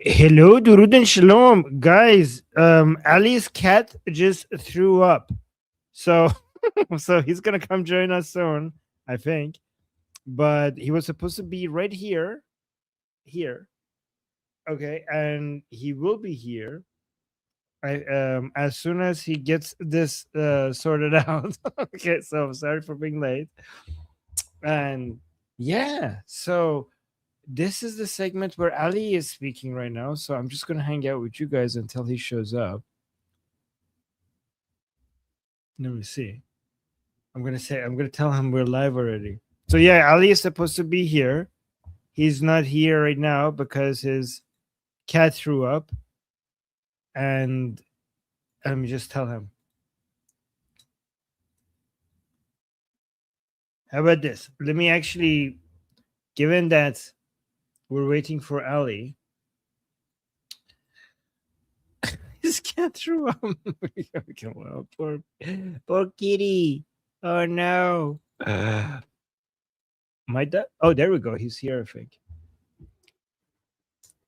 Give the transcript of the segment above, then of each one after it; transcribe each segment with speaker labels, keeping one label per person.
Speaker 1: Hello, Durud and Shalom, guys. Ali's cat just threw up, so so he's gonna come join us soon, I think. But he was supposed to be right here. Okay, and he will be here. As soon as he gets this sorted out. Okay, so sorry for being late. And yeah, so this is the segment where Ali is speaking right now. So I'm just gonna hang out with you guys until he shows up. Let me see. I'm gonna tell him we're live already. So yeah, Ali is supposed to be here. He's not here right now because his cat threw up. And let me just tell him. How about this? Let me actually, given that we're waiting for Ali, his cat threw up. Well, poor kitty. Oh no. My dad. Oh, there we go. He's here, I think.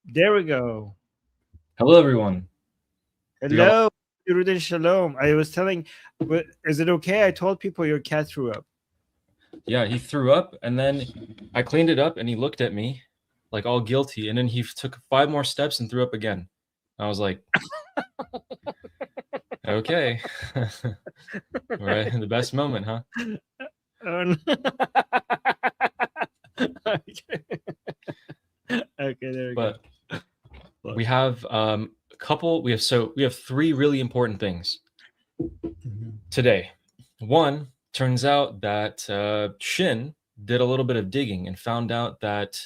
Speaker 1: There we go.
Speaker 2: Hello, everyone.
Speaker 1: Hello, Durud and Shalom. I was telling, is it okay? I told people your cat threw up.
Speaker 2: Yeah, he threw up, and then I cleaned it up, and he looked at me like all guilty, and then he took 5 more steps and threw up again. I was like, okay. Right, the best moment, huh?
Speaker 1: Oh, no. Okay. Okay, there we go.
Speaker 2: But we have we have 3 really important things today. One, turns out that Shin did a little bit of digging and found out that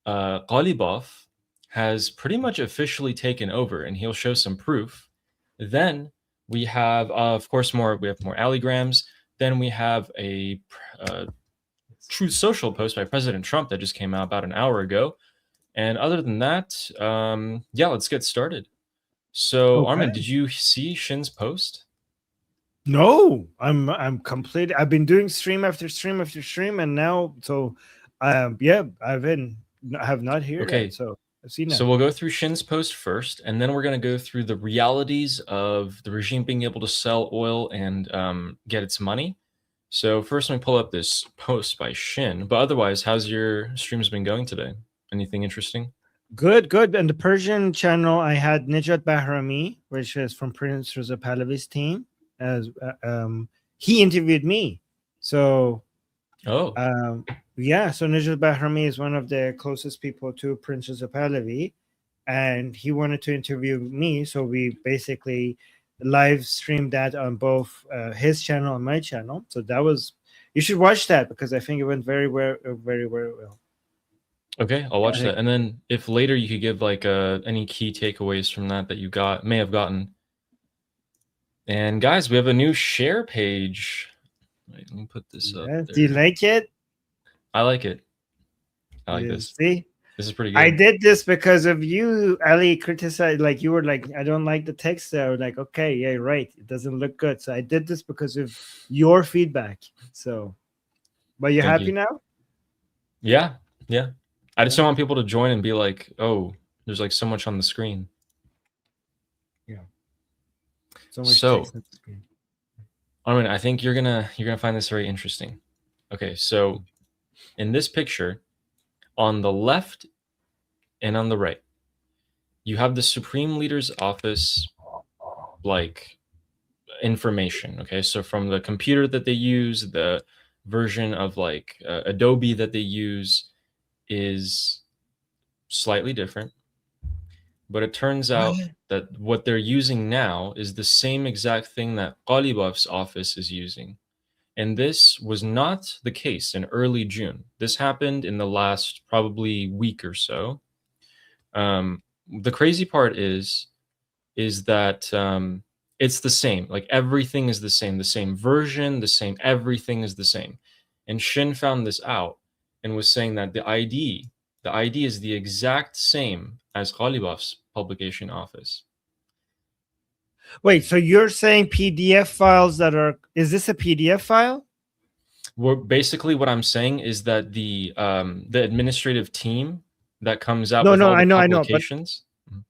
Speaker 2: Ghalibaf has pretty much officially taken over, and he'll show some proof. Then we have, of course, more alligrams. Then we have a Truth Social post by President Trump that just came out about an hour ago. And other than that, yeah, let's get started. So,
Speaker 1: Okay.
Speaker 2: Armin, did you see Shin's post?
Speaker 1: No, I'm complete. I've been doing stream after stream after stream, and now yeah, I have not heard
Speaker 2: Okay,
Speaker 1: that, so I've seen that.
Speaker 2: So we'll go through Shin's post first, and then we're going to go through the realities of the regime being able to sell oil and get its money. So first, let me pull up this post by Shin. But otherwise, how's your streams been going today? Anything interesting?
Speaker 1: Good. And the Persian channel, I had Nijat Bahrami, which is from Prince Reza Pahlavi's team. As he interviewed me, so yeah. So Nijat Bahrami is one of the closest people to Prince Reza Pahlavi, and he wanted to interview me. So we basically live streamed that on both his channel and my channel. So that was, you should watch that because I think it went very well.
Speaker 2: Okay, I'll watch that. And then if later you could give like any key takeaways from that you may have gotten. And guys, we have a new share page. Wait, let me put this up.
Speaker 1: Do you like it?
Speaker 2: I like it. I like this.
Speaker 1: See?
Speaker 2: This is pretty good.
Speaker 1: I did this because of you, Ali. Criticized, like you were like, I don't like the text there. Like, okay, yeah, right. It doesn't look good. So I did this because of your feedback. So, but you're happy now?
Speaker 2: Yeah. I just don't want people to join and be like, "Oh, there's like so much on the screen."
Speaker 1: Yeah. So much text on the screen.
Speaker 2: I mean, I think you're gonna find this very interesting. Okay, so in this picture, on the left and on the right, you have the Supreme Leader's office, like information. Okay, so from the computer that they use, the version of like Adobe that they use is slightly different. But it turns out that what they're using now is the same exact thing that Ghalibaf's office is using. And this was not the case in early June. This happened in the last probably week or so. The crazy part is that it's the same. Like everything is the same version, the same, everything is the same. And Shin found this out and was saying that the ID is the exact same as Ghalibaf's publication office.
Speaker 1: Wait, so you're saying PDF files that are, is this a PDF file?
Speaker 2: Well, basically what I'm saying is that the administrative team that comes out with all the publications.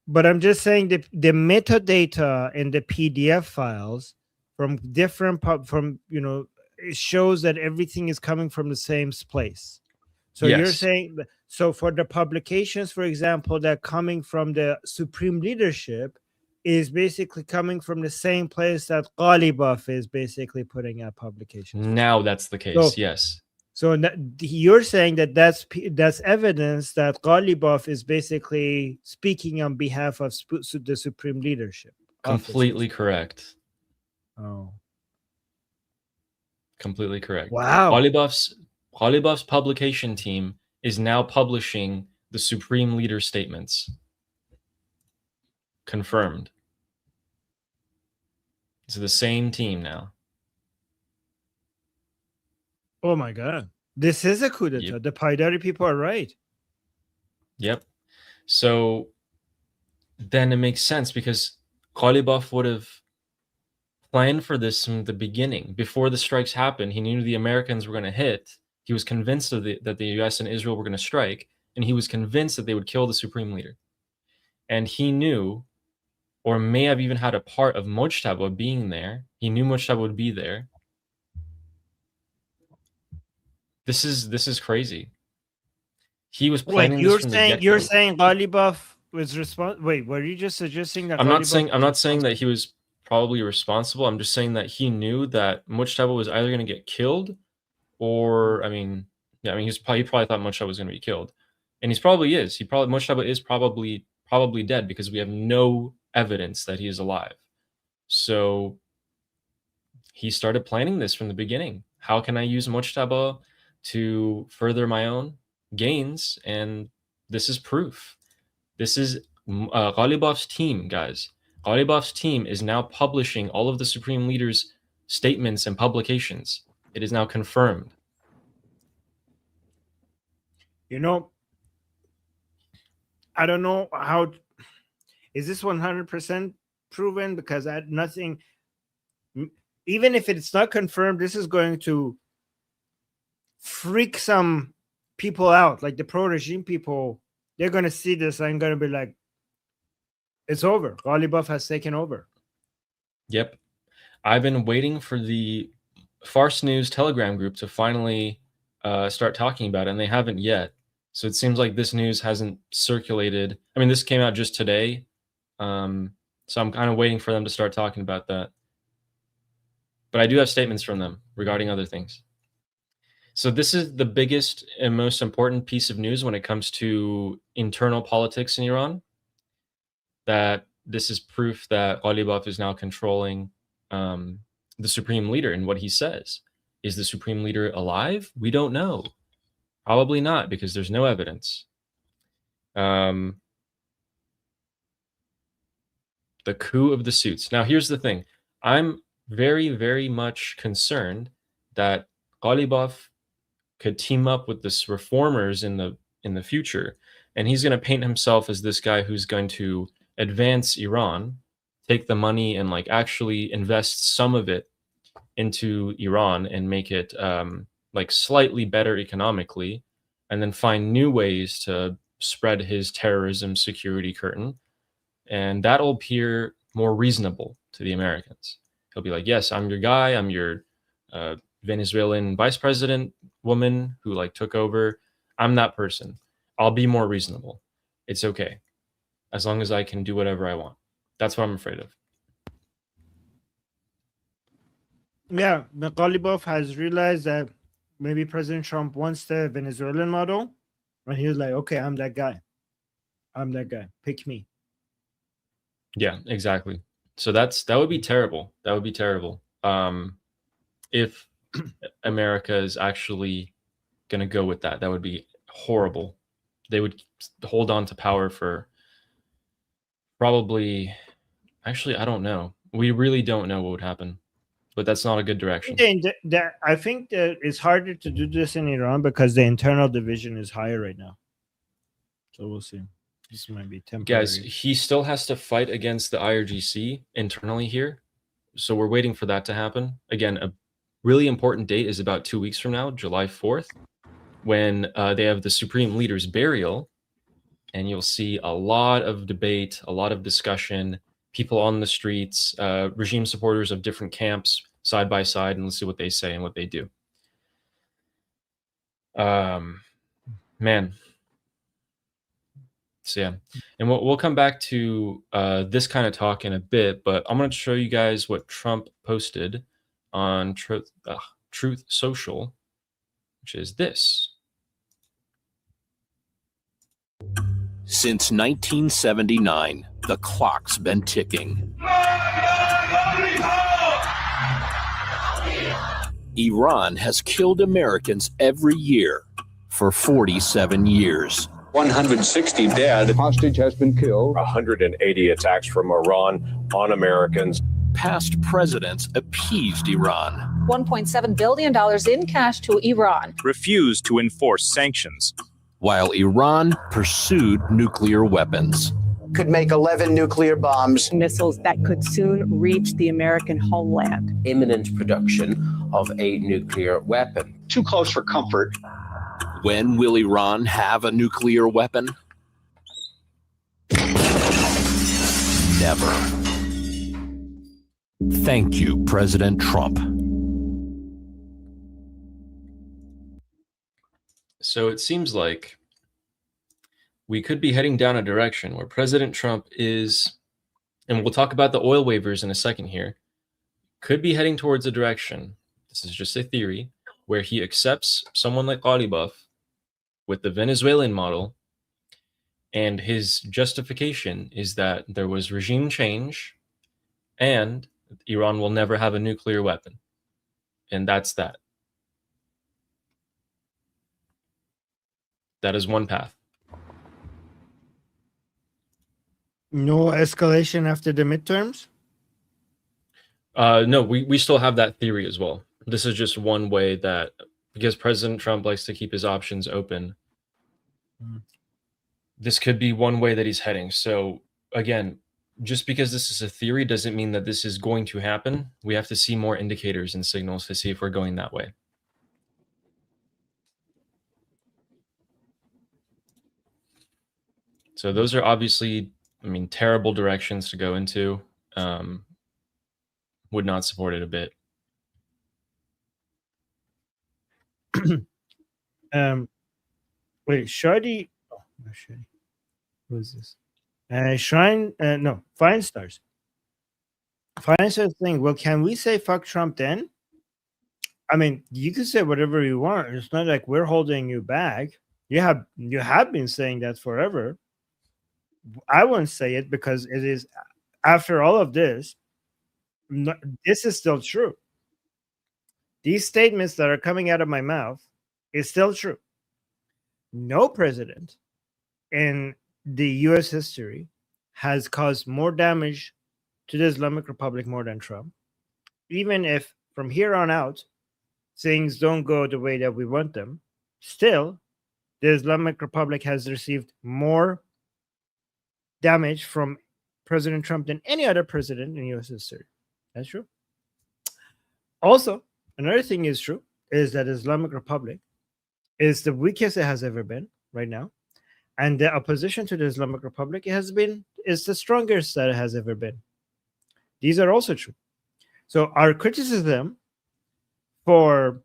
Speaker 1: But I'm just saying the metadata in the PDF files from different it shows that everything is coming from the same place. So you're
Speaker 2: Yes.
Speaker 1: saying so for the publications, for example, that coming from the supreme leadership is basically coming from the same place that Ghalibaf is basically putting out publications.
Speaker 2: Now that's the case. Yes.
Speaker 1: So you're saying that that's evidence that Ghalibaf is basically speaking on behalf of the supreme leadership.
Speaker 2: Completely correct.
Speaker 1: Oh,
Speaker 2: completely correct.
Speaker 1: wow!
Speaker 2: Ghalibaf's publication team is now publishing the supreme leader statements. Confirmed. It's the same team now.
Speaker 1: Oh my god! This is a coup d'état.
Speaker 2: Yep.
Speaker 1: The Paidari people are right.
Speaker 2: Yep. So then it makes sense because Ghalibaf would have planned for this from the beginning. Before the strikes happened, he knew the Americans were going to hit. He was convinced that the US and Israel were going to strike, and he was convinced that they would kill the supreme leader. And he knew, or may have even had a part of Mojtaba being there. He knew Mojtaba would be there. This is crazy. He was planning this from the get-go.
Speaker 1: You're saying Ghalibaf was responsible. Wait, were you just suggesting that?
Speaker 2: I'm not saying that he was probably responsible. I'm just saying that he knew that Mojtaba was either going to get killed, or he probably thought Mojtaba was going to be killed, and Mojtaba is probably dead because we have no evidence that he is alive. So he started planning this from the beginning. How can I use Mojtaba to further my own gains? And this is proof. This is Ghalibaf's team, guys. Ghalibaf's team is now publishing all of the supreme leaders' statements and publications. It is now confirmed.
Speaker 1: I don't know how. Is this 100% proven? Because I had nothing. Even if it's not confirmed, this is going to freak some people out, like the pro-regime people. They're going to see this and going to be like, it's over. Ghalibaf has taken over.
Speaker 2: Yep. I've been waiting for the Farce News Telegram group to finally start talking about it, and they haven't yet. So it seems like this news hasn't circulated. I mean, this came out just today. So I'm kind of waiting for them to start talking about that. But I do have statements from them regarding other things. So this is the biggest and most important piece of news when it comes to internal politics in Iran. That this is proof that Ghalibaf is now controlling the supreme leader and what he says. Is the supreme leader alive? We don't know. Probably not, because there's no evidence. The coup of the suits. Now, here's the thing. I'm very, very much concerned that Ghalibaf could team up with the reformers in the future, and he's going to paint himself as this guy who's going to advance Iran, take the money and actually invest some of it into Iran and make it slightly better economically, and then find new ways to spread his terrorism security curtain. And that'll appear more reasonable to the Americans. He'll be like, yes, I'm your guy. I'm your Venezuelan vice president woman who took over. I'm that person. I'll be more reasonable. It's okay. As long as I can do whatever I want. That's what I'm afraid of.
Speaker 1: Yeah, Ghalibaf has realized that maybe President Trump wants the Venezuelan model, and he was like, okay, I'm that guy. I'm that guy. Pick me.
Speaker 2: Yeah, exactly. So that would be terrible. That would be terrible. If America is actually going to go with that, that would be horrible. They would hold on to power for probably, actually, I don't know. We really don't know what would happen, but that's not a good direction.
Speaker 1: I think that it's harder to do this in Iran because the internal division is higher right now. So we'll see. This might be temporary.
Speaker 2: Guys, he still has to fight against the IRGC internally here. So we're waiting for that to happen. Again, a really important date is about 2 weeks from now, July 4th, when they have the Supreme Leader's burial. and you'll see a lot of debate, a lot of discussion, people on the streets, regime supporters of different camps side by side, and let's see what they say and what they do. Man. So yeah, and we'll come back to this kind of talk in a bit, but I'm going to show you guys what Trump posted on Truth Social, which is this.
Speaker 3: Since 1979, the clock's been ticking. Iran has killed Americans every year for 47 years.
Speaker 4: 160 dead.
Speaker 5: Hostage has been killed.
Speaker 6: 180 attacks from Iran on Americans.
Speaker 3: Past presidents appeased Iran.
Speaker 7: $1.7 billion in cash to Iran.
Speaker 8: Refused to enforce sanctions.
Speaker 3: While Iran pursued nuclear weapons.
Speaker 9: Could make 11 nuclear bombs.
Speaker 10: Missiles that could soon reach the American homeland.
Speaker 11: Imminent production of a nuclear weapon.
Speaker 9: Too close for comfort.
Speaker 3: When will Iran have a nuclear weapon? Never. Thank you, President Trump.
Speaker 2: So it seems like we could be heading down a direction where President Trump is, and we'll talk about the oil waivers in a second here, could be heading towards a direction, this is just a theory, where he accepts someone like Ghalibaf with the Venezuelan model, and his justification is that there was regime change and Iran will never have a nuclear weapon. And that's that. That is one path.
Speaker 1: No escalation after the midterms?
Speaker 2: No, we still have that theory as well. This is just one way that, because President Trump likes to keep his options open, this could be one way that he's heading. So again, just because this is a theory doesn't mean that this is going to happen. We have to see more indicators and signals to see if we're going that way. So those are obviously, I mean, terrible directions to go into. Would not support it a bit.
Speaker 1: Wait, Shardy. Oh, not Shardy. Who is this? Shrine. No, Fine Stars. Fine Stars thing. Well, can we say fuck Trump then? I mean, you can say whatever you want. It's not like we're holding you back. You have been saying that forever. I won't say it because it is, after all of this, this is still true. These statements that are coming out of my mouth is still true. No president in the U.S. history has caused more damage to the Islamic Republic more than Trump. Even if from here on out, things don't go the way that we want them, still, the Islamic Republic has received more damage from President Trump than any other president in U.S. history. That's true. Also, another thing is true is that Islamic Republic is the weakest it has ever been right now, and the opposition to the Islamic Republic is the strongest that it has ever been. These are also true. So our criticism for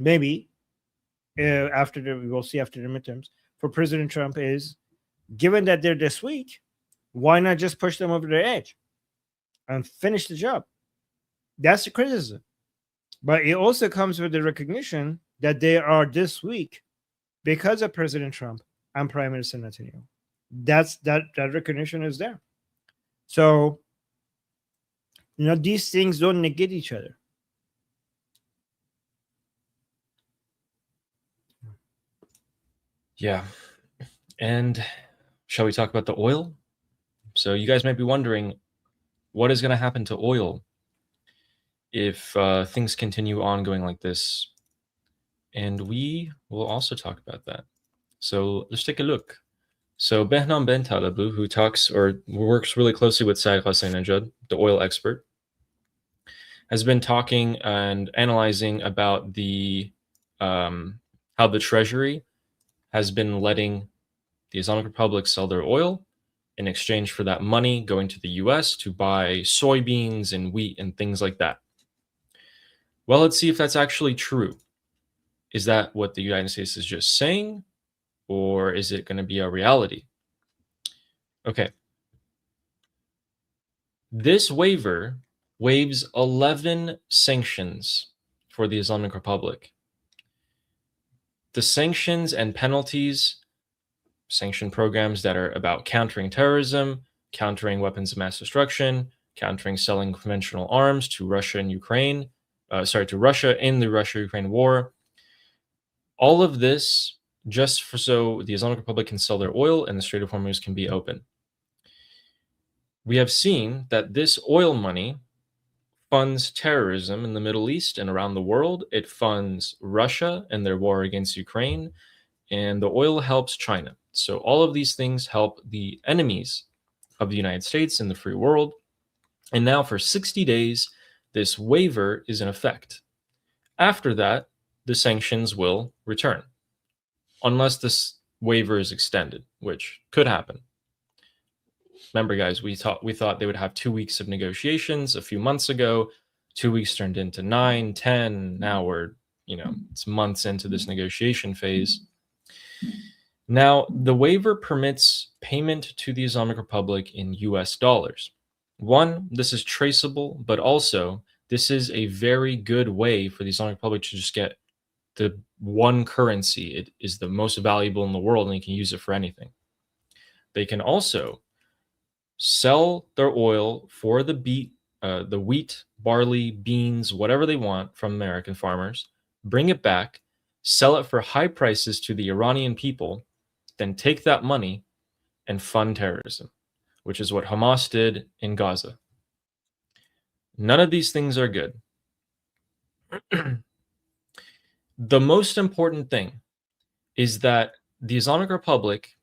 Speaker 1: maybe we'll see after the midterms for President Trump is, given that they're this weak, why not just push them over the edge and finish the job? That's the criticism. But it also comes with the recognition that they are this weak because of President Trump and Prime Minister Netanyahu. That recognition is there. So, these things don't negate each other.
Speaker 2: Yeah. And shall we talk about the oil? So you guys might be wondering, what is going to happen to oil if things continue on going like this? And we will also talk about that. So let's take a look. So Behnam Ben Talabou, who talks or works really closely with Saeed Hossein-Najad, the oil expert, has been talking and analyzing about the how the Treasury has been letting the Islamic Republic sell their oil in exchange for that money going to the US to buy soybeans and wheat and things like that. Well, let's see if that's actually true. Is that what the United States is just saying, or is it going to be a reality? Okay. This waiver waives 11 sanctions for the Islamic Republic. The sanctions and penalties, sanction programs that are about countering terrorism, countering weapons of mass destruction, countering selling conventional arms to Russia and Ukraine, to Russia in the Russia-Ukraine war. All of this just so the Islamic Republic can sell their oil and the Strait of Hormuz can be open. We have seen that this oil money funds terrorism in the Middle East and around the world. It funds Russia and their war against Ukraine, and the oil helps China. So all of these things help the enemies of the United States and the free world. And now for 60 days, this waiver is in effect. After that, the sanctions will return, unless this waiver is extended, which could happen. Remember, guys, we thought they would have 2 weeks of negotiations a few months ago. 2 weeks turned into 9, 10. Now we're, it's months into this negotiation phase. Now, the waiver permits payment to the Islamic Republic in US dollars. One, this is traceable, but also this is a very good way for the Islamic Republic to just get the one currency. It is the most valuable in the world, and you can use it for anything. They can also sell their oil for the wheat, barley, beans, whatever they want from American farmers, bring it back, sell it for high prices to the Iranian people, then take that money and fund terrorism, which is what Hamas did in Gaza. None of these things are good. The most important thing is that the Islamic Republic,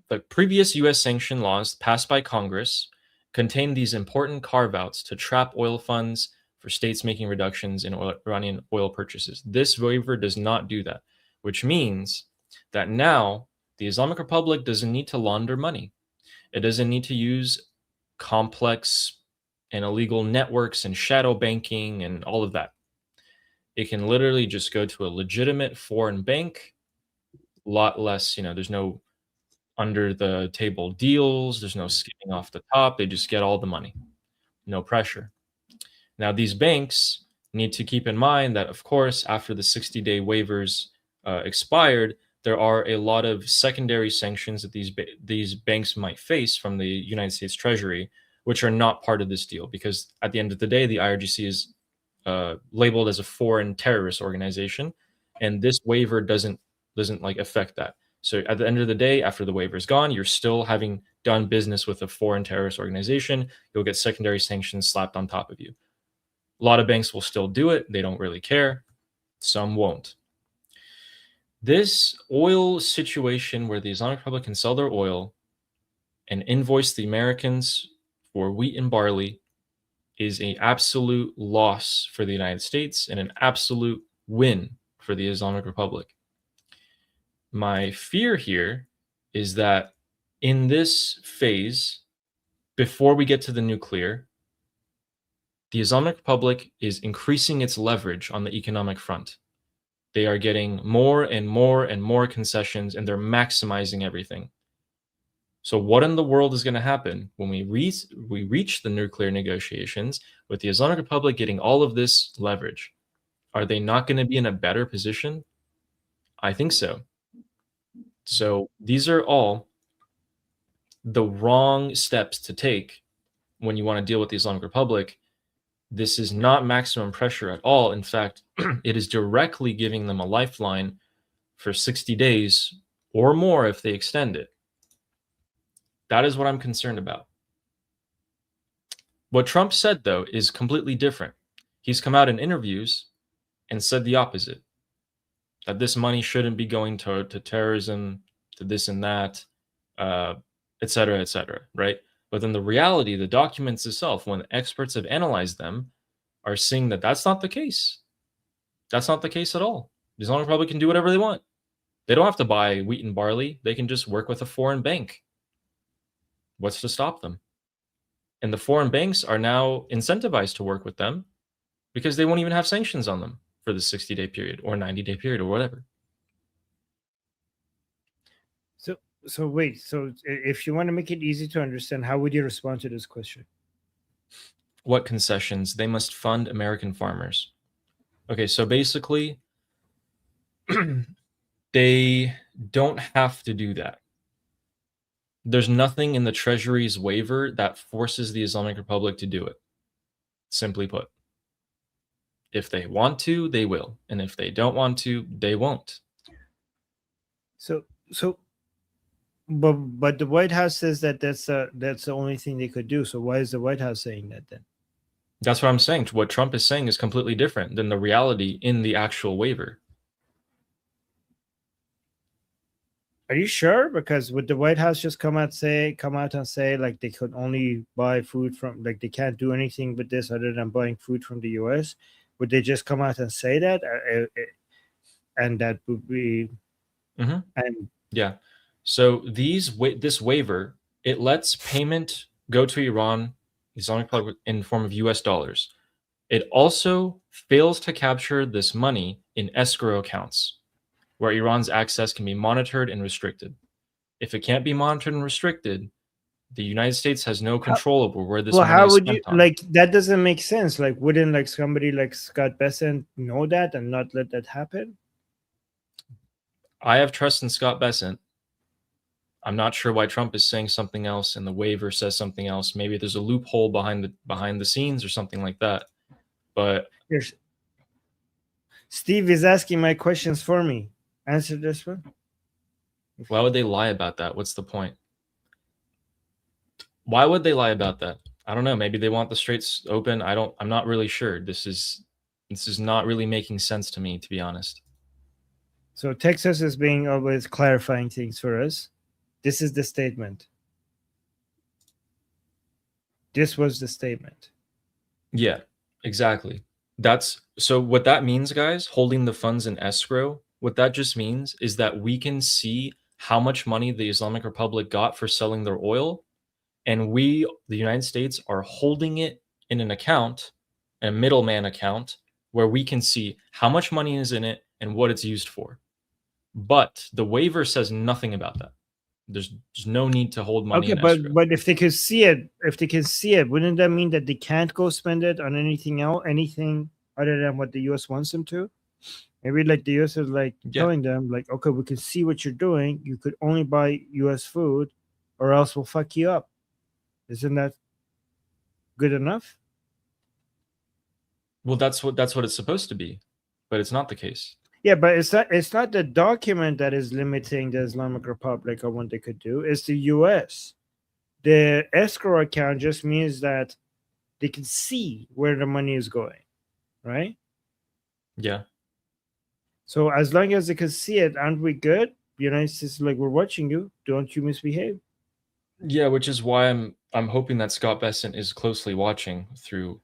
Speaker 2: the previous US sanction laws passed by Congress, contain these important carve-outs to trap oil funds for states making reductions in Iranian oil purchases. This waiver does not do that, which means that now the Islamic Republic doesn't need to launder money. It doesn't need to use complex and illegal networks and shadow banking and all of that. It can literally just go to a legitimate foreign bank, a lot less, there's no under the table deals, there's no skimming off the top. They just get all the money, no pressure. Now, these banks need to keep in mind that, of course, after the 60-day waivers expired, there are a lot of secondary sanctions that these banks might face from the United States Treasury, which are not part of this deal, because at the end of the day, the IRGC is labeled as a foreign terrorist organization, and this waiver doesn't affect that. So at the end of the day, after the waiver is gone, you're still having done business with a foreign terrorist organization. You'll get secondary sanctions slapped on top of you. A lot of banks will still do it. They don't really care. Some won't. This oil situation where the Islamic Republic can sell their oil and invoice the Americans for wheat and barley is an absolute loss for the United States and an absolute win for the Islamic Republic. My fear here is that in this phase, before we get to the nuclear, the Islamic Republic is increasing its leverage on the economic front. They are getting more and more and more concessions, and they're maximizing everything. So what in the world is going to happen when we reach the nuclear negotiations with the Islamic Republic getting all of this leverage? Are they not going to be in a better position? I think so. So these are all the wrong steps to take when you want to deal with the Islamic Republic. This is not maximum pressure at all. In fact, it is directly giving them a lifeline for 60 days or more if they extend it. That is what I'm concerned about. What Trump said, though, is completely different. He's come out in interviews and said the opposite, that this money shouldn't be going to terrorism, to this and that, et cetera, right? But then the reality, the documents itself, when experts have analyzed them, are seeing that that's not the case. That's not the case at all. The Islamic Republic can do whatever they want. They don't have to buy wheat and barley. They can just work with a foreign bank. What's to stop them? And the foreign banks are now incentivized to work with them because they won't even have sanctions on them for the 60-day period or 90-day period or whatever.
Speaker 1: So wait. So if you want to make it easy to understand, how would you respond to this question?
Speaker 2: What concessions? They must fund American farmers. Okay, so basically, they don't have to do that. There's nothing in the Treasury's waiver that forces the Islamic Republic to do it. Simply put, if they want to, they will, and if they don't want to, they won't.
Speaker 1: So but the White House says that that's the only thing they could do. So why is the White House saying that then?
Speaker 2: That's what I'm saying. What Trump is saying is completely different than the reality in the actual waiver.
Speaker 1: Are you sure? Because would the White House just come out and say like they could only buy food from, like they can't do anything with this other than buying food from the U.S.? Would they just come out and say that? And that would be and
Speaker 2: yeah. So this waiver, it lets payment go to Iran, Islamic Republic, in form of US dollars. It also fails to capture this money in escrow accounts, where Iran's access can be monitored and restricted. If it can't be monitored and restricted, the United States has no control over where this money
Speaker 1: how
Speaker 2: is
Speaker 1: would
Speaker 2: spent
Speaker 1: you
Speaker 2: on.
Speaker 1: like that? Doesn't make sense. Like, wouldn't like somebody like Scott Bessent know that and not let that happen?
Speaker 2: I have trust in Scott Bessent. I'm not sure why Trump is saying something else and the waiver says something else. Maybe there's a loophole behind the scenes or something like that. But
Speaker 1: Steve is asking my questions for me. Answer this one.
Speaker 2: why would they lie about that? What's the point? Why would they lie about that? I don't know. Maybe they want the straits open. I'm not really sure. This is not really making sense to me, to be honest.
Speaker 1: So Texas is being always clarifying things for us. This is the statement. This was the statement.
Speaker 2: Yeah, exactly. So what that means, guys, holding the funds in escrow, what that just means is that we can see how much money the Islamic Republic got for selling their oil, and we, the United States, are holding it in an account, a middleman account, where we can see how much money is in it and what it's used for. But the waiver says nothing about that. There's no need to hold money in escrow.
Speaker 1: But if they can see it, wouldn't that mean that they can't go spend it on anything else, anything other than what the US wants them to? Maybe like the US is like telling them, like, okay, we can see what you're doing. You could only buy US food, or else we'll fuck you up. Isn't that good enough?
Speaker 2: Well, that's what it's supposed to be, but it's not the case.
Speaker 1: Yeah, but it's not the document that is limiting the Islamic Republic on what they could do. It's the US. The escrow account just means that they can see where the money is going, right?
Speaker 2: Yeah.
Speaker 1: So as long as they can see it, aren't we good? The United States is like, we're watching you. Don't you misbehave?
Speaker 2: Yeah, which is why I'm hoping that Scott Bessent is closely watching through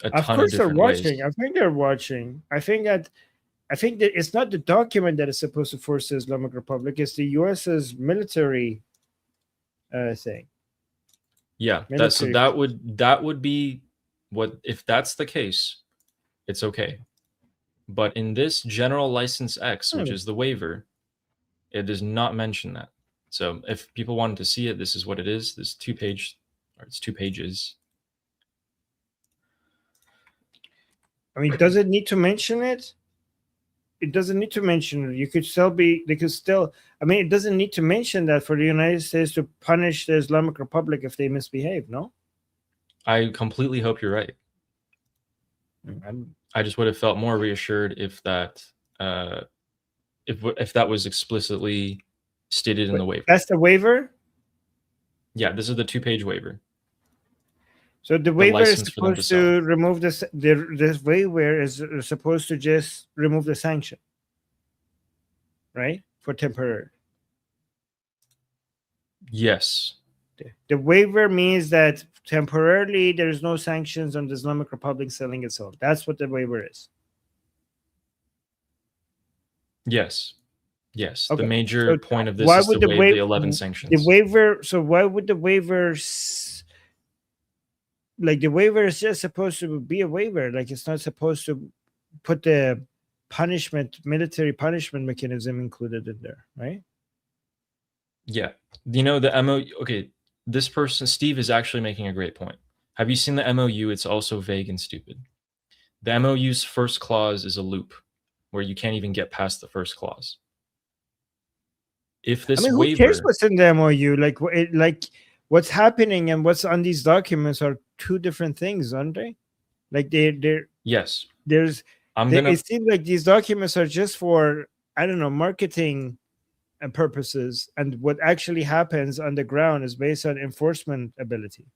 Speaker 2: a ton of different
Speaker 1: Of course they're watching.
Speaker 2: ways.
Speaker 1: I think they're watching. I think that it's not the document that is supposed to force the Islamic Republic. It's the US's military thing.
Speaker 2: Yeah, that would be what, if that's the case, it's okay. But in this General License X, which is the waiver, it does not mention that. So if people wanted to see it, this is what it is. It's 2 pages.
Speaker 1: I mean, does it need to mention it? It doesn't need to mention it. I mean, it doesn't need to mention that for the United States to punish the Islamic Republic if they misbehave, no?
Speaker 2: I completely hope you're right. I just would have felt more reassured if that if that was explicitly stated in the waiver.
Speaker 1: That's the waiver?
Speaker 2: Yeah, this is the 2-page waiver.
Speaker 1: So the waiver is
Speaker 2: license for them to
Speaker 1: supposed to remove the waiver is supposed to just remove the sanction, right? For temporary.
Speaker 2: Yes.
Speaker 1: The waiver means that temporarily there is no sanctions on the Islamic Republic selling its oil. That's what the waiver is.
Speaker 2: Yes. Yes,
Speaker 1: Okay.
Speaker 2: the major
Speaker 1: So
Speaker 2: point of this
Speaker 1: why
Speaker 2: is to
Speaker 1: would the
Speaker 2: waive
Speaker 1: waiver
Speaker 2: the 11
Speaker 1: the
Speaker 2: sanctions.
Speaker 1: waiver? So why would the waiver like the waiver is just supposed to be a waiver? Like it's not supposed to put the military punishment mechanism included in there, right?
Speaker 2: Yeah. You know, the MOU, okay, this person, Steve, is actually making a great point. Have you seen the MOU? It's also vague and stupid. The MOU's first clause is a loop where you can't even get past the first clause. If
Speaker 1: I
Speaker 2: this
Speaker 1: mean, who cares
Speaker 2: waiver,
Speaker 1: what's in the MOU? Like, like what's happening and what's on these documents are two different things, aren't they? Like
Speaker 2: yes,
Speaker 1: there's
Speaker 2: I'm gonna,
Speaker 1: it seems like these documents are just for, I don't know, marketing purposes, and what actually happens on the ground is based on enforcement ability.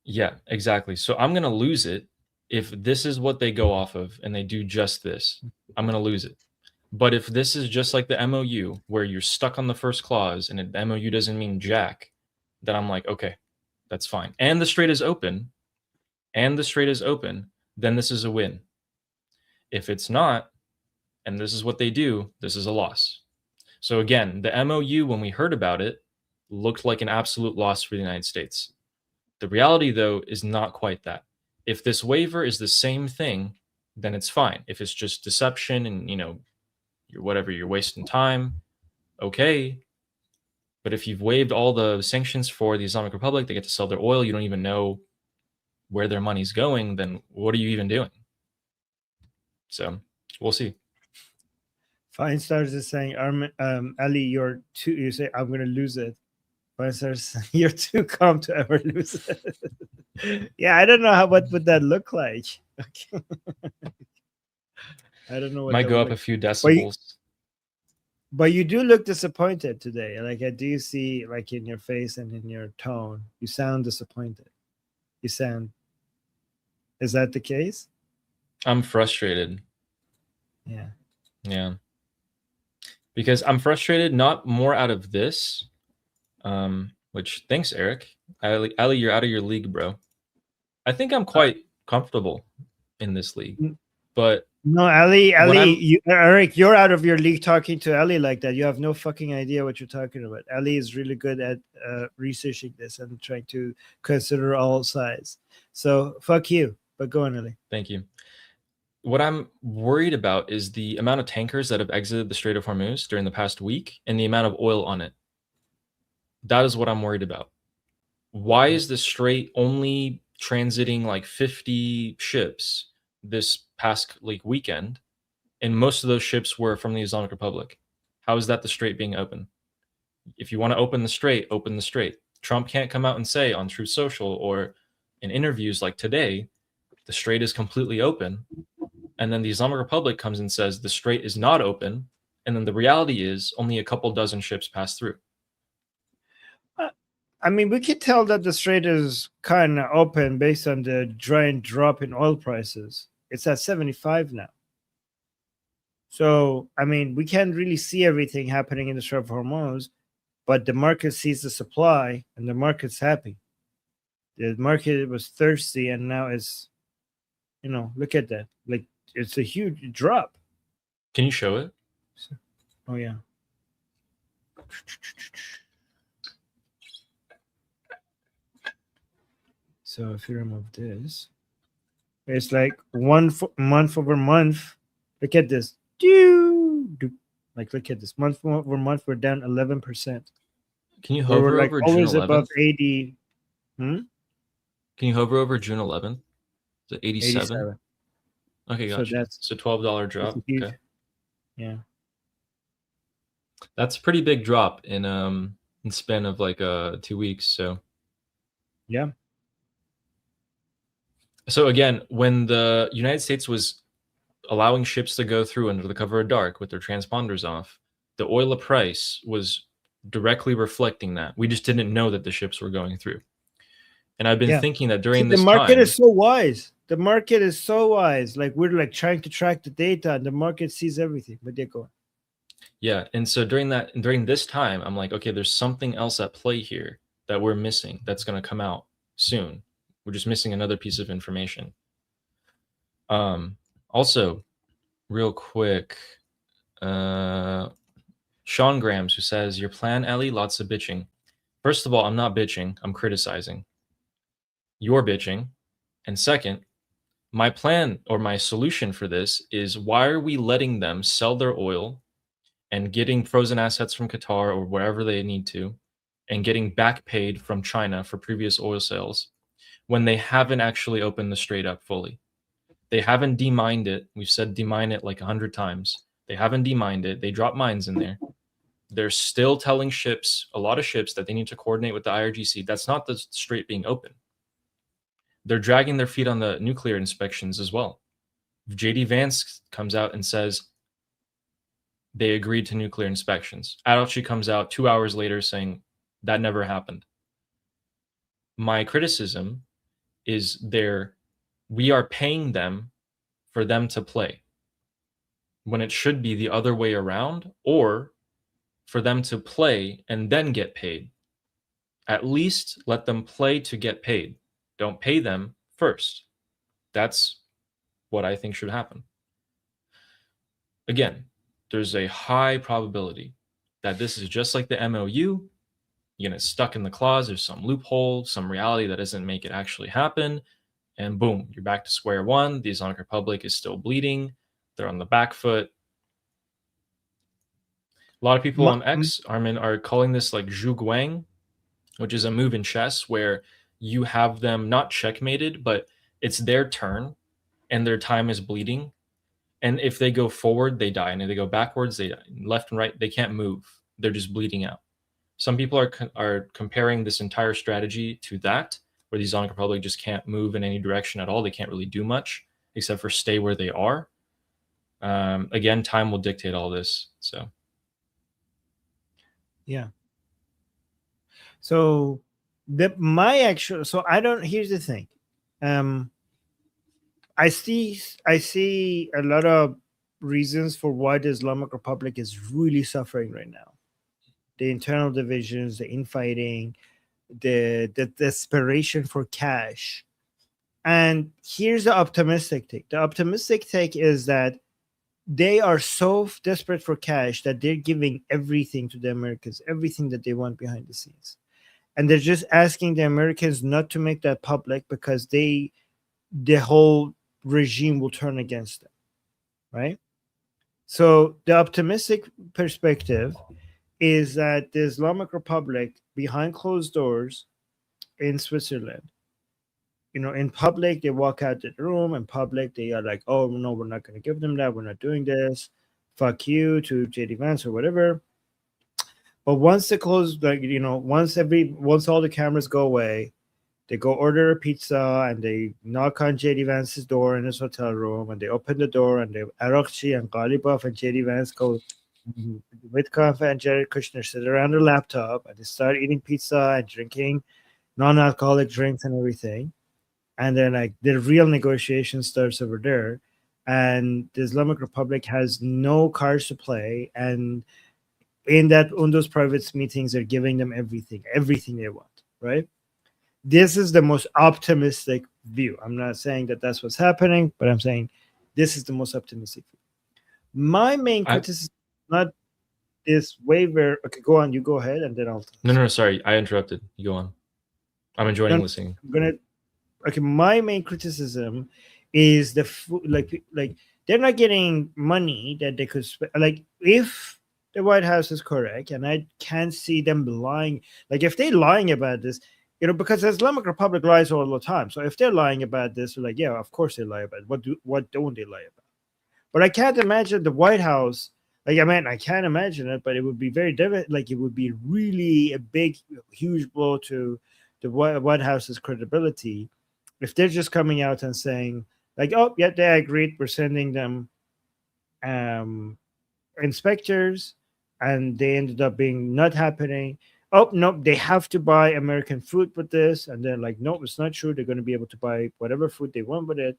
Speaker 2: yeah, exactly. So I'm gonna lose it if this is what they go off of and they do just this. I'm gonna lose it. But if this is just like the MOU where you're stuck on the first clause and the MOU doesn't mean jack, then I'm like, okay, that's fine. And the strait is open, then this is a win. If it's not, and this is what they do, this is a loss. So again, the MOU, when we heard about it, looked like an absolute loss for the United States. The reality, though, is not quite that. If this waiver is the same thing, then it's fine. If it's just deception and, you know, you're wasting time, okay. But if you've waived all the sanctions for the Islamic Republic, they get to sell their oil, you don't even know where their money's going, then what are you even doing? So we'll see.
Speaker 1: Fine Stars is saying, Ali, you're too. You say I'm going to lose it. Fine Stars, you're too calm to ever lose it. Yeah, I don't know what would that look like. Okay. I don't know what
Speaker 2: Might
Speaker 1: that
Speaker 2: go
Speaker 1: would
Speaker 2: up a
Speaker 1: look.
Speaker 2: few decibels.
Speaker 1: But you do look disappointed today. Like I do see, like in your face and in your tone, you sound disappointed. You sound. Is that the case?
Speaker 2: I'm frustrated.
Speaker 1: Yeah.
Speaker 2: Yeah. Because I'm frustrated, not more out of this, which thanks, Eric. Ali, you're out of your league, bro. I think I'm quite comfortable in this league. But
Speaker 1: no, Ali, Eric, you're out of your league talking to Ali like that. You have no fucking idea what you're talking about. Ali is really good at researching this and trying to consider all sides. So fuck you. But go on, Ali.
Speaker 2: Thank you. What I'm worried about is the amount of tankers that have exited the Strait of Hormuz during the past week and the amount of oil on it. That is what I'm worried about. Why is the strait only transiting like 50 ships this past weekend, and most of those ships were from the Islamic Republic? How is that the strait being open? If you want to open the strait, open the strait. Trump can't come out and say on Truth Social or in interviews like today, the strait is completely open. And then the Islamic Republic comes and says the strait is not open. And then the reality is only a couple dozen ships pass through.
Speaker 1: I mean, we could tell that the strait is kind of open based on the giant drop in oil prices. It's at 75 now. So, I mean, we can't really see everything happening in the Strait of Hormuz, but the market sees the supply and the market's happy. The market was thirsty and now it's, look at that. Like, it's a huge drop.
Speaker 2: Can you show it?
Speaker 1: Oh, yeah. So if you remove this, it's like month over month. Look at this. Like, look at this. Month over month, we're down 11%.
Speaker 2: Can you hover
Speaker 1: we're like
Speaker 2: over
Speaker 1: always
Speaker 2: June 11th?
Speaker 1: above 80.
Speaker 2: Can you hover over June 11th? Is it 87? Okay, gotcha.
Speaker 1: So that's
Speaker 2: a $12 drop.
Speaker 1: huge,
Speaker 2: okay.
Speaker 1: Yeah.
Speaker 2: That's a pretty big drop in span of like 2 weeks. So
Speaker 1: yeah.
Speaker 2: So again, when the United States was allowing ships to go through under the cover of dark with their transponders off, the oil price was directly reflecting that. We just didn't know that the ships were going through. And I've been thinking that during this
Speaker 1: the market
Speaker 2: time,
Speaker 1: is so wise. The market is so wise. Like, we're like trying to track the data, and the market sees everything. But they're going.
Speaker 2: Yeah, and so during this time, I'm like, okay, there's something else at play here that we're missing that's going to come out soon. We're just missing another piece of information. Also, real quick, Sean Grams, who says, your plan, Ellie, lots of bitching. First of all, I'm not bitching. I'm criticizing. You're bitching. And second, my plan or my solution for this is, why are we letting them sell their oil and getting frozen assets from Qatar or wherever they need to, and getting back paid from China for previous oil sales when they haven't actually opened the strait up fully? They haven't demined it. We've said demine it like 100 times. They haven't demined it. They drop mines in there. They're still telling ships, a lot of ships, that they need to coordinate with the IRGC. That's not the strait being open. They're dragging their feet on the nuclear inspections as well. JD Vance comes out and says they agreed to nuclear inspections. Adalci comes out 2 hours later saying that never happened. My criticism is we are paying them for them to play, when it should be the other way around, or for them to play and then get paid. At least let them play to get paid. Don't pay them first. That's what I think should happen. Again, there's a high probability that this is just like the MOU. You get stuck in the clause, there's some loophole, some reality that doesn't make it actually happen, and boom, you're back to square one. The Islamic Republic is still bleeding. They're on the back foot. A lot of people on X, Armin, are calling this like zhu guang, which is a move in chess where you have them not checkmated, but it's their turn and their time is bleeding. And if they go forward, they die. And if they go backwards, they die. Left and right, they can't move. They're just bleeding out. Some people are comparing this entire strategy to that, where the Islamic Republic just can't move in any direction at all. They can't really do much except for stay where they are. Again, time will dictate all this. So,
Speaker 1: yeah. So here's the thing. I see a lot of reasons for why the Islamic Republic is really suffering right now. The internal divisions, the infighting, the desperation for cash. And here's the optimistic take. The optimistic take is that they are so desperate for cash that they're giving everything to the Americans, everything that they want behind the scenes. And they're just asking the Americans not to make that public, because the whole regime will turn against them, right? So the optimistic perspective is that the Islamic Republic, behind closed doors in Switzerland, in public, they walk out the room. In public, they are like, oh, no, we're not going to give them that. We're not doing this. Fuck you to JD Vance or whatever. But once they close, once all the cameras go away, they go order a pizza and they knock on JD Vance's door in his hotel room, and they open the door, and Arakchi and Ghalibaf and JD Vance go, Witkoff and Jared Kushner sit around their laptop, and they start eating pizza and drinking non-alcoholic drinks and everything. And then the real negotiation starts over there, and the Islamic Republic has no cards to play. And in those private meetings, they're giving them everything they want, right? This is the most optimistic view. I'm not saying that that's what's happening, but I'm saying this is the most optimistic view. My main criticism, not this waiver. Okay, go on. You go ahead, and then I'll.
Speaker 2: No, sorry, I interrupted. You go on. I'm enjoying listening.
Speaker 1: Okay, my main criticism is like they're not getting money that they could like, if the White House is correct, and I can't see them lying. Like, if they're lying about this, because the Islamic Republic lies all the time. So if they're lying about this, we're like, yeah, of course they lie about it. What don't they lie about? But I can't imagine the White House. Like, I mean, I can't imagine it, but it would be it would be really a big, huge blow to the White House's credibility if they're just coming out and saying, like, oh, yeah, they agreed, we're sending them inspectors, and they ended up being not happening. Oh, no, they have to buy American food with this. And then, like, no, it's not true. They're going to be able to buy whatever food they want with it.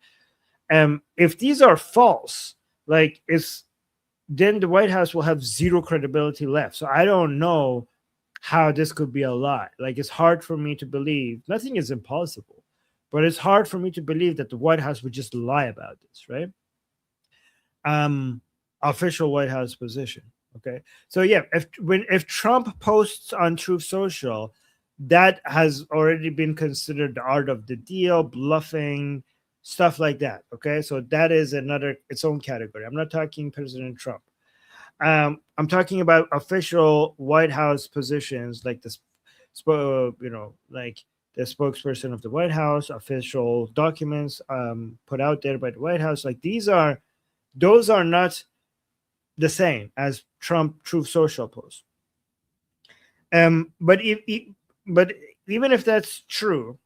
Speaker 1: If these are false, then the White House will have zero credibility left. So I don't know how this could be a lie. Like, it's hard for me to believe. Nothing is impossible, but it's hard for me to believe that the White House would just lie about this, right? Official White House position, Okay, so yeah, if Trump posts on Truth Social, that has already been considered the art of the deal, bluffing, stuff like that. Okay, so that is another its own category. I'm not talking President Trump. I'm talking about official White House positions, like this, like the spokesperson of the White House, official documents put out there by the White House. Like those are not the same as Trump Truth Social posts. But even if that's true,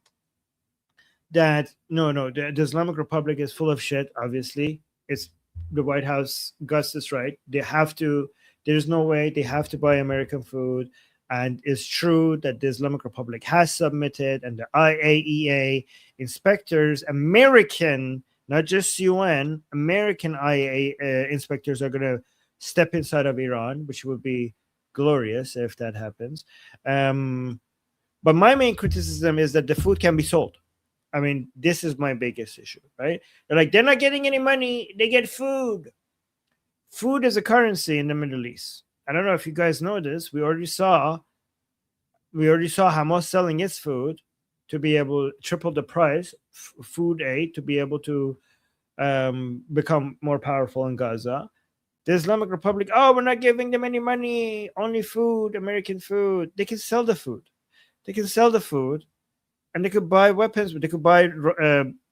Speaker 1: that the Islamic Republic is full of shit. Obviously, it's the White House. Gus is right. They have to. There's no way they have to buy American food. And it's true that the Islamic Republic has submitted, and the IAEA inspectors, American, not just UN, American IAEA inspectors are going to step inside of Iran, which would be glorious if that happens. But my main criticism is that the food can be sold. I mean, this is my biggest issue, right? They're like, they're not getting any money. They get food. Food is a currency in the Middle East. I don't know if you guys know this. We already saw Hamas selling its food to be able to triple the price, food aid, to be able to become more powerful in Gaza. The Islamic Republic, we're not giving them any money, only food, American food. They can sell the food. And they could buy weapons, but they could buy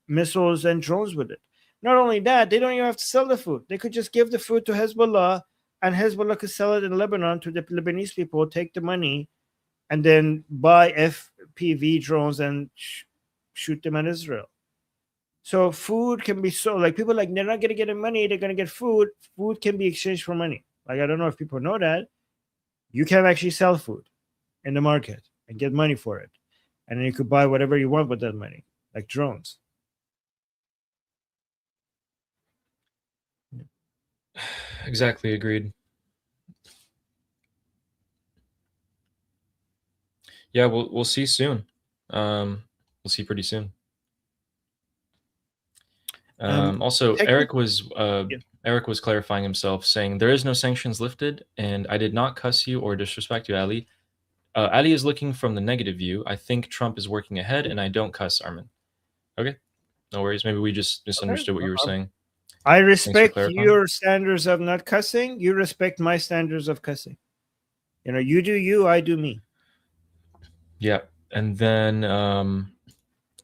Speaker 1: missiles and drones with it. Not only that, they don't even have to sell the food. They could just give the food to Hezbollah, and Hezbollah could sell it in Lebanon to the Lebanese people, take the money, and then buy FPV drones and shoot them at Israel. So food can be sold. Like, people like, they're not going to get money, they're going to get food. Food can be exchanged for money. Like, I don't know if people know that. You can actually sell food in the market and get money for it. And then you could buy whatever you want with that money, like drones.
Speaker 2: Exactly, agreed. Yeah, we'll see soon. We'll see pretty soon. Also, Eric was clarifying himself, saying there is no sanctions lifted, and I did not cuss you or disrespect you, Ali. Ali is looking from the negative view. I think Trump is working ahead, and I don't cuss, Armin. Okay, no worries. Maybe we just misunderstood what you were saying.
Speaker 1: I respect your standards of not cussing. You respect my standards of cussing. You do you, I do me.
Speaker 2: Yeah, and then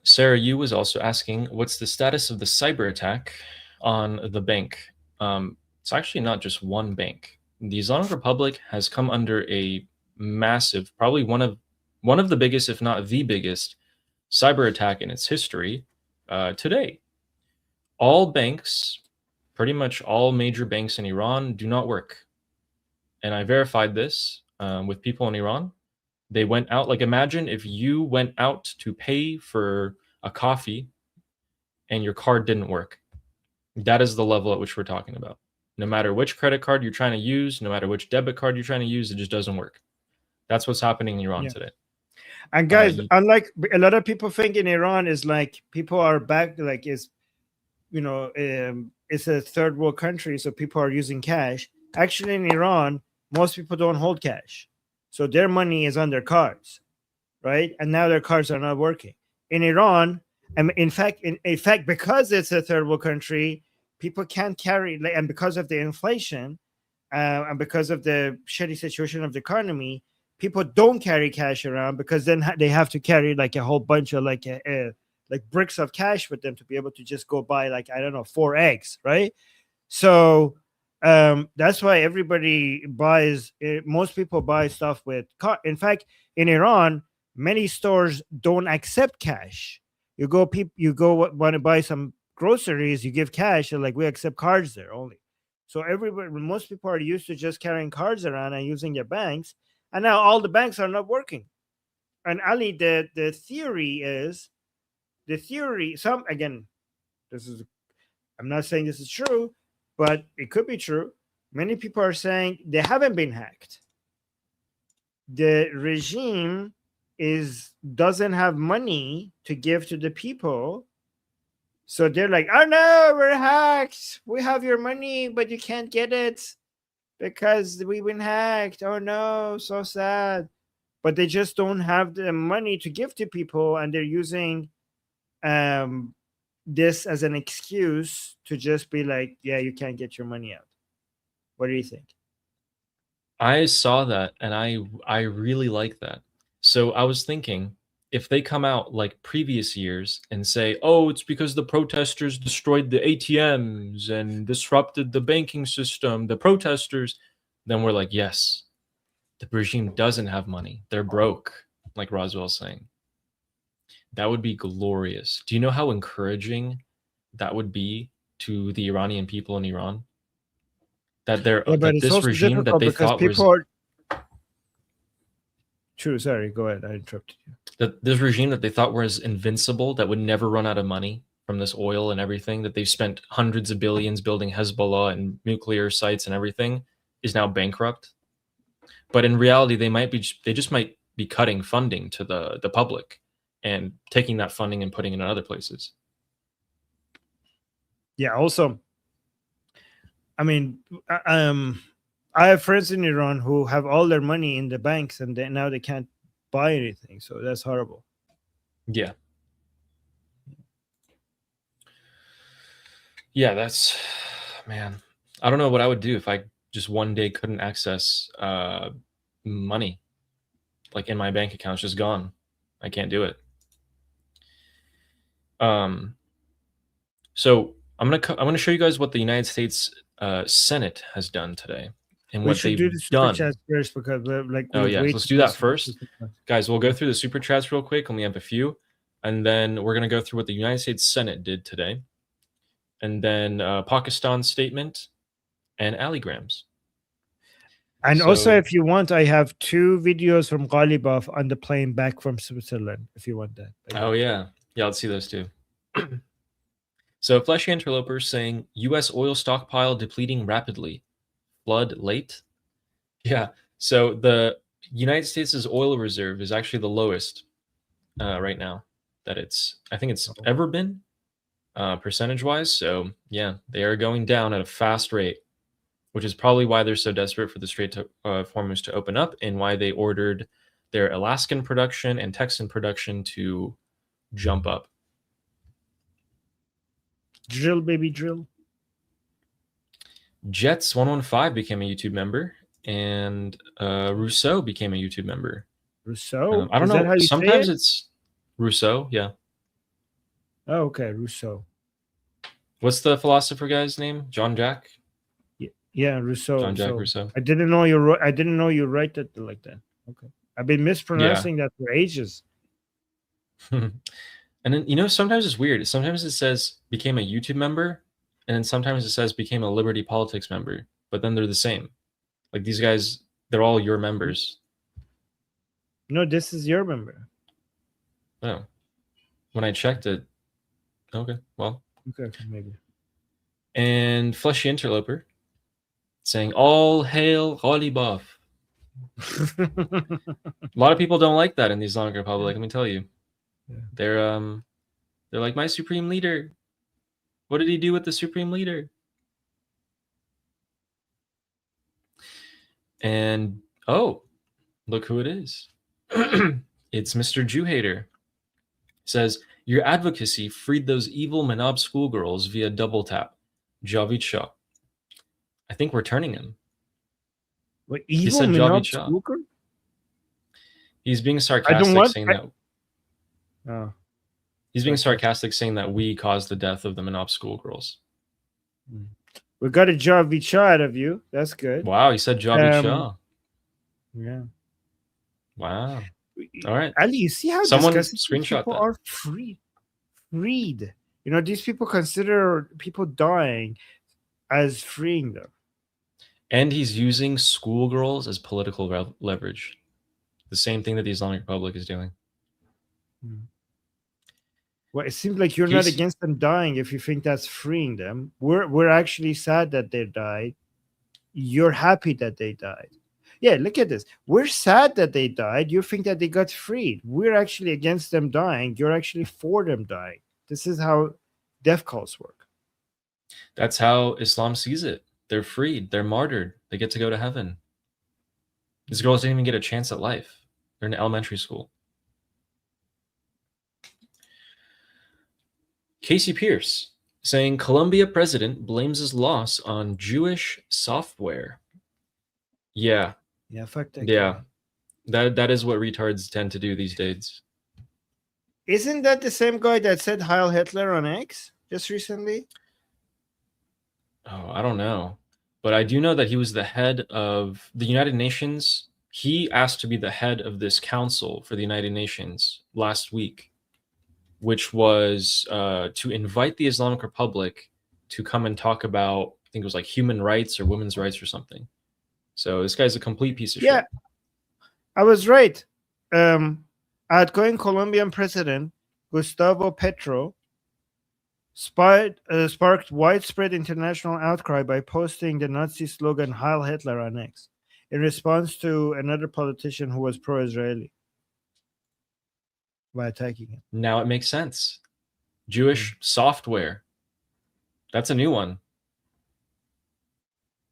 Speaker 2: Sarah, you was also asking, what's the status of the cyber attack on the bank? It's actually not just one bank. The Islamic Republic has come under a massive, probably one of the biggest, if not the biggest, cyber attack in its history today. All banks, pretty much all major banks in Iran, do not work. And I verified this with people in Iran. They went out, like, imagine if you went out to pay for a coffee and your card didn't work. That is the level at which we're talking about. No matter which credit card you're trying to use, no matter which debit card you're trying to use, it just doesn't work. That's what's happening in Iran today.
Speaker 1: And guys, unlike a lot of people think in Iran is like people are back, like it's a third world country, so people are using cash. Actually, in Iran, most people don't hold cash, so their money is on their cards, right? And now their cards are not working. In Iran, and in fact, because it's a third world country, people can't carry, and because of the inflation, and because of the shitty situation of the economy, people don't carry cash around, because then they have to carry like a whole bunch of like bricks of cash with them to be able to just go buy, like, I don't know, 4 eggs, right? So that's why everybody buys. Most people buy stuff with card. In fact, in Iran, many stores don't accept cash. You go want to buy some groceries, you give cash, and like, we accept cards there only. So most people are used to just carrying cards around and using their banks, and now all the banks are not working. And Ali, the theory is, I'm not saying this is true, but it could be true. Many people are saying they haven't been hacked. The regime doesn't have money to give to the people, so they're like, oh no, we're hacked. We have your money, but you can't get it. because we've been hacked. Oh no, so sad. But they just don't have the money to give to people, and they're using this as an excuse to just be like, yeah, you can't get your money out. What do you think?
Speaker 2: I saw that and I really like that. So I was thinking, if they come out like previous years and say, "Oh, it's because the protesters destroyed the ATMs and disrupted the banking system, the protesters," then we're like, "Yes, the regime doesn't have money. They're broke," like Roswell's saying. That would be glorious. Do you know how encouraging that would be to the Iranian people in Iran? That they're
Speaker 1: Yeah, but
Speaker 2: that
Speaker 1: it's
Speaker 2: this
Speaker 1: also
Speaker 2: regime that
Speaker 1: difficult
Speaker 2: they
Speaker 1: because
Speaker 2: thought was
Speaker 1: people are. True. Sorry. Go ahead. I interrupted you.
Speaker 2: that this regime that they thought was invincible, that would never run out of money from this oil and everything, that they've spent hundreds of billions building Hezbollah and nuclear sites and everything, is now bankrupt. But in reality, they just might be cutting funding to the public and taking that funding and putting it in other places.
Speaker 1: Yeah. Also, I mean, I have friends in Iran who have all their money in the banks, and now they can't buy anything. So that's horrible.
Speaker 2: Yeah. Yeah, that's, man. I don't know what I would do if I just one day couldn't access money. Like in my bank account, it's just gone. I can't do it. So I'm gonna show you guys what the United States Senate has done today and
Speaker 1: We
Speaker 2: what
Speaker 1: should
Speaker 2: they've
Speaker 1: do the super
Speaker 2: done.
Speaker 1: chats first because like
Speaker 2: Oh
Speaker 1: we've
Speaker 2: yeah,
Speaker 1: waited
Speaker 2: let's do
Speaker 1: for
Speaker 2: that
Speaker 1: this-
Speaker 2: first, guys. We'll go through the super chats real quick, and we have a few, and then we're gonna go through what the United States Senate did today, and then Pakistan's statement and alligrams.
Speaker 1: And also,
Speaker 2: So-
Speaker 1: if you want, I have 2 videos from Ghalibaf on the plane back from Switzerland. If you want that.
Speaker 2: Oh yeah, let's see those too. So Fleshy Interloper saying U.S. oil stockpile depleting rapidly, flood late. Yeah. So the United States' oil reserve is actually the lowest right now that I think it's ever been percentage wise. So yeah, they are going down at a fast rate, which is probably why they're so desperate for the Strait of Hormuz to open up, and why they ordered their Alaskan production and Texan production to jump up.
Speaker 1: Drill, baby, drill.
Speaker 2: Jets115 became a YouTube member, and Rousseau became a YouTube member.
Speaker 1: Rousseau?
Speaker 2: I don't
Speaker 1: Is that
Speaker 2: know.
Speaker 1: how you say
Speaker 2: Sometimes
Speaker 1: it?
Speaker 2: it's Rousseau. Yeah.
Speaker 1: Oh, okay, Rousseau.
Speaker 2: What's the philosopher guy's name? John Jack?
Speaker 1: Yeah, Rousseau.
Speaker 2: John Jack
Speaker 1: So
Speaker 2: Rousseau.
Speaker 1: I didn't know you write it like that. Okay, I've been mispronouncing that for ages.
Speaker 2: And then, sometimes it's weird. Sometimes it says became a YouTube member, and then sometimes it says became a Liberty Politics member, but then they're the same. Like these guys, they're all your members.
Speaker 1: No, this is your member.
Speaker 2: Oh. When I checked it, okay, well.
Speaker 1: Okay, maybe.
Speaker 2: And Fleshy Interloper saying, all hail Ghalibaf. A lot of people don't like that in the Islamic Republic, let me tell you.
Speaker 1: Yeah.
Speaker 2: They're like, my supreme leader. What did he do with the supreme leader? And oh, look who it is. It's Mr. Jew Hater. Says, your advocacy freed those evil Manab schoolgirls via double tap. Javid Shah. I think we're turning him.
Speaker 1: What,
Speaker 2: He
Speaker 1: evil
Speaker 2: said Javid
Speaker 1: Minab
Speaker 2: Shah.
Speaker 1: Spooker?
Speaker 2: He's being sarcastic,
Speaker 1: want-
Speaker 2: saying that
Speaker 1: Oh.
Speaker 2: he's being
Speaker 1: Sarcastic.
Speaker 2: sarcastic, saying that we caused the death of the Manab schoolgirls.
Speaker 1: We got a Javid Shah out of you. That's good.
Speaker 2: Wow, he said Javid
Speaker 1: Um,
Speaker 2: Shah.
Speaker 1: Yeah.
Speaker 2: Wow. All right.
Speaker 1: Ali, you see how
Speaker 2: Someone
Speaker 1: disgusting these
Speaker 2: screenshot
Speaker 1: people
Speaker 2: that.
Speaker 1: are freed. These people consider people dying as freeing them.
Speaker 2: And he's using schoolgirls as political leverage. The same thing that the Islamic Republic is doing.
Speaker 1: Well, it seems like you're not
Speaker 2: He's-
Speaker 1: against them dying if you think that's freeing them. We're actually sad that they died. You're happy that they died. Yeah, look at this. We're sad that they died. You think that they got freed. We're actually against them dying. You're actually for them dying. This is how death cults work.
Speaker 2: That's how Islam sees it. They're freed. They're martyred. They get to go to heaven. These girls didn't even get a chance at life. They're in elementary school. Casey Pierce saying Colombia president blames his loss on Jewish software. Yeah.
Speaker 1: Yeah, fuck that
Speaker 2: Yeah.
Speaker 1: guy.
Speaker 2: That is what retards tend to do these days.
Speaker 1: Isn't that the same guy that said Heil Hitler on X just recently?
Speaker 2: Oh, I don't know. But I do know that he was the head of the United Nations. He asked to be the head of this council for the United Nations last week, which was to invite the Islamic Republic to come and talk about, I think it was like human rights or women's rights or something. So this guy's a complete piece of shit.
Speaker 1: I was right. Outgoing Colombian President Gustavo Petro sparked widespread international outcry by posting the Nazi slogan Heil Hitler on X in response to another politician who was pro-Israeli by attacking him.
Speaker 2: Now it makes sense. Jewish software. That's a new one.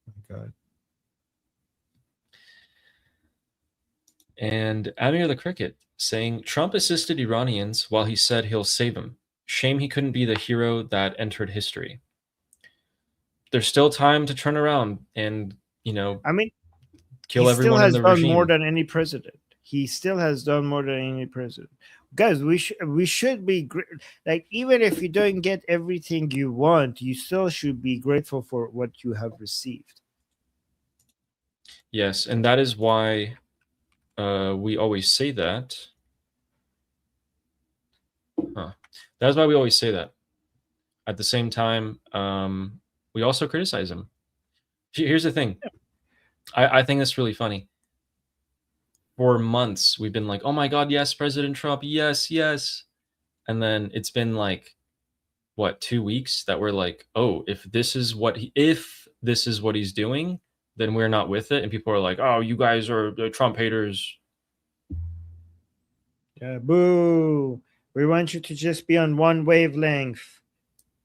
Speaker 1: Oh my God.
Speaker 2: And Amir the Cricket saying Trump assisted Iranians while he said he'll save them. Shame he couldn't be the hero that entered history. There's still time to turn around and,
Speaker 1: I mean,
Speaker 2: kill
Speaker 1: he
Speaker 2: everyone
Speaker 1: still
Speaker 2: in
Speaker 1: has
Speaker 2: the
Speaker 1: done
Speaker 2: regime.
Speaker 1: more than any president. He still has done more than any president. Guys, we should be like, even if you don't get everything you want, you still should be grateful for what you have received.
Speaker 2: Yes, and that is why we always say that. That's why we always say that. At the same time, we also criticize him. Here's the thing. I think that's really funny. For months, we've been like, oh my God, yes, President Trump, yes, yes. And then it's been like, what, 2 weeks that we're like, oh, if this is what he's doing, then we're not with it. And people are like, oh, you guys are the Trump haters.
Speaker 1: Yeah, boo. We want you to just be on one wavelength.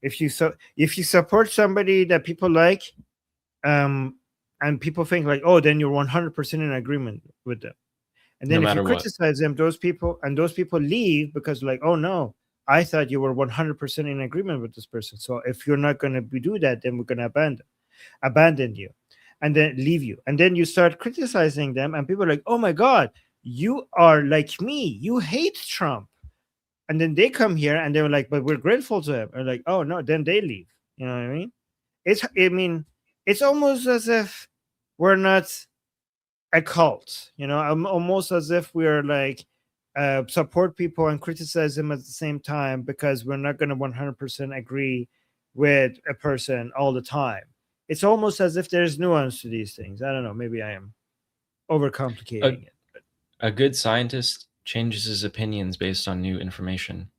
Speaker 1: If you support somebody that people like, and people think like, oh, then you're 100% in agreement with them. And then
Speaker 2: No
Speaker 1: if you
Speaker 2: matter what.
Speaker 1: criticize them, those people leave because like, oh no, I thought you were 100% in agreement with this person. So if you're not going to do that, then we're going to abandon you and then leave you. And then you start criticizing them and people are like, oh my God, you are like me. You hate Trump. And then they come here and they're like, but we're grateful to him. And like, oh no, then they leave. You know what I mean? It's almost as if we're not a cult, almost as if we're like support people and criticize them at the same time because we're not going to 100% agree with a person all the time. It's almost as if there's nuance to these things. I don't know. Maybe I am overcomplicating it.
Speaker 2: A good scientist changes his opinions based on new information.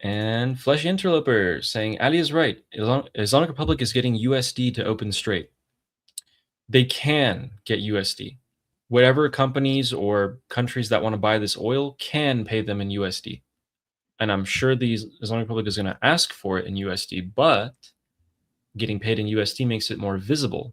Speaker 2: And Fleshy Interloper saying Ali is right. Islamic Republic is getting USD to open straight. They can get USD. Whatever companies or countries that want to buy this oil can pay them in USD. And I'm sure the Islamic Republic is going to ask for it in USD, but getting paid in USD makes it more visible.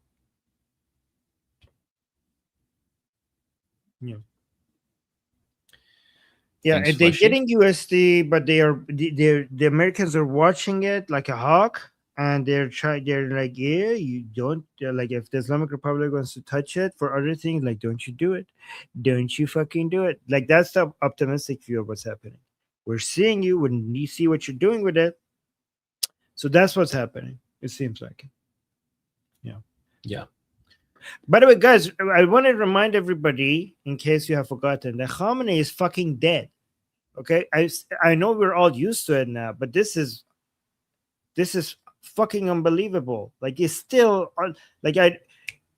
Speaker 1: Yeah,
Speaker 2: Thanks,
Speaker 1: and they're
Speaker 2: Fleshy.
Speaker 1: getting USD, but the Americans are watching it like a hawk, and they're like, yeah, you don't like, if the Islamic Republic wants to touch it for other things, like, don't you do it, don't you fucking do it. Like, that's the optimistic view of what's happening. We're seeing you when you see what you're doing with it, so that's what's happening. It seems like.
Speaker 2: Yeah.
Speaker 1: By the way, guys, I want to remind everybody, in case you have forgotten, that Khamenei is fucking dead. Okay, I know we're all used to it now, but this is fucking unbelievable. Like, it's still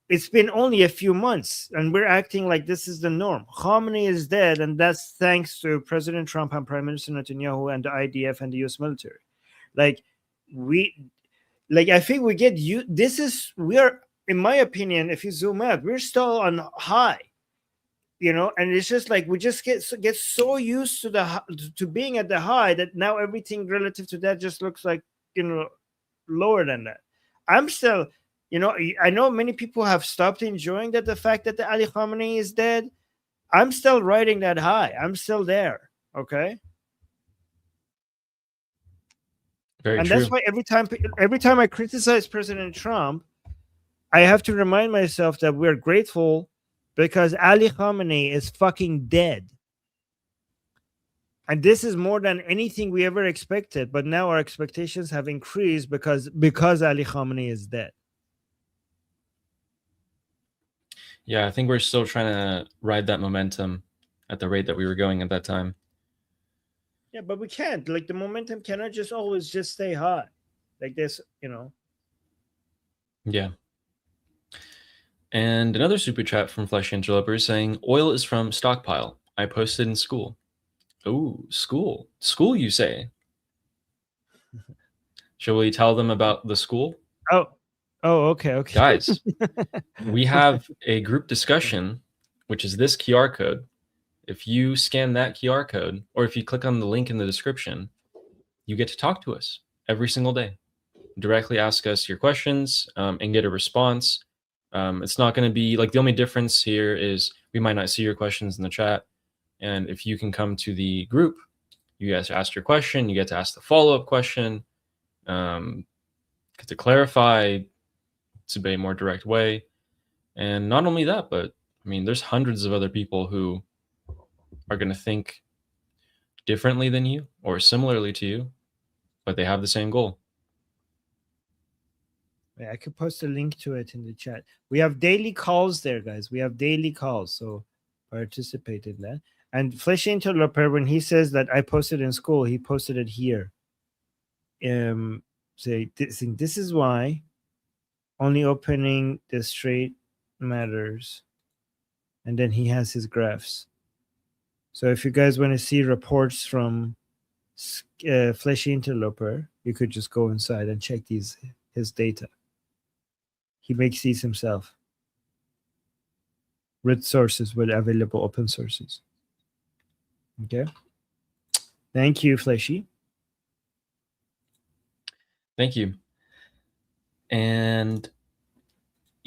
Speaker 1: it's been only a few months, and we're acting like this is the norm. Khamenei is dead, and that's thanks to President Trump and Prime Minister Netanyahu and the IDF and the U.S. military. I think we get you. We are. In my opinion, if you zoom out, we're still on high, and it's just like we just get so used to being at the high that now everything relative to that just looks like, lower than that. I'm still, I know many people have stopped enjoying the fact that the Ali Khamenei is dead. I'm still riding that high. I'm still there. Okay.
Speaker 2: Very
Speaker 1: And
Speaker 2: true.
Speaker 1: that's why every time I criticize President Trump, I have to remind myself that we're grateful because Ali Khamenei is fucking dead. And this is more than anything we ever expected. But now our expectations have increased because Ali Khamenei is dead.
Speaker 2: Yeah, I think we're still trying to ride that momentum at the rate that we were going at that time.
Speaker 1: Yeah, but we can't. Like, the momentum cannot just always just stay high like this,
Speaker 2: Yeah. And another super chat from Flesh Interloper saying, oil is from stockpile. I posted in school. Oh, school. School, you say? Shall we tell them about the school?
Speaker 1: Oh, okay.
Speaker 2: Guys, we have a group discussion, which is this QR code. If you scan that QR code, or if you click on the link in the description, you get to talk to us every single day. Directly ask us your questions and get a response. It's not going to be like, the only difference here is we might not see your questions in the chat. And if you can come to the group, you guys ask your question, you get to ask the follow-up question, get to clarify, it's a more direct way. And not only that, but I mean, there's hundreds of other people who are going to think differently than you or similarly to you, but they have the same goal.
Speaker 1: Yeah, I could post a link to it in the chat. We have daily calls there, guys. We have daily calls, so participate in that. And Flesh Interloper, when he says that I posted in school, he posted it here. Say this is why only opening the straight matters. And then he has his graphs. So if you guys want to see reports from Fleshy Interloper, you could just go inside and check his data. He makes these himself with sources, with available open sources. Okay. Thank you, Fleshy.
Speaker 2: Thank you. And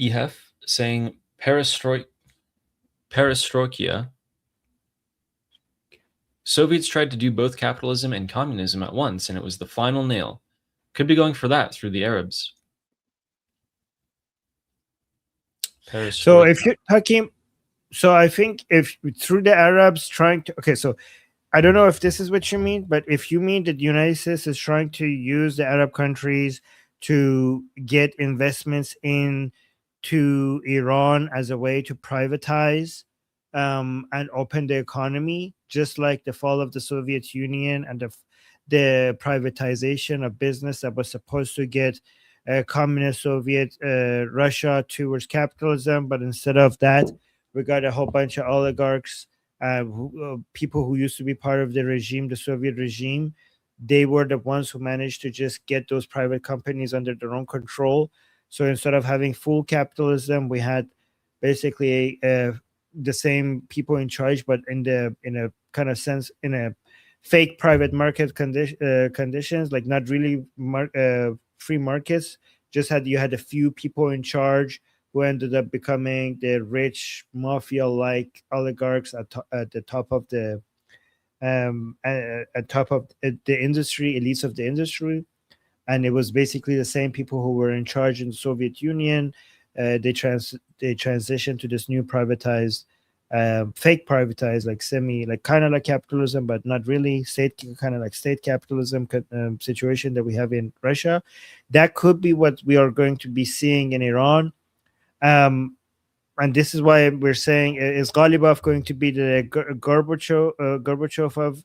Speaker 2: EHF saying perestroika. Soviets tried to do both capitalism and communism at once, and it was the final nail. Could be going for that through the Arabs.
Speaker 1: So if you're talking, so I think if through the Arabs trying to, okay, so I don't know if this is what you mean, but if you mean that the United States is trying to use the Arab countries to get investments into Iran as a way to privatize and open the economy, just like the fall of the Soviet Union and the privatization of business that was supposed to get communist Soviet Russia towards capitalism, but instead of that, we got a whole bunch of oligarchs, people who used to be part of the regime, the Soviet regime. They were the ones who managed to just get those private companies under their own control. So instead of having full capitalism, we had basically the same people in charge, but in a kind of sense, in a fake private market conditions, like not really free markets. You had a few people in charge who ended up becoming the rich mafia-like oligarchs at the top of the industry, elites of the industry. And it was basically the same people who were in charge in the Soviet Union. They transitioned to this new privatized, fake privatized, like kind of like capitalism, but not really kind of like state capitalism situation that we have in Russia. That could be what we are going to be seeing in Iran. And this is why we're saying, is Ghalibaf going to be the Gorbachev of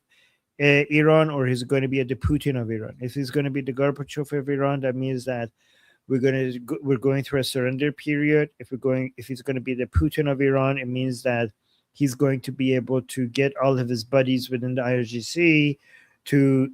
Speaker 1: Iran, or is it going to be the Putin of Iran? If he's going to be the Gorbachev of Iran, that means that we're going through a surrender period. If he's going to be the Putin of Iran, it means that he's going to be able to get all of his buddies within the IRGC to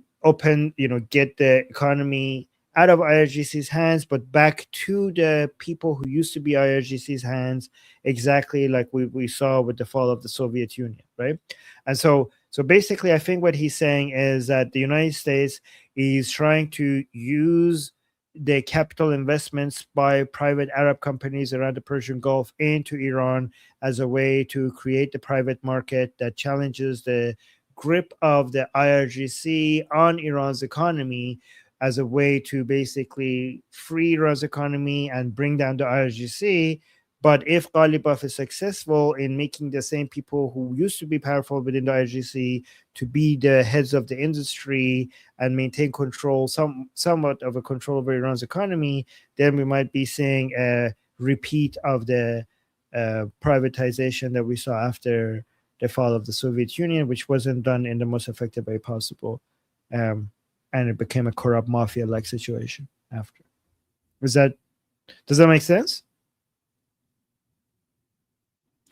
Speaker 1: get the economy out of IRGC's hands, but back to the people who used to be IRGC's hands, exactly like we saw with the fall of the Soviet Union, right? And so basically, I think what he's saying is that the United States is trying to use the capital investments by private Arab companies around the Persian Gulf into Iran as a way to create the private market that challenges the grip of the IRGC on Iran's economy, as a way to basically free Iran's economy and bring down the IRGC. But if Ghalibaf is successful in making the same people who used to be powerful within the IRGC to be the heads of the industry and maintain control, somewhat of a control over Iran's economy, then we might be seeing a repeat of the privatization that we saw after the fall of the Soviet Union, which wasn't done in the most effective way possible. And it became a corrupt mafia-like situation after. Does that make sense?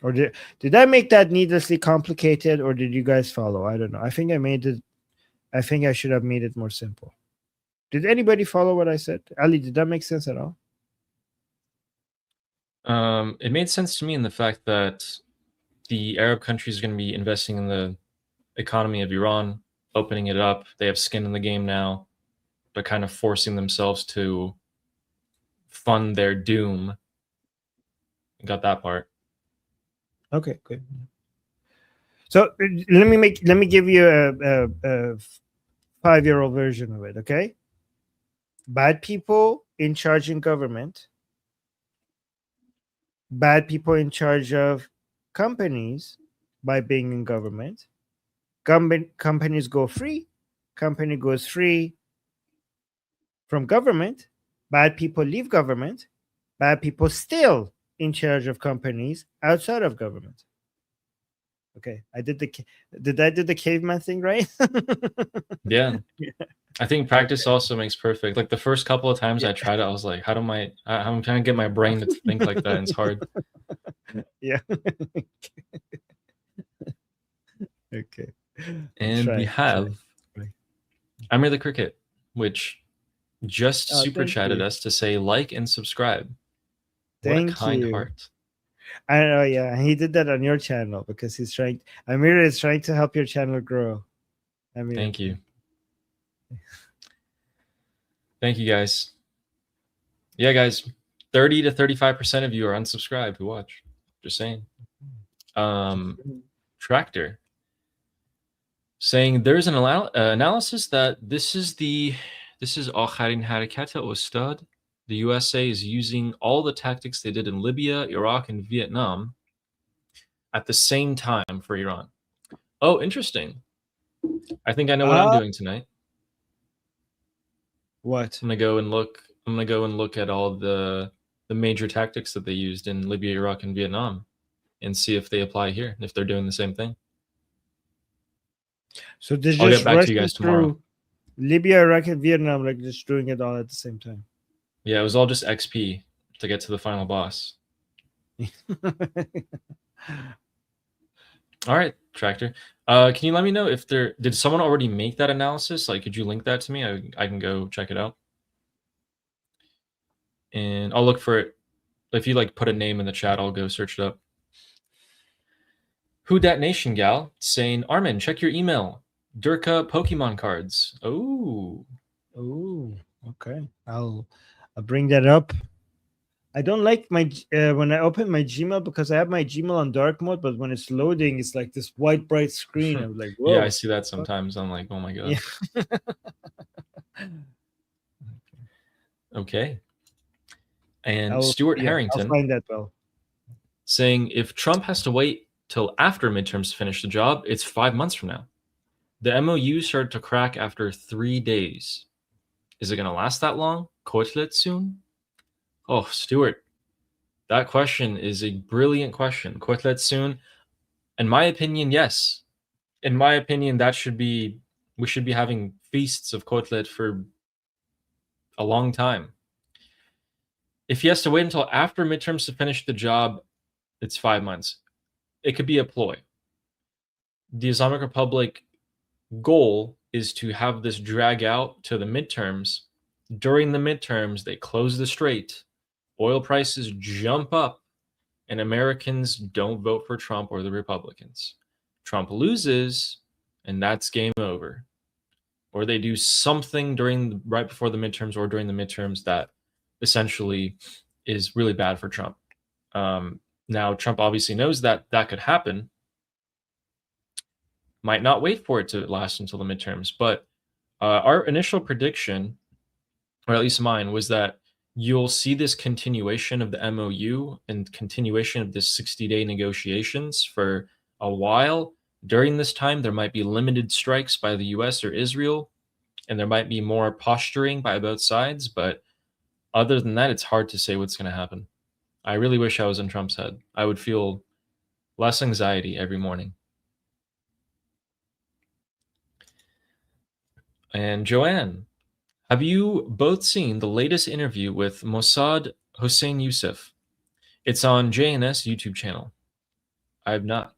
Speaker 1: Or did I make that needlessly complicated, or did you guys follow? I don't know. I think I should have made it more simple. Did anybody follow what I said? Ali, did that make sense at all?
Speaker 2: It made sense to me in the fact that the Arab countries are going to be investing in the economy of Iran, opening it up. They have skin in the game now, but kind of forcing themselves to fund their doom. Got that part.
Speaker 1: Okay, good. So let me give you a 5-year-old version of it. Okay, bad people in charge in government, bad people in charge of companies by being in government. Companies go free. Company goes free from government. Bad people leave government. Bad people still in charge of companies outside of government. Okay, did I do the caveman thing right?
Speaker 2: Yeah. I think practice also makes perfect. Like the first couple of times I tried it, I was like, I'm trying to get my brain to think like that, and it's hard.
Speaker 1: Yeah. Okay.
Speaker 2: And we have Amir the Cricket, which just super chatted us to say like and subscribe. What a kind heart.
Speaker 1: I know, yeah. He did that on your channel because Amir is trying to help your channel grow.
Speaker 2: Thank you. Thank you, guys. Yeah, guys, 30 to 35% of you are unsubscribed who watch. Just saying. Tractor saying there's an analysis that this is آخرین حرکت استاد. The USA is using all the tactics they did in Libya, Iraq, and Vietnam at the same time for Iran. Oh, interesting. I think I know what I'm doing tonight.
Speaker 1: What?
Speaker 2: I'm gonna go and look at all the major tactics that they used in Libya, Iraq, and Vietnam, and see if they apply here, if they're doing the same thing.
Speaker 1: So they're
Speaker 2: I'll
Speaker 1: just
Speaker 2: get back to you guys tomorrow.
Speaker 1: Libya, Iraq, and Vietnam, like just doing it all at the same time.
Speaker 2: Yeah, it was all just XP to get to the final boss. All right, Tractor. Can you let me know if did someone already make that analysis? Like, could you link that to me? I can go check it out. And I'll look for it. If you like put a name in the chat, I'll go search it up. Who Dat Nation gal saying, Armin, check your email. Durka Pokemon cards. Oh,
Speaker 1: okay. I'll bring that up. I don't like my when I open my Gmail because I have my Gmail on dark mode, but when it's loading, it's like this white bright screen. I'm like, whoa.
Speaker 2: Yeah, I see that sometimes. I'm like, oh my god. Yeah. Okay. And Stuart Harrington,
Speaker 1: I'll find that well,
Speaker 2: saying if Trump has to wait till after midterms to finish the job, it's 5 months from now. The MOU started to crack after 3 days. Is it going to last that long? Koitlet soon? Oh, Stuart, that question is a brilliant question. Koitlet soon? In my opinion, yes. In my opinion, we should be having feasts of Koitlet for a long time. If he has to wait until after midterms to finish the job, it's 5 months. It could be a ploy. The Islamic Republic goal is to have this drag out to the midterms. During the midterms, they close the strait. Oil prices jump up, and Americans don't vote for Trump or the Republicans. Trump loses, and that's game over. or they do something right before the midterms or during the midterms that essentially is really bad for Trump. Now, Trump obviously knows that that could happen. Might not wait for it to last until the midterms, but our initial prediction, or at least mine, was that you'll see this continuation of the MOU and continuation of this 60-day negotiations for a while. During this time, there might be limited strikes by the US or Israel, and there might be more posturing by both sides. But other than that, it's hard to say what's going to happen. I really wish I was in Trump's head. I would feel less anxiety every morning. And Joanne, have you both seen the latest interview with Mossad Hossein Youssef? It's on JNS YouTube channel. I have not.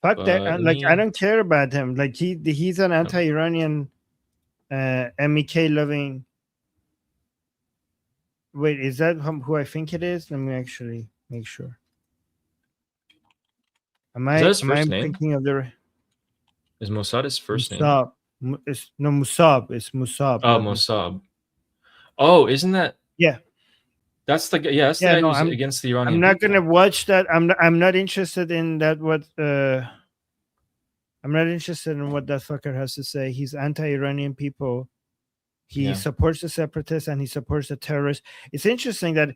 Speaker 1: Fuck that.
Speaker 2: But
Speaker 1: Like, I don't care about him. Like, he's an anti-Iranian, MEK loving. Wait, is that who I think it is? Let me actually make sure. Am I thinking of the?
Speaker 2: Is Mossad his first name?
Speaker 1: Musab. It's no Musab. It's Musab.
Speaker 2: Oh, Mossab. Oh, isn't that?
Speaker 1: Yeah.
Speaker 2: That's the guy who's against the Iranian.
Speaker 1: I'm not gonna watch that. I'm not interested in that. I'm not interested in what that fucker has to say. He's anti-Iranian people. He supports the separatists and he supports the terrorists. It's interesting that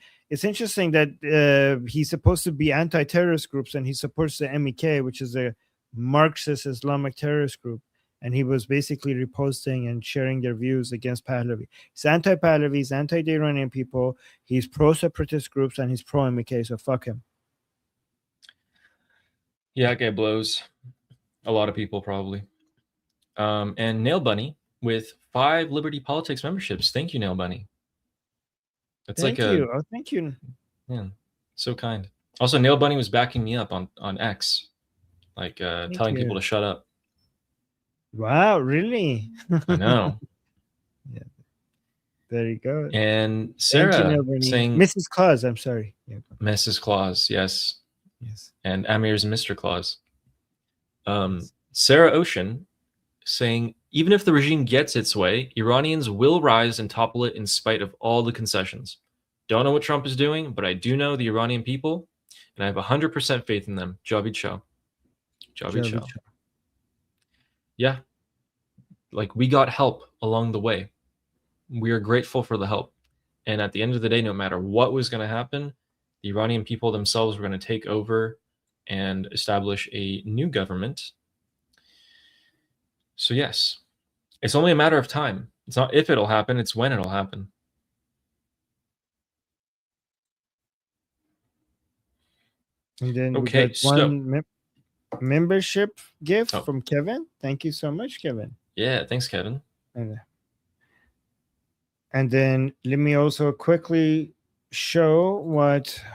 Speaker 1: he's supposed to be anti-terrorist groups and he supports the MEK, which is a Marxist Islamic terrorist group. And he was basically reposting and sharing their views against Pahlavi. He's anti-Pahlavi, he's anti-Iranian people, he's pro-separatist groups, and he's pro-MEK, so fuck him.
Speaker 2: Yeah, that guy blows a lot of people, probably. And Nail Bunny with 5 Liberty Politics memberships. Thank you, Nail Bunny. That's
Speaker 1: thank you. Oh, thank you.
Speaker 2: Yeah, so kind. Also, Nail Bunny was backing me up on X, like telling people to shut up.
Speaker 1: Wow, really?
Speaker 2: I know.
Speaker 1: Yeah. There you go.
Speaker 2: And Sarah saying
Speaker 1: Mrs. Claus, I'm sorry. Yeah.
Speaker 2: Mrs. Claus, yes.
Speaker 1: Yes.
Speaker 2: And Amir's Mr. Claus. Sarah Ocean saying, even if the regime gets its way, Iranians will rise and topple it in spite of all the concessions. Don't know what Trump is doing, but I do know the Iranian people, and I have 100% faith in them. Javid Shah. Javid Shah. Yeah, like we got help along the way. We are grateful for the help. And at the end of the day, no matter what was going to happen, the Iranian people themselves were going to take over and establish a new government. So yes, it's only a matter of time. It's not if it'll happen, it's when it'll happen.
Speaker 1: And then we got one membership gift from Kevin. Thank you so much, Kevin.
Speaker 2: Yeah, thanks, Kevin.
Speaker 1: And then let me also quickly show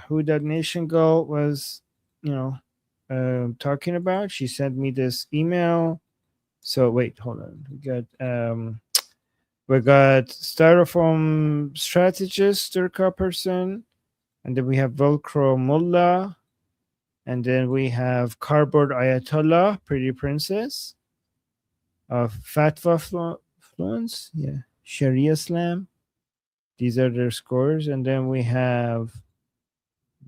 Speaker 1: who that Nation Girl was, talking about. She sent me this email. So wait, hold on. We got Styrofoam Strategist, Turka person, and then we have Velcro Mullah. And then we have Cardboard Ayatollah, Pretty Princess, Fatwa Fluence, Sharia Slam. These are their scores. And then we have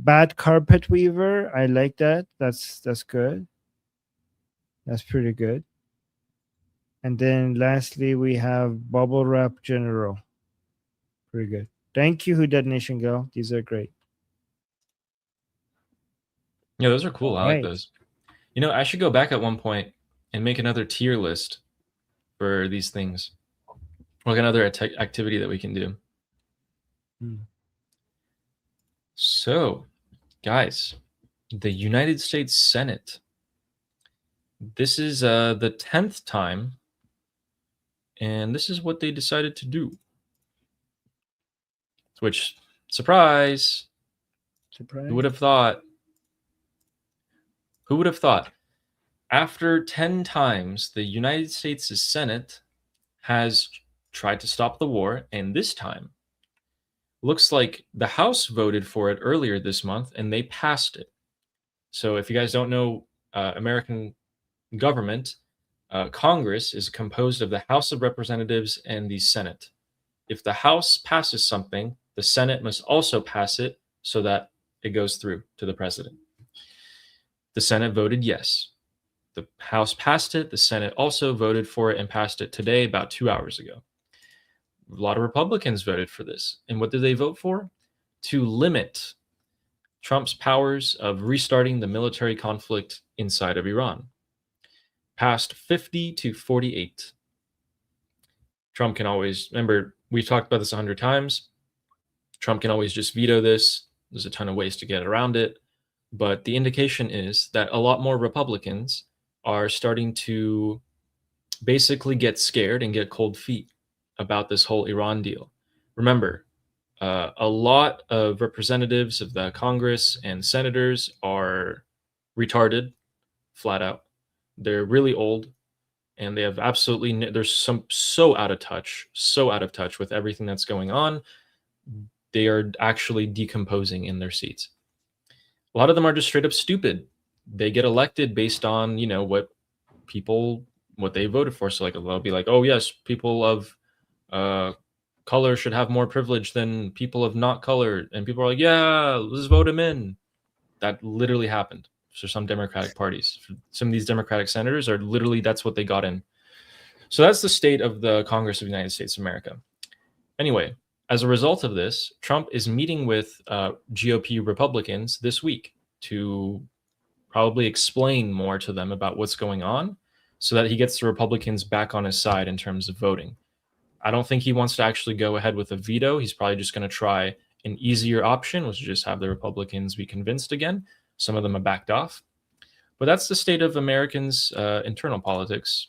Speaker 1: Bad Carpet Weaver. I like that. That's good. That's pretty good. And then lastly, we have Bubble Wrap General. Pretty good. Thank you, Who Dat Nation Girl. These are great.
Speaker 2: Yeah, those are cool. I like those. I should go back at one point and make another tier list for these things. Like another activity that we can do. So, guys, the United States Senate. This is the 10th time, and this is what they decided to do. Which, surprise. Who would have thought? Who would have thought? After 10 times, the United States' Senate has tried to stop the war, and this time, looks like the House voted for it earlier this month, and they passed it. So if you guys don't know American government, Congress is composed of the House of Representatives and the Senate. If the House passes something, the Senate must also pass it so that it goes through to the president. The Senate voted yes. The House passed it. The Senate also voted for it and passed it today, about 2 hours ago. A lot of Republicans voted for this. And what did they vote for? To limit Trump's powers of restarting the military conflict inside of Iran. Passed 50 to 48. Trump can always, remember, we've talked about this 100 times. Trump can always just veto this. There's a ton of ways to get around it. But the indication is that a lot more Republicans are starting to basically get scared and get cold feet about this whole Iran deal. Remember, a lot of representatives of the Congress and senators are retarded, flat out. They're really old, and they have absolutely, they're so out of touch with everything that's going on. They are actually decomposing in their seats. A lot of them are just straight up stupid. They get elected based on, what they voted for. So like they'll be like, oh yes, people of color should have more privilege than people of not color. And people are like, yeah, let's vote him in. That literally happened for some Democratic parties. Some of these Democratic senators are literally, that's what they got in. So that's the state of the Congress of the United States of America. Anyway, as a result of this, Trump is meeting with GOP Republicans this week to probably explain more to them about what's going on so that he gets the Republicans back on his side in terms of voting. I don't think he wants to actually go ahead with a veto. He's probably just going to try an easier option, which is just have the Republicans be convinced again. Some of them have backed off. But that's the state of Americans' internal politics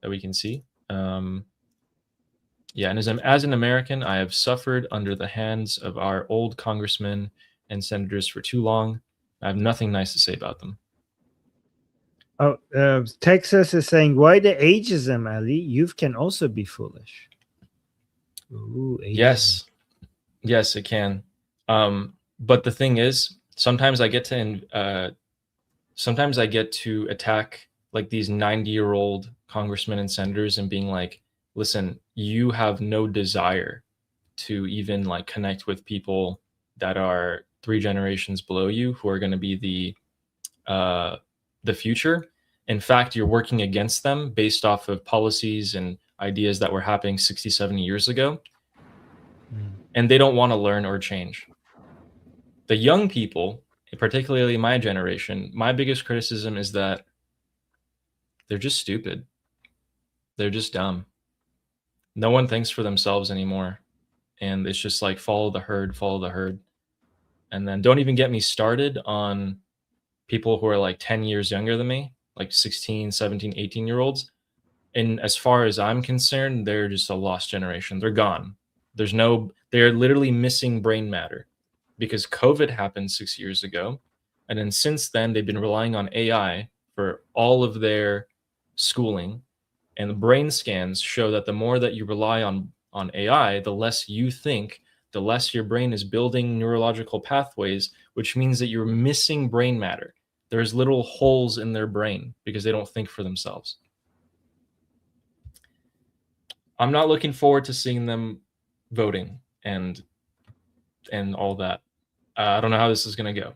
Speaker 2: that we can see. Yeah, and as an American, I have suffered under the hands of our old congressmen and senators for too long. I have nothing nice to say about them.
Speaker 1: Oh, Texas is saying, why the ageism, Ali? Youth can also be foolish. Ooh, ageism.
Speaker 2: Yes, it can. But the thing is, sometimes I get to attack like these 90-year-old congressmen and senators and being like, listen, you have no desire to even like connect with people that are 3 generations below you who are going to be the future. In fact, you're working against them based off of policies and ideas that were happening 60, 70 years ago. And they don't want to learn or change. The young people, particularly my generation, my biggest criticism is that they're just stupid. They're just dumb. No one thinks for themselves anymore. And it's just like follow the herd. And then don't even get me started on people who are like 10 years younger than me, like 16, 17, 18-year-olds. And as far as I'm concerned, they're just a lost generation. They're gone. They're literally missing brain matter because COVID happened 6 years ago. And then since then, they've been relying on AI for all of their schooling. And the brain scans show that the more that you rely on AI, the less you think, the less your brain is building neurological pathways, which means that you're missing brain matter. There's little holes in their brain because they don't think for themselves. I'm not looking forward to seeing them voting and all that. I don't know how this is going to go.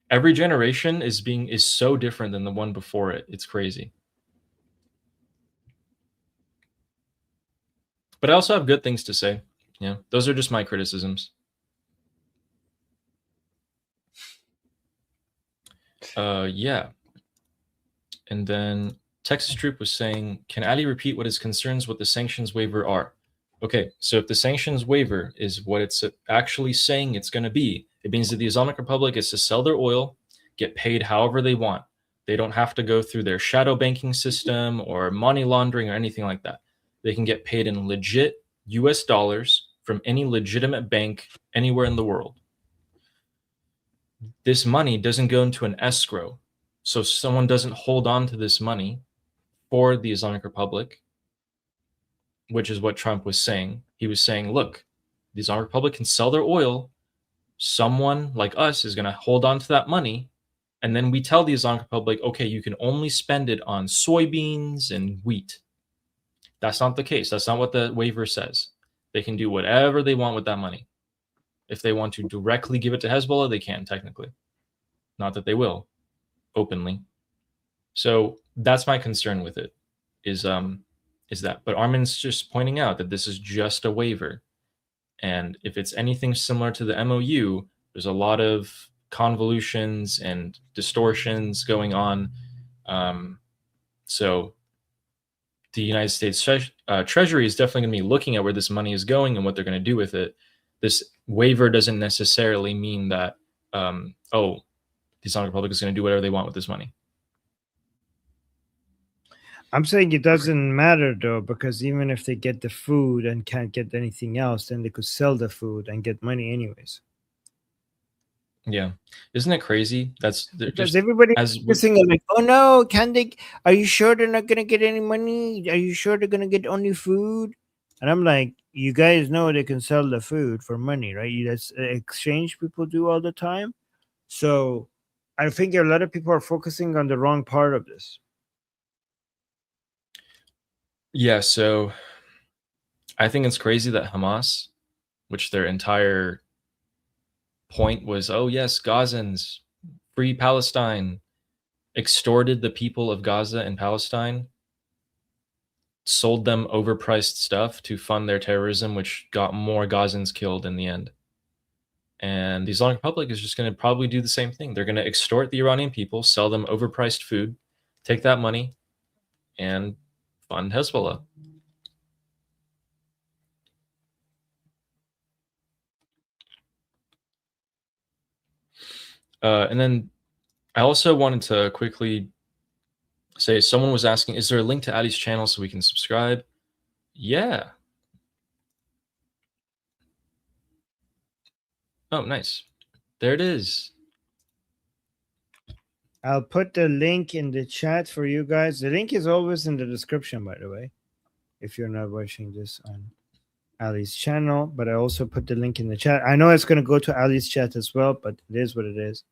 Speaker 2: Every generation is so different than the one before it. It's crazy. But I also have good things to say. Yeah, those are just my criticisms. Yeah. And then Texas Troop was saying, can Ali repeat what his concerns with the sanctions waiver are? Okay, so if the sanctions waiver is what it's actually saying it's going to be, it means that the Islamic Republic is to sell their oil, get paid however they want. They don't have to go through their shadow banking system or money laundering or anything like that. They can get paid in legit US dollars from any legitimate bank anywhere in the world. This money doesn't go into an escrow. So someone doesn't hold on to this money for the Islamic Republic, which is what Trump was saying. He was saying, look, the Islamic Republic can sell their oil. Someone like us is going to hold on to that money And then we tell the Islamic Republic, okay, you can only spend it on soybeans and wheat. That's not the case. That's not what the waiver says. They can do whatever they want with that money. If they want to directly give it to Hezbollah, they can, technically. Not that they will, openly. So that's my concern with it, is that. But Armin's just pointing out that this is just a waiver. And if it's anything similar to the MOU, there's a lot of convolutions and distortions going on. So the United States Treasury is definitely going to be looking at where this money is going and what they're going to do with it. This waiver doesn't necessarily mean that, the Islamic Republic is going to do whatever they want with this money.
Speaker 1: I'm saying it doesn't matter though, because even if they get the food and can't get anything else, then they could sell the food and get money anyways.
Speaker 2: Yeah, isn't it crazy?
Speaker 1: Because everybody is saying like, "Oh no, can they? Are you sure they're not gonna get any money? Are you sure they're gonna get only food?" And I'm like, "You guys know they can sell the food for money, right? That's exchange people do all the time." So I think a lot of people are focusing on the wrong part of this.
Speaker 2: Yeah, so I think it's crazy that Hamas, which their entire point was, oh yes, Gazans, free Palestine, extorted the people of Gaza and Palestine, sold them overpriced stuff to fund their terrorism, which got more Gazans killed in the end. And the Islamic Republic is just going to probably do the same thing. They're going to extort the Iranian people, sell them overpriced food, take that money, and fund Hezbollah. And then I also wanted to quickly say, someone was asking, is there a link to Ali's channel so we can subscribe? Yeah. Oh, nice. There it is.
Speaker 1: I'll put the link in the chat for you guys. The link is always in the description, by the way, if you're not watching this on Ali's channel. But I also put the link in the chat. I know it's going to go to Ali's chat as well, but it is what it is.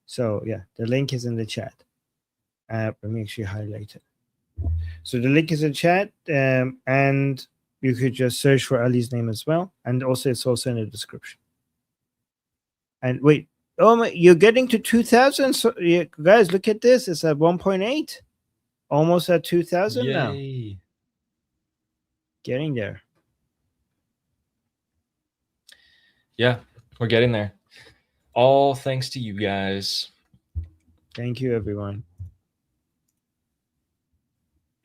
Speaker 1: So yeah, the link is in the chat. Let me actually highlight it. So the link is in chat, and you could just search for Ali's name as well. And also it's also in the description. And wait, oh my, you're getting to 2,000. So yeah, guys, look at this. It's at 1.8, almost at 2,000 now. Getting there.
Speaker 2: Yeah, we're getting there. All thanks to you guys.
Speaker 1: Thank you, everyone.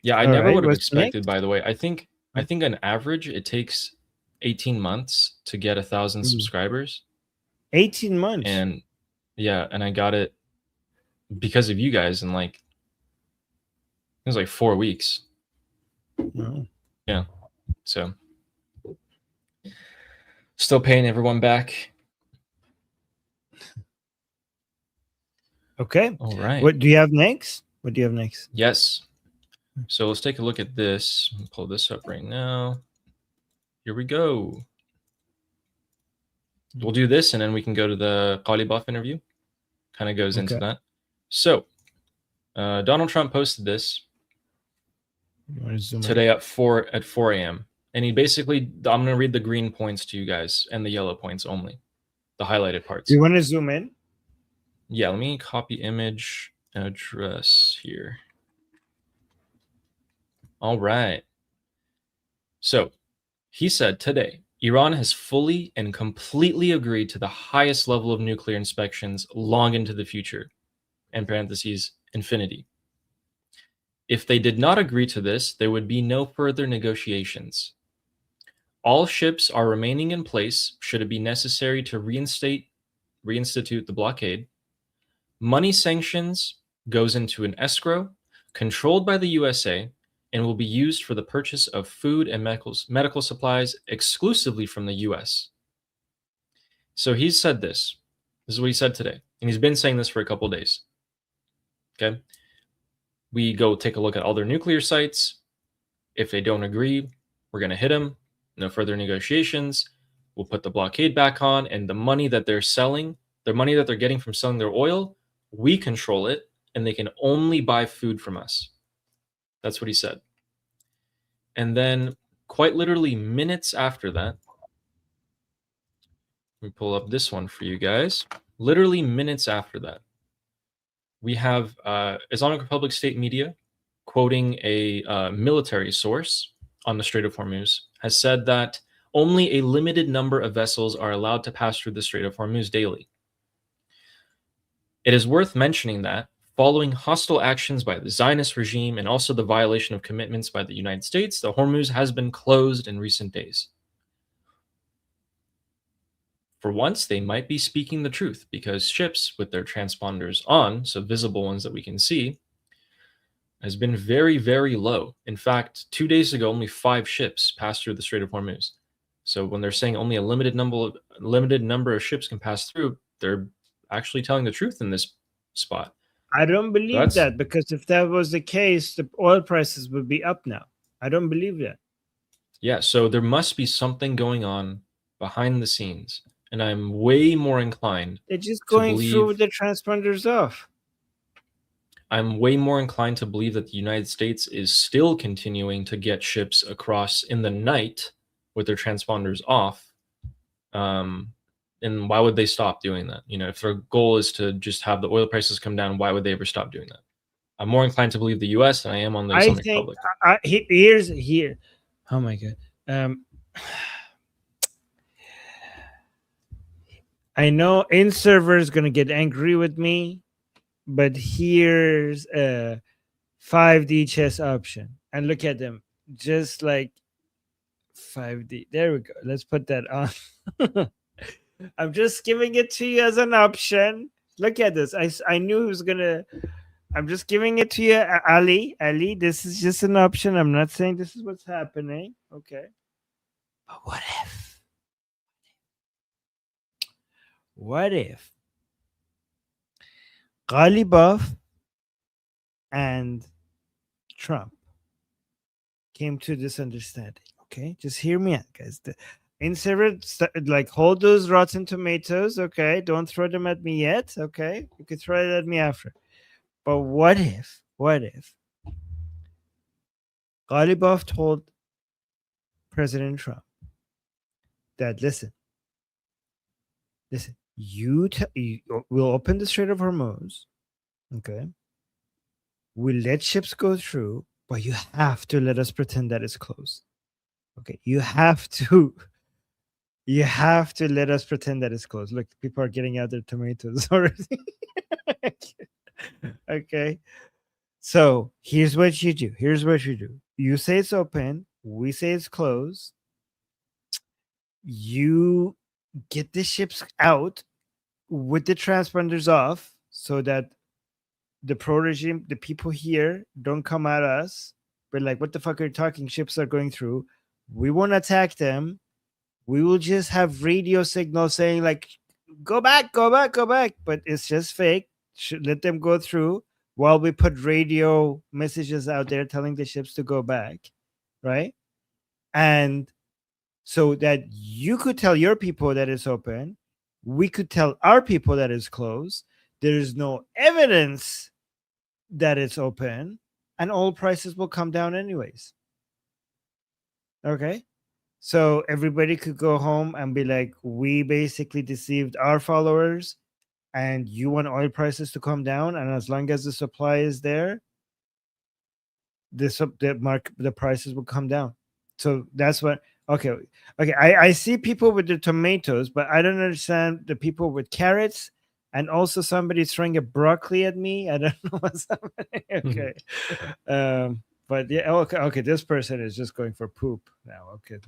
Speaker 2: Yeah, I never would have expected, by the way. I think on average it takes 18 months to get 1,000 subscribers.
Speaker 1: 18 months.
Speaker 2: And yeah, and I got it because of you guys in like, it was like 4 weeks.
Speaker 1: Oh.
Speaker 2: Yeah. So still paying everyone back.
Speaker 1: Okay.
Speaker 2: All right.
Speaker 1: What do you have next? What do you have next?
Speaker 2: Yes. So let's take a look at this. I'll pull this up right now. Here we go. We'll do this, and then we can go to the Qali Buff interview. Kind of goes into that. So Donald Trump posted this today at 4 a.m. And he basically, I'm going to read the green points to you guys and the yellow points only, the highlighted parts.
Speaker 1: Do you want to zoom in?
Speaker 2: Yeah, let me copy image address here. All right. So he said today, Iran has fully and completely agreed to the highest level of nuclear inspections long into the future, in parentheses, infinity. If they did not agree to this, there would be no further negotiations. All ships are remaining in place should it be necessary to reinstitute the blockade. Money sanctions goes into an escrow controlled by the USA and will be used for the purchase of food and medical supplies exclusively from the US. So he's said this. This is what he said today. And he's been saying this for a couple of days. Okay. We go take a look at all their nuclear sites. If they don't agree, we're going to hit them. No further negotiations. We'll put the blockade back on, and the money that they're selling, the money that they're getting from selling their oil, we control it, and they can only buy food from us. That's what he said. And then quite literally minutes after that, let me pull up this one for you guys. Literally minutes after that, we have Islamic Republic state media quoting a military source on the Strait of Hormuz has said that only a limited number of vessels are allowed to pass through the Strait of Hormuz daily. It is worth mentioning that following hostile actions by the Zionist regime and also the violation of commitments by the United States, the Hormuz has been closed in recent days. For once, they might be speaking the truth because ships with their transponders on, so visible ones that we can see, has been very, very low. In fact, 2 days ago, only 5 ships passed through the Strait of Hormuz. So when they're saying only a limited number of ships can pass through, they're actually telling the truth in this spot.
Speaker 1: I don't believe that, because if that was the case, the oil prices would be up now. I don't believe that.
Speaker 2: Yeah, so there must be something going on behind the scenes, and I'm way more inclined
Speaker 1: They're just going through with the transponders off.
Speaker 2: I'm way more inclined to believe that the United States is still continuing to get ships across in the night with their transponders off. And why would they stop doing that? You know, if their goal is to just have the oil prices come down, why would they ever stop doing that? I'm more inclined to believe the U.S. than I am on the Islamic Republic.
Speaker 1: Here. Oh my God. I know in-server is going to get angry with me, but here's a 5D chess option. And look at them. Just like 5D. There we go. Let's put that on. I'm just giving it to you as an option. Look at this. I knew he was going to... I'm just giving it to you, Ali. Ali, this is just an option. I'm not saying this is what's happening. Okay. But what if Ghalibaf and Trump came to this understanding? Okay, just hear me out, guys. Like, hold those rotten tomatoes. Okay, don't throw them at me yet. Okay, you can throw it at me after. But what if Ghalibaf told President Trump that, listen, we'll open the Strait of Hormuz, okay? We'll let ships go through, but you have to let us pretend that it's closed. Okay, you have to let us pretend that it's closed. Look, people are getting out their tomatoes already. Okay, so here's what you do. You say it's open, we say it's closed. You get the ships out with the transponders off so that the pro-regime, the people here, don't come at us. But like, what the fuck are you talking? Ships are going through. We won't attack them. We will just have radio signals saying like, go back. But it's just fake. Should let them go through while we put radio messages out there telling the ships to go back, right? And so that you could tell your people that it's open, we could tell our people that it's closed. There is no evidence that it's open, and oil prices will come down anyways. Okay, so everybody could go home and be like, we basically deceived our followers, and you want oil prices to come down, and as long as the supply is there, the prices will come down. So that's what. Okay. I see people with the tomatoes, but I don't understand the people with carrots, and also somebody's throwing a broccoli at me. I don't know what's happening. Okay. But yeah, okay. This person is just going for poop now. Okay.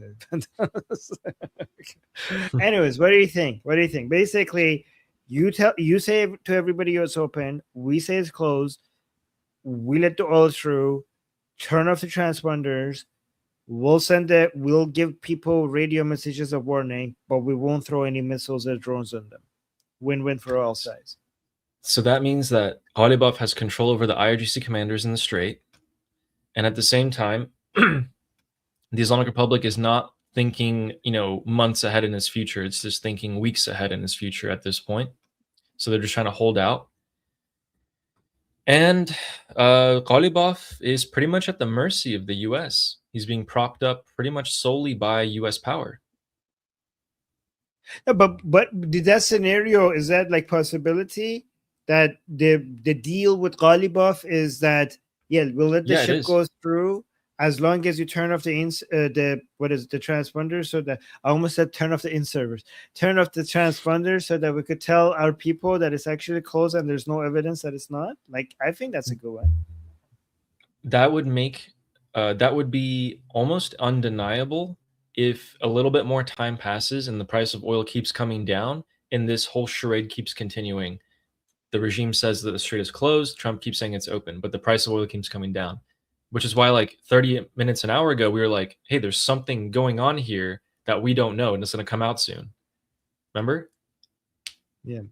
Speaker 1: Anyways, what do you think? Basically, you say to everybody it's open. We say it's closed. We let the oil through. Turn off the transponders. We'll give people radio messages of warning, but we won't throw any missiles or drones on them. Win-win for all sides.
Speaker 2: So that means that Ghalibaf has control over the IRGC commanders in the Strait, and at the same time, the Islamic Republic is not thinking, months ahead in its future. It's just thinking weeks ahead in its future at this point. So they're just trying to hold out. And Ghalibaf is pretty much at the mercy of the U.S. He's being propped up pretty much solely by U.S. power.
Speaker 1: Yeah, but did that scenario, is that like possibility that the deal with Ghalibaf is that we'll let the
Speaker 2: Yeah, it
Speaker 1: ship
Speaker 2: is.
Speaker 1: go through as long as you turn off the what is it, the transponder, so that I almost said turn off the in-servers, turn off the transponder so that we could tell our people that it's actually closed and there's no evidence that it's not. Like, I think that's a good one.
Speaker 2: That would make that would be almost undeniable if a little bit more time passes and the price of oil keeps coming down and this whole charade keeps continuing. The regime says that the strait is closed, Trump keeps saying it's open, but the price of oil keeps coming down. Which is why like 30 minutes an hour ago we were like, "Hey, there's something going on here that we don't know and it's going to come out soon." Remember?
Speaker 1: Yeah.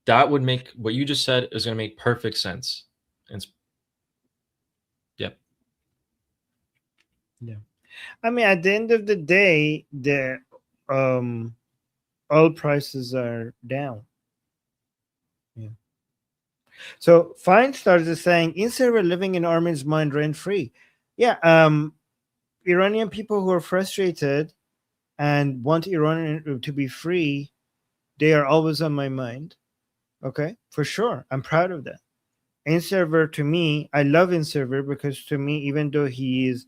Speaker 2: That would make what you just said is going to make perfect sense. And yep.
Speaker 1: Yeah. I mean, at the end of the day, the oil prices are down. Yeah. So Fine Stars is saying in-server living in Armin's mind rent-free. Yeah. Iranian people who are frustrated and want Iran to be free, they are always on my mind. Okay, for sure. I'm proud of that. In-server, to me, I love in-server because to me, even though he is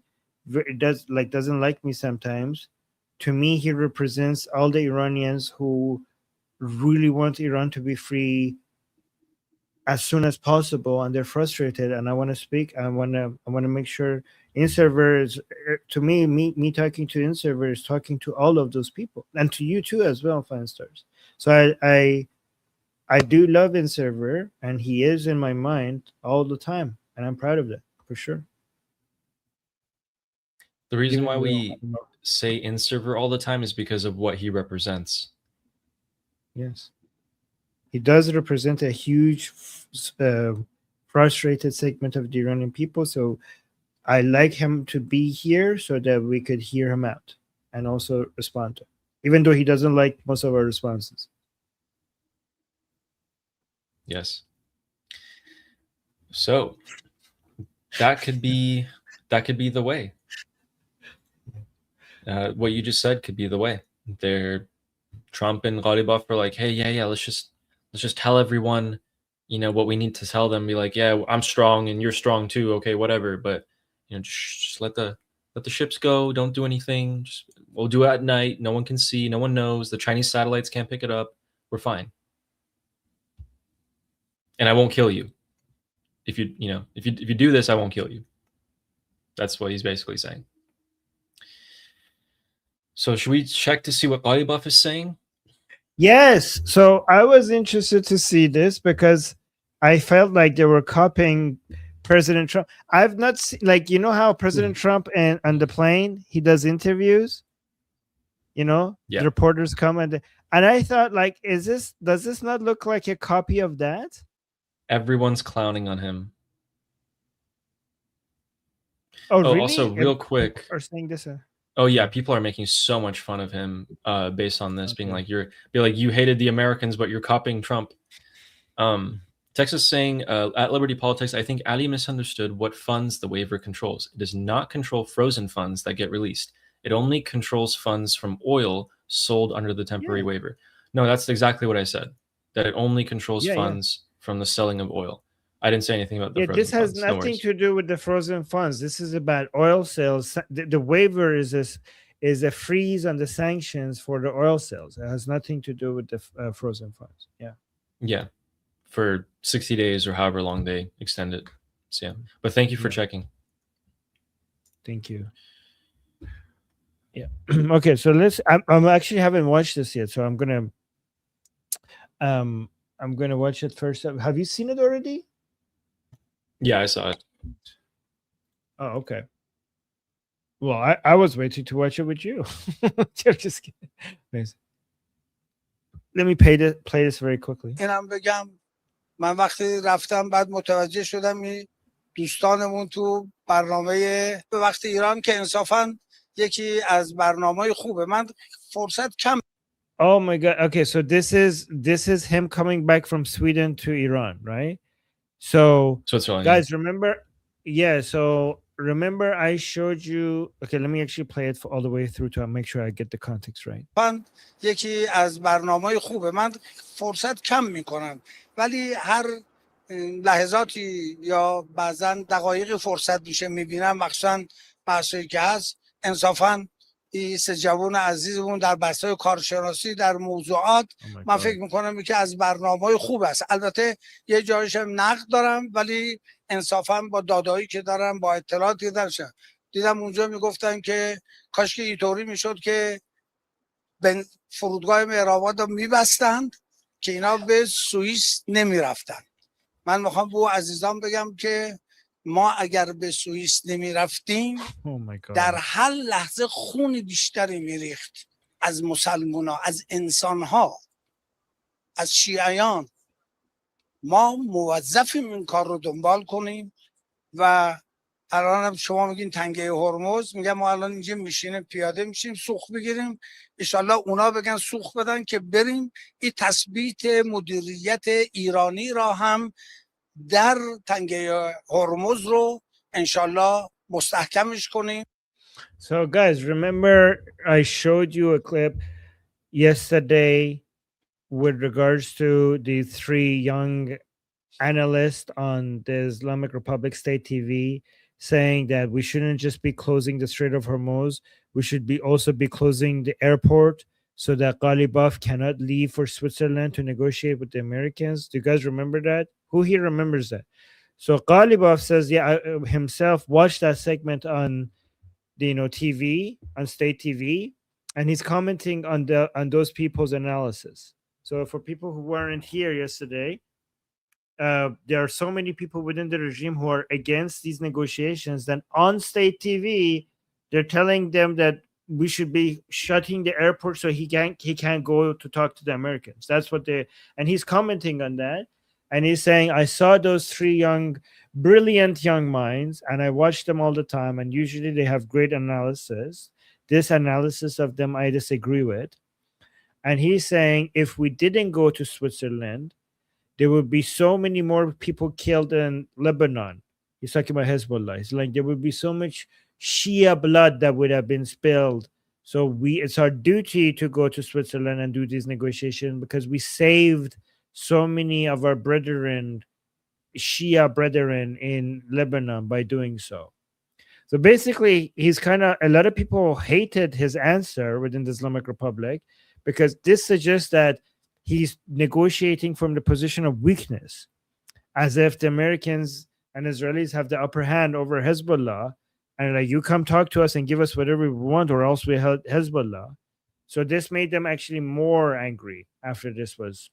Speaker 1: doesn't like me sometimes, to me he represents all the Iranians who really want Iran to be free as soon as possible, and they're frustrated. And I want to speak. I want to make sure in-server is, to me talking to in-server is talking to all of those people, and to you too as well, Fine Stars. So I do love in-server, and he is in my mind all the time, and I'm proud of that for sure.
Speaker 2: The reason
Speaker 1: Even
Speaker 2: why
Speaker 1: though-
Speaker 2: we say in-server all the time is because of what he represents.
Speaker 1: Yes, he does represent a huge frustrated segment of the Iranian people. So I like him to be here so that we could hear him out and also respond to him, even though he doesn't like most of our responses.
Speaker 2: Yes. So that could be the way. What you just said could be the way. Trump and Ghalibaf are like, hey, yeah, let's just tell everyone, what we need to tell them. Be like, yeah, I'm strong and you're strong too. Okay, whatever. But just let the ships go. Don't do anything. We'll do it at night. No one can see. No one knows. The Chinese satellites can't pick it up. We're fine. And I won't kill you. If you do this, I won't kill you. That's what he's basically saying. So should we check to see what Ghalibaf is saying?
Speaker 1: Yes. So I was interested to see this because I felt like they were copying President Trump. I've not seen, like, how President Trump and on the plane, he does interviews, the reporters come and I thought, like, does this not look like a copy of that?
Speaker 2: Everyone's clowning on him.
Speaker 1: Oh, really?
Speaker 2: Also, real quick.
Speaker 1: Or saying this.
Speaker 2: Oh yeah, people are making so much fun of him based on this, being like, you hated the Americans, but you're copying Trump. Texas saying at Liberty Politics, I think Ali misunderstood what funds the waiver controls. It does not control frozen funds that get released. It only controls funds from oil sold under the temporary waiver. No, that's exactly what I said. That it only controls funds from the selling of oil. I didn't say anything about the frozen
Speaker 1: this has
Speaker 2: funds.
Speaker 1: nothing to do with the frozen funds. This is about oil sales. The waiver is a freeze on the sanctions for the oil sales. It has nothing to do with the frozen funds.
Speaker 2: Yeah, for 60 days or however long they extend it. So, yeah. But thank you for checking.
Speaker 1: Thank you. Yeah. Okay, so I'm actually haven't watched this yet, so I'm gonna watch it first. Have you seen it already?
Speaker 2: Yeah, I saw it.
Speaker 1: Oh, okay. Well, I was waiting to watch it with you. Just kidding. Amazing. Let me play this very quickly.
Speaker 5: اینم بگم من وقتی رفتم بعد متوجه شدم این دوستانمون تو برنامه وقت ایران که انصافاً یکی از برنامه‌های خوبه من فرصت کم.
Speaker 1: Oh my God. Okay, so this is him coming back from Sweden to Iran, right? So
Speaker 2: Switzerland.
Speaker 1: guys, remember, yeah, so remember I showed you, okay, let me actually play it all the way through to make sure I get the context right.
Speaker 5: من یکی از برنامه‌های خوبه. من فرصت کم میکنم ولی هر لحظاتی یا بعضا دقایقی فرصت میشه میبینم، مخصوصا بحثایی که هست. انصافا این سه جوان عزیزمون در بحث‌های کارشناسی در موضوعات من فکر میکنم که از برنامه‌های خوب است. البته یه جایش هم نقد دارم ولی انصافا با دادایی که دارم، با اطلاعاتی دارم، دیدم اونجا میگفتن که کاش که اینطوری میشد که فرودگاه مهرآباد رو میبستند که اینا به سوئیس نمیرفتن. من میخوام به عزیزان بگم که ما اگر به سوئیس نمیرفتیم در هر لحظه خون بیشتری میریخت از مسلمان‌ها، از انسان‌ها، از شیعیان. ما موظفیم این کار رو دنبال کنیم و الان هم شما میگین تنگه هرمز، میگم ما الان اینجا میشینیم پیاده میشیم سوخت بگیریم، انشالله اونا بگن سوخت بدن که بریم این تثبیت مدیریت ایرانی را هم در تنگه هرمز رو انشالله مستحکمش کنیم.
Speaker 1: So guys, remember I showed you a clip yesterday with regards to the three young analysts on the Islamic Republic State TV saying that we shouldn't just be closing the Strait of Hormuz, we should be also be closing the airport so that Ghalibaf cannot leave for Switzerland to negotiate with the Americans. Do you guys remember that? Who here remembers that? So Ghalibaf says, yeah, himself watched that segment on the TV, on state TV, and he's commenting on those people's analysis. So for people who weren't here yesterday, there are so many people within the regime who are against these negotiations. Then on state TV, they're telling them that we should be shutting the airport so he can't go to talk to the Americans. That's what and he's commenting on that, and he's saying, I saw those three brilliant young minds, and I watch them all the time, and usually they have great analysis. This analysis of them I disagree with. And he's saying if we didn't go to Switzerland, there would be so many more people killed in Lebanon. He's talking about Hezbollah. He's like, there would be so much Shia blood that would have been spilled. So it's our duty to go to Switzerland and do these negotiations because we saved so many of our brethren, Shia brethren in Lebanon by doing so. So basically, he's a lot of people hated his answer within the Islamic Republic because this suggests that he's negotiating from the position of weakness, as if the Americans and Israelis have the upper hand over Hezbollah, and like, you come talk to us and give us whatever we want, or else we help Hezbollah. So this made them actually more angry after this was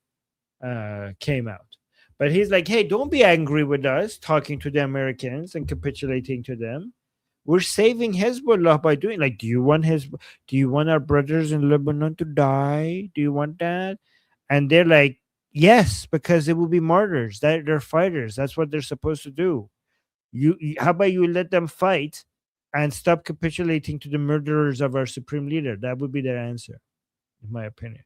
Speaker 1: came out. But he's like, hey, don't be angry with us talking to the Americans and capitulating to them. We're saving Hezbollah by doing do you want our brothers in Lebanon to die? Do you want that? And they're like, yes, because they will be martyrs. They're fighters. That's what they're supposed to do. How about you let them fight and stop capitulating to the murderers of our supreme leader? That would be their answer, in my opinion.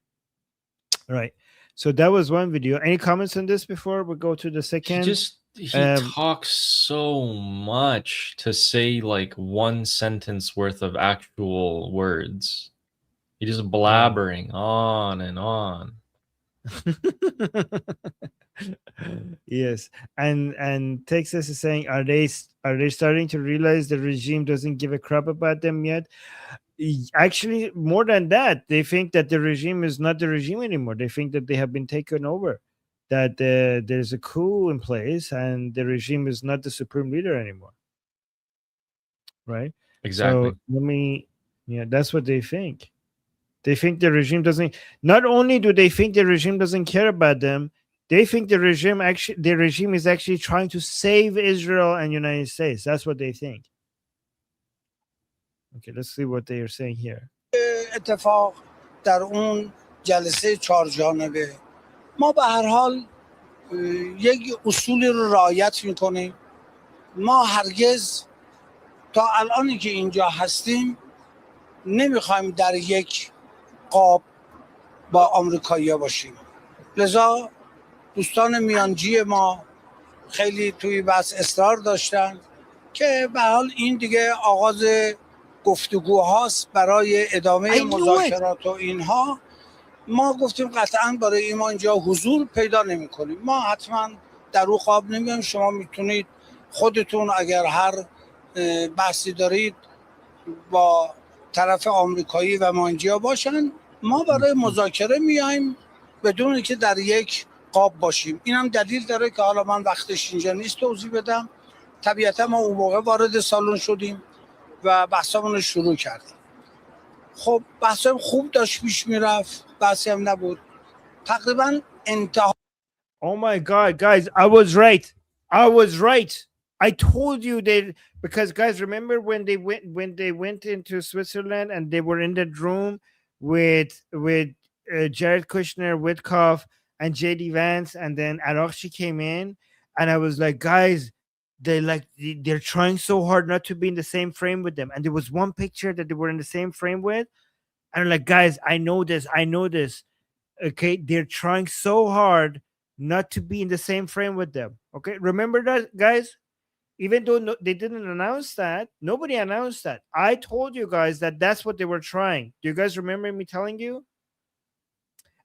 Speaker 1: All right. So that was one video. Any comments on this before we go to the second?
Speaker 2: He talks so much to say one sentence worth of actual words. He just blabbering on and on.
Speaker 1: Yes, and Texas is saying, are they starting to realize the regime doesn't give a crap about them yet? Actually, more than that, they think that the regime is not the regime anymore. They think that they have been taken over, that there's a coup in place and the regime is not the supreme leader anymore. Right?
Speaker 2: Exactly.
Speaker 1: So that's what they think. They think the regime doesn't. Not only do they think the regime doesn't care about them, they think the regime is actually trying to save Israel and United States. That's what they think. Okay, let's see what they are saying here.
Speaker 5: اتفاق در اون جلسه 4 جانبه ما به هر حال یک اصولی رو رعایت میکنیم. ما هرگز تا الانی که اینجا هستیم نمیخوایم در یک قاب با آمریکایی‌ها باشیم. لذا دوستان میانجی ما خیلی توی بحث اصرار داشتن که به حال این دیگه آغاز گفتگوهاست برای ادامه مذاکرات و اینها. ما گفتیم قطعا برای ما اینجا حضور پیدا نمی کنیم. ما حتما در رو خواب نمیم. شما میتونید خودتون اگر هر بحثی دارید با طرف آمریکایی و مانجیا باشن، ما برای مذاکره میایم بدون که در یک قاب باشیم. این هم دلیل داره که حالا من وقتش اینجا نیست توضیح بدم. طبیعتا ما اون موقع وارد سالن شدیم و بحثمون رو شروع کردیم. خب بحثم خوب داشت پیش میرفت، بحثی هم نبود. تقریبا انتها.
Speaker 1: Oh my God, guys, I was right. I was right. I told you that, because guys, remember when they went into Switzerland and they were in that room with Jared Kushner, Witkoff, and JD Vance, and then Arakshi came in, and I was like, guys, they're trying so hard not to be in the same frame with them. And there was one picture that they were in the same frame with, and I'm like, guys, I know this. Okay, they're trying so hard not to be in the same frame with them. Okay, remember that, guys? Even though they didn't announce that, nobody announced that. I told you guys that that's what they were trying. Do you guys remember me telling you?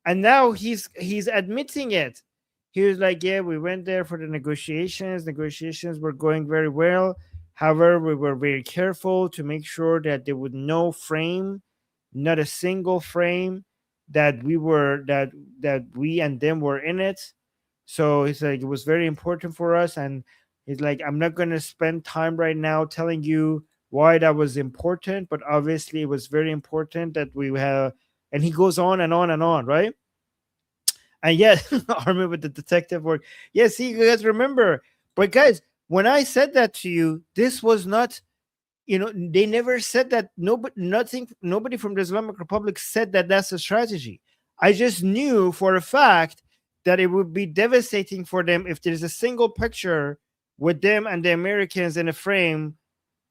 Speaker 1: And now he's admitting it. He was like, yeah, we went there for the negotiations. Negotiations were going very well. However, we were very careful to make sure that there would no frame, not a single frame, that we and them were in it. So he's like, it was very important for us. And he's like, I'm not going to spend time right now telling you why that was important, but obviously it was very important that we have. And he goes on and on and on, right? And yes, Armin with the detective work. Yes, see, you guys remember. But guys, when I said that to you, this was not, they never said that. Nobody from the Islamic Republic said that that's a strategy. I just knew for a fact that it would be devastating for them if there's a single picture with them and the Americans in a frame,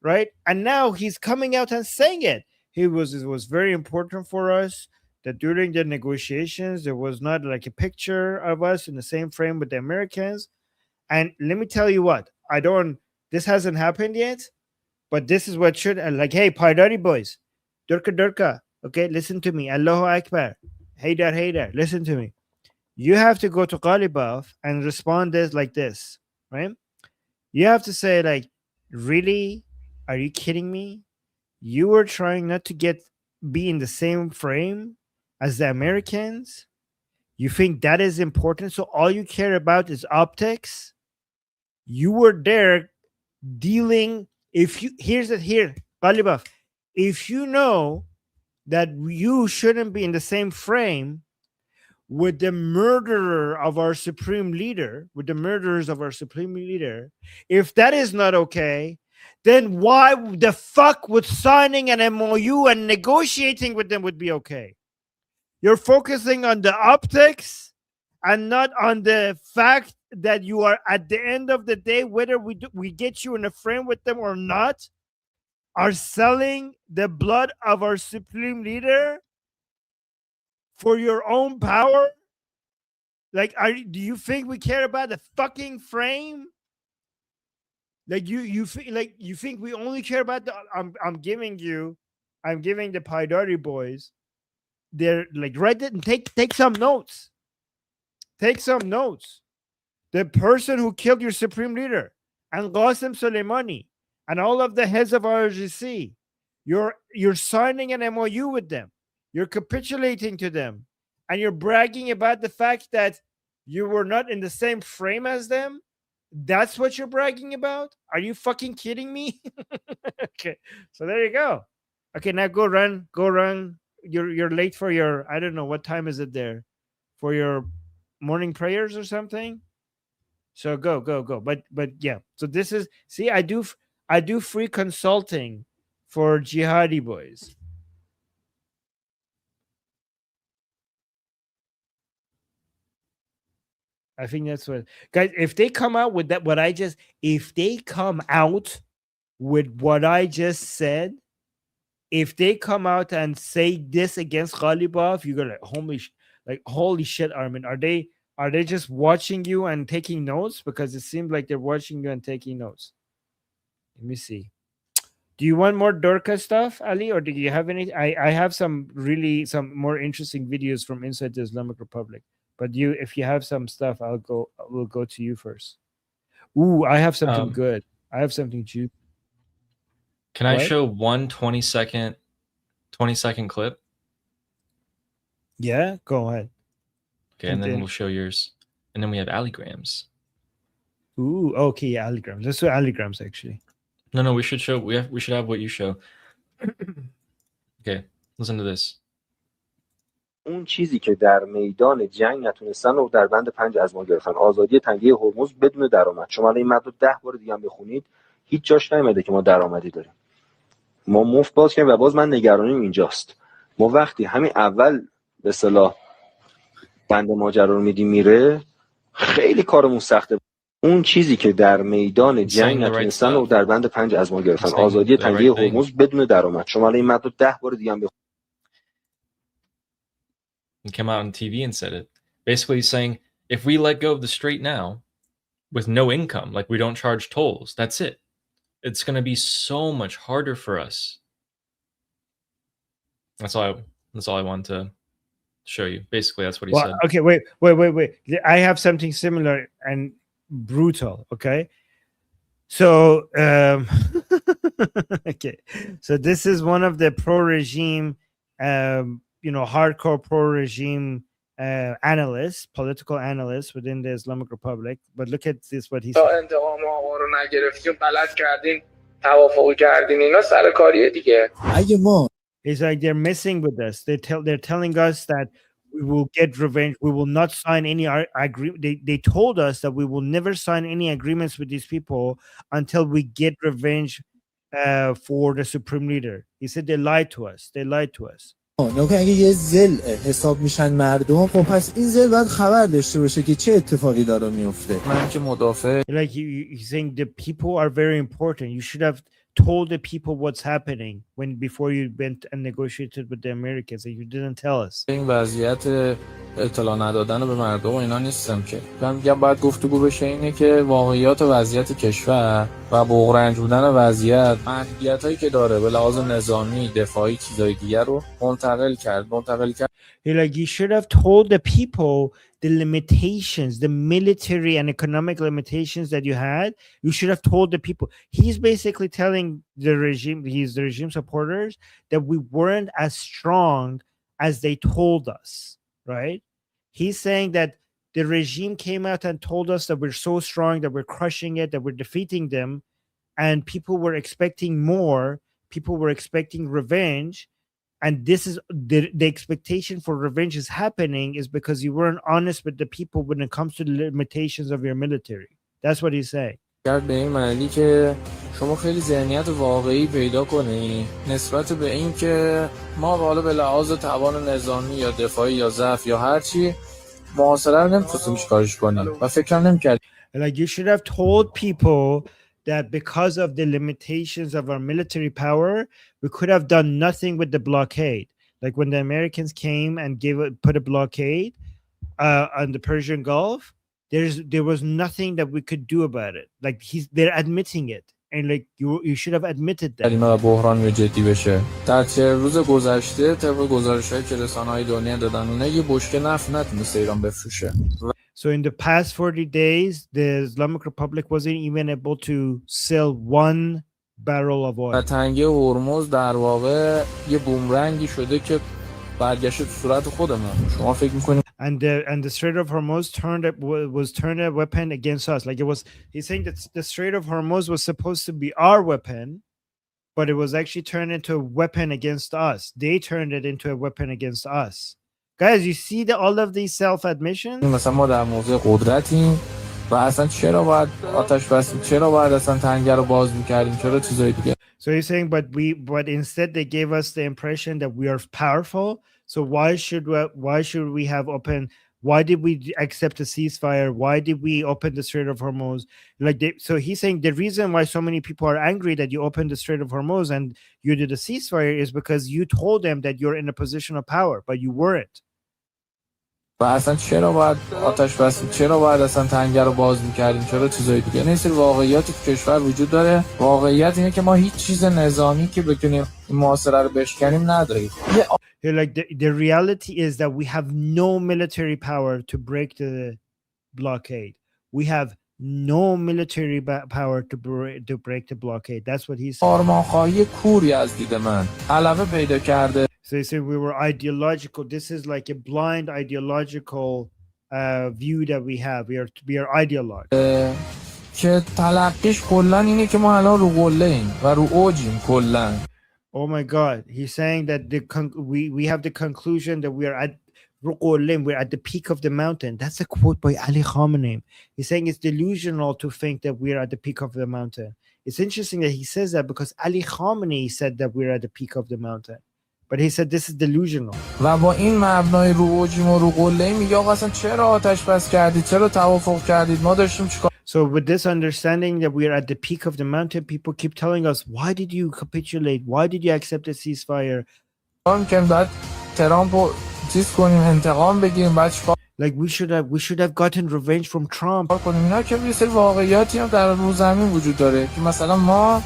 Speaker 1: right? And now he's coming out and saying it. It was very important for us that during the negotiations there was not like a picture of us in the same frame with the Americans. And let me tell you what, this hasn't happened yet, but this is what should, like, hey, Paidari boys, Durka, okay, listen to me. Allahu Akbar. Haydar, listen to me. You have to go to Ghalibaf and respond like this, right? You have to say, like, really? Are you kidding me? You were trying not to be in the same frame as the Americans? You think that is important? So all you care about is optics? You were there dealing. Here, Ghalibaf. If you know that you shouldn't be in the same frame with the murderers of our supreme leader, if that is not okay, then why the fuck would signing an MOU and negotiating with them would be okay? You're focusing on the optics and not on the fact that you are, at the end of the day, whether we get you in a frame with them or not, are selling the blood of our supreme leader for your own power? Like, do you think we care about the fucking frame? Like, you think we only care about I'm giving the Paidari boys. They're like, write it and take some notes. Take some notes. The person who killed your supreme leader and Qasem Soleimani and all of the heads of RGC, you're signing an MOU with them. You're capitulating to them. And you're bragging about the fact that you were not in the same frame as them. That's what you're bragging about? Are you fucking kidding me? Okay, so there you go. Okay, now go run. You're late for your, I don't know, what time is it there? For your morning prayers or something? So go. But yeah. So this is, see, I do free consulting for jihadi boys. I think that's what, guys, if they come out with that, if they come out with what I just said, if they come out and say this against Ghalibaf, you go like, holy shit, Armin, are Are they just watching you and taking notes? Because it seemed like they're watching you and taking notes. Let me see. Do you want more Dorka stuff, Ali, or do you have any? I have some more interesting videos from inside the Islamic Republic. But if you have some stuff, we'll go to you first. Ooh, I have something good. I have something juicy.
Speaker 2: Can I show one 20-second clip?
Speaker 1: Yeah, go ahead.
Speaker 2: Okay, and then we'll show yours. And then we have Alligrams.
Speaker 1: Ooh, okay, yeah, Alligrams. Let's do Alligrams actually.
Speaker 2: No, we should have what you show. Okay, listen to this.
Speaker 12: اون چیزی که در میدان جنگ نتونستن رو در بند 5 از ما گرفتن. آزادی تنگه هرمز بدون درآمد. شما این متن 10 بار دیگه هم بخونید هیچ جاش نمیاد که ما درآمدی داریم. ما مفت باز کنیم و باز من نگرانیم اینجاست. ما وقتی همین اول به اصطلاح بند ماجرا رو میدیم میره خیلی کارمون سخته. اون چیزی که در میدان جنگ نتونستن رو در بند 5 از ما گرفتن. آزادی تنگه هرمز بدون درآمد. شما این متن 10 بار دیگه هم
Speaker 2: And came out on TV and said it. Basically, he's saying if we let go of the Strait now, with no income, like we don't charge tolls, that's it. It's going to be so much harder for us. That's all I want to show you. Basically, that's what he said.
Speaker 1: Okay, wait. I have something similar and brutal. Okay, so okay, so this is one of the pro-regime. Hardcore pro-regime analysts, political analysts within the Islamic Republic. But look at this, what he said. It's like they're messing with us. They're telling us that we will get revenge. We will not sign any agreement. They told us that we will never sign any agreements with these people until we get revenge for the supreme leader. He said they lied to us. They lied to us.
Speaker 13: اگه یه زل حساب میشن مردم خب پس این زل باید خبر داشته باشه که چه اتفاقی داره میفته. من که مدافع
Speaker 1: like he's saying the people are very important. You should have told the people what's happening before you went and negotiated with the Americans and you didn't tell us.
Speaker 13: این وضعیت اطلاع ندادن به مردم و اینا نیستم که من میگم باید گفتگو بشه اینه که واقعیات وضعیت کشور و بغرنج بودن وضعیت محدودیتایی که داره به لحاظ نظامی دفاعی چیزای دیگر رو منتقل کرد.
Speaker 1: Like you should have told the people the limitations, the military and economic limitations that you had. You should have told the people. He's basically telling the regime supporters that we weren't as strong as they told us, right? He's saying that the regime came out and told us that we're so strong, that we're crushing it, that we're defeating them, and people were expecting more. People were expecting revenge. And this is the expectation for revenge is happening is because you weren't honest with the people when it comes to the limitations of your military. That's what he's saying.
Speaker 13: به این معنی که شما خیلی ذهنیت واقعی پیدا کنی نسبت به این که ما حالا به لحاظ توان نظامی یا دفاعی یا ضعف یا هر چی محاصره رو نمی‌تونیم چیکارش کنیم و فکر نمی‌کردیم.
Speaker 1: Like you should have told people that because of the limitations of our military power, we could have done nothing with the blockade. Like when the Americans came and put a blockade on the Persian Gulf, there was nothing that we could do about it. Like they're admitting it. And like you should have admitted that.
Speaker 13: بحران جدی بشه. در 40 روز گذشته طبق گزارش‌هایی که رسانه‌های دنیا دادن یه بشکه نفت نتونسته ایران بفروشه.
Speaker 1: So in the past 40 days, the Islamic Republic wasn't even able to sell one barrel of oil.
Speaker 13: تنگه هرمز در واقع یه بومرنگی شده که برگشت تو صورت خودمون. شما فکر می‌کنید
Speaker 1: and the Strait of Hormuz was turned a weapon against us. Like he's saying that the Strait of Hormuz was supposed to be our weapon, but it was actually turned into a weapon against us. They turned it into a weapon against us. Guys, you see all of these self-admissions?
Speaker 13: مثلا ما در موضع قدرتیم و اصلا چرا باید آتش بس چرا باید اصلا تنگه رو باز می‌کردیم چرا چیزای دیگه.
Speaker 1: So he's saying but instead they gave us the impression that we are powerful. So why should we have why did we accept a ceasefire? Why did we open the Strait of Hormuz? So he's saying the reason why so many people are angry that you opened the Strait of Hormuz and you did a ceasefire is because you told them that you're in a position of power, but you weren't.
Speaker 13: و اصلا چرا باید آتش بس، چرا باید اصلا تنگه رو باز میکردیم، چرا چیزایی دیگه. یعنی سری واقعیاتی تو کشور وجود داره. واقعیت اینه که ما هیچ چیز نظامی که بتونیم این محاصره رو بشکنیم نداریم.
Speaker 1: Like the reality is that we have no military power to break the blockade. We have no military power to break the blockade. That's what he said.
Speaker 13: آرمانخواهی کوری از دید من علامه پیدا کرده.
Speaker 1: So he said we were ideological. This is like a blind ideological view that we have. We are ideologues.
Speaker 13: که تلقیش کلا اینه که ما الان رو قله ایم و رو اوجیم کلا.
Speaker 1: Oh my God! He's saying that we have the conclusion that we are at Ruqolim, we're at the peak of the mountain. That's a quote by Ali Khamenei. He's saying it's delusional to think that we're at the peak of the mountain. It's interesting that he says that because Ali Khamenei said that we're at the peak of the mountain. But he said this is delusional.
Speaker 13: و با این مبنای رو اوجیم و رو قله میگه آقا اصلا چرا آتش بس کردید، چرا توافق کردید، ما داشتیم چیکار.
Speaker 1: So with this understanding that we are at the peak of the mountain, people keep telling us, why did you capitulate? Why did you accept a ceasefire?
Speaker 13: که بعد ترامپو چیز کنیم، انتقام بگیریم، بعد چیکار.
Speaker 1: Like we should have gotten revenge from Trump.
Speaker 13: کنیم اینا که یه سری واقعیاتی هم در رو زمین وجود داره که مثلا ما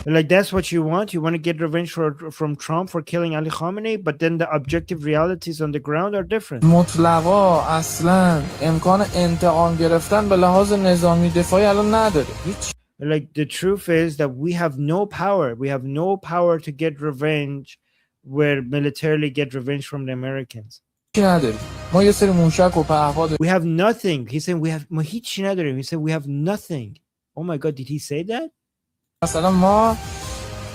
Speaker 1: like that's what you want to get revenge from Trump for killing Ali Khamenei, but then the objective realities on the ground are different.
Speaker 13: مطلقا اصلا امکان انتقام گرفتن به لحاظ نظامی دفاعی الان نداره.
Speaker 1: Like the truth is that we have no power. We have no power to get revenge where militarily get revenge from the Americans.
Speaker 13: ما یه سری موشک و پهپاد.
Speaker 1: We have nothing. He said we have ما هیچی نداریم. He said we have nothing. Oh my God, did he say that?
Speaker 13: مثلا ما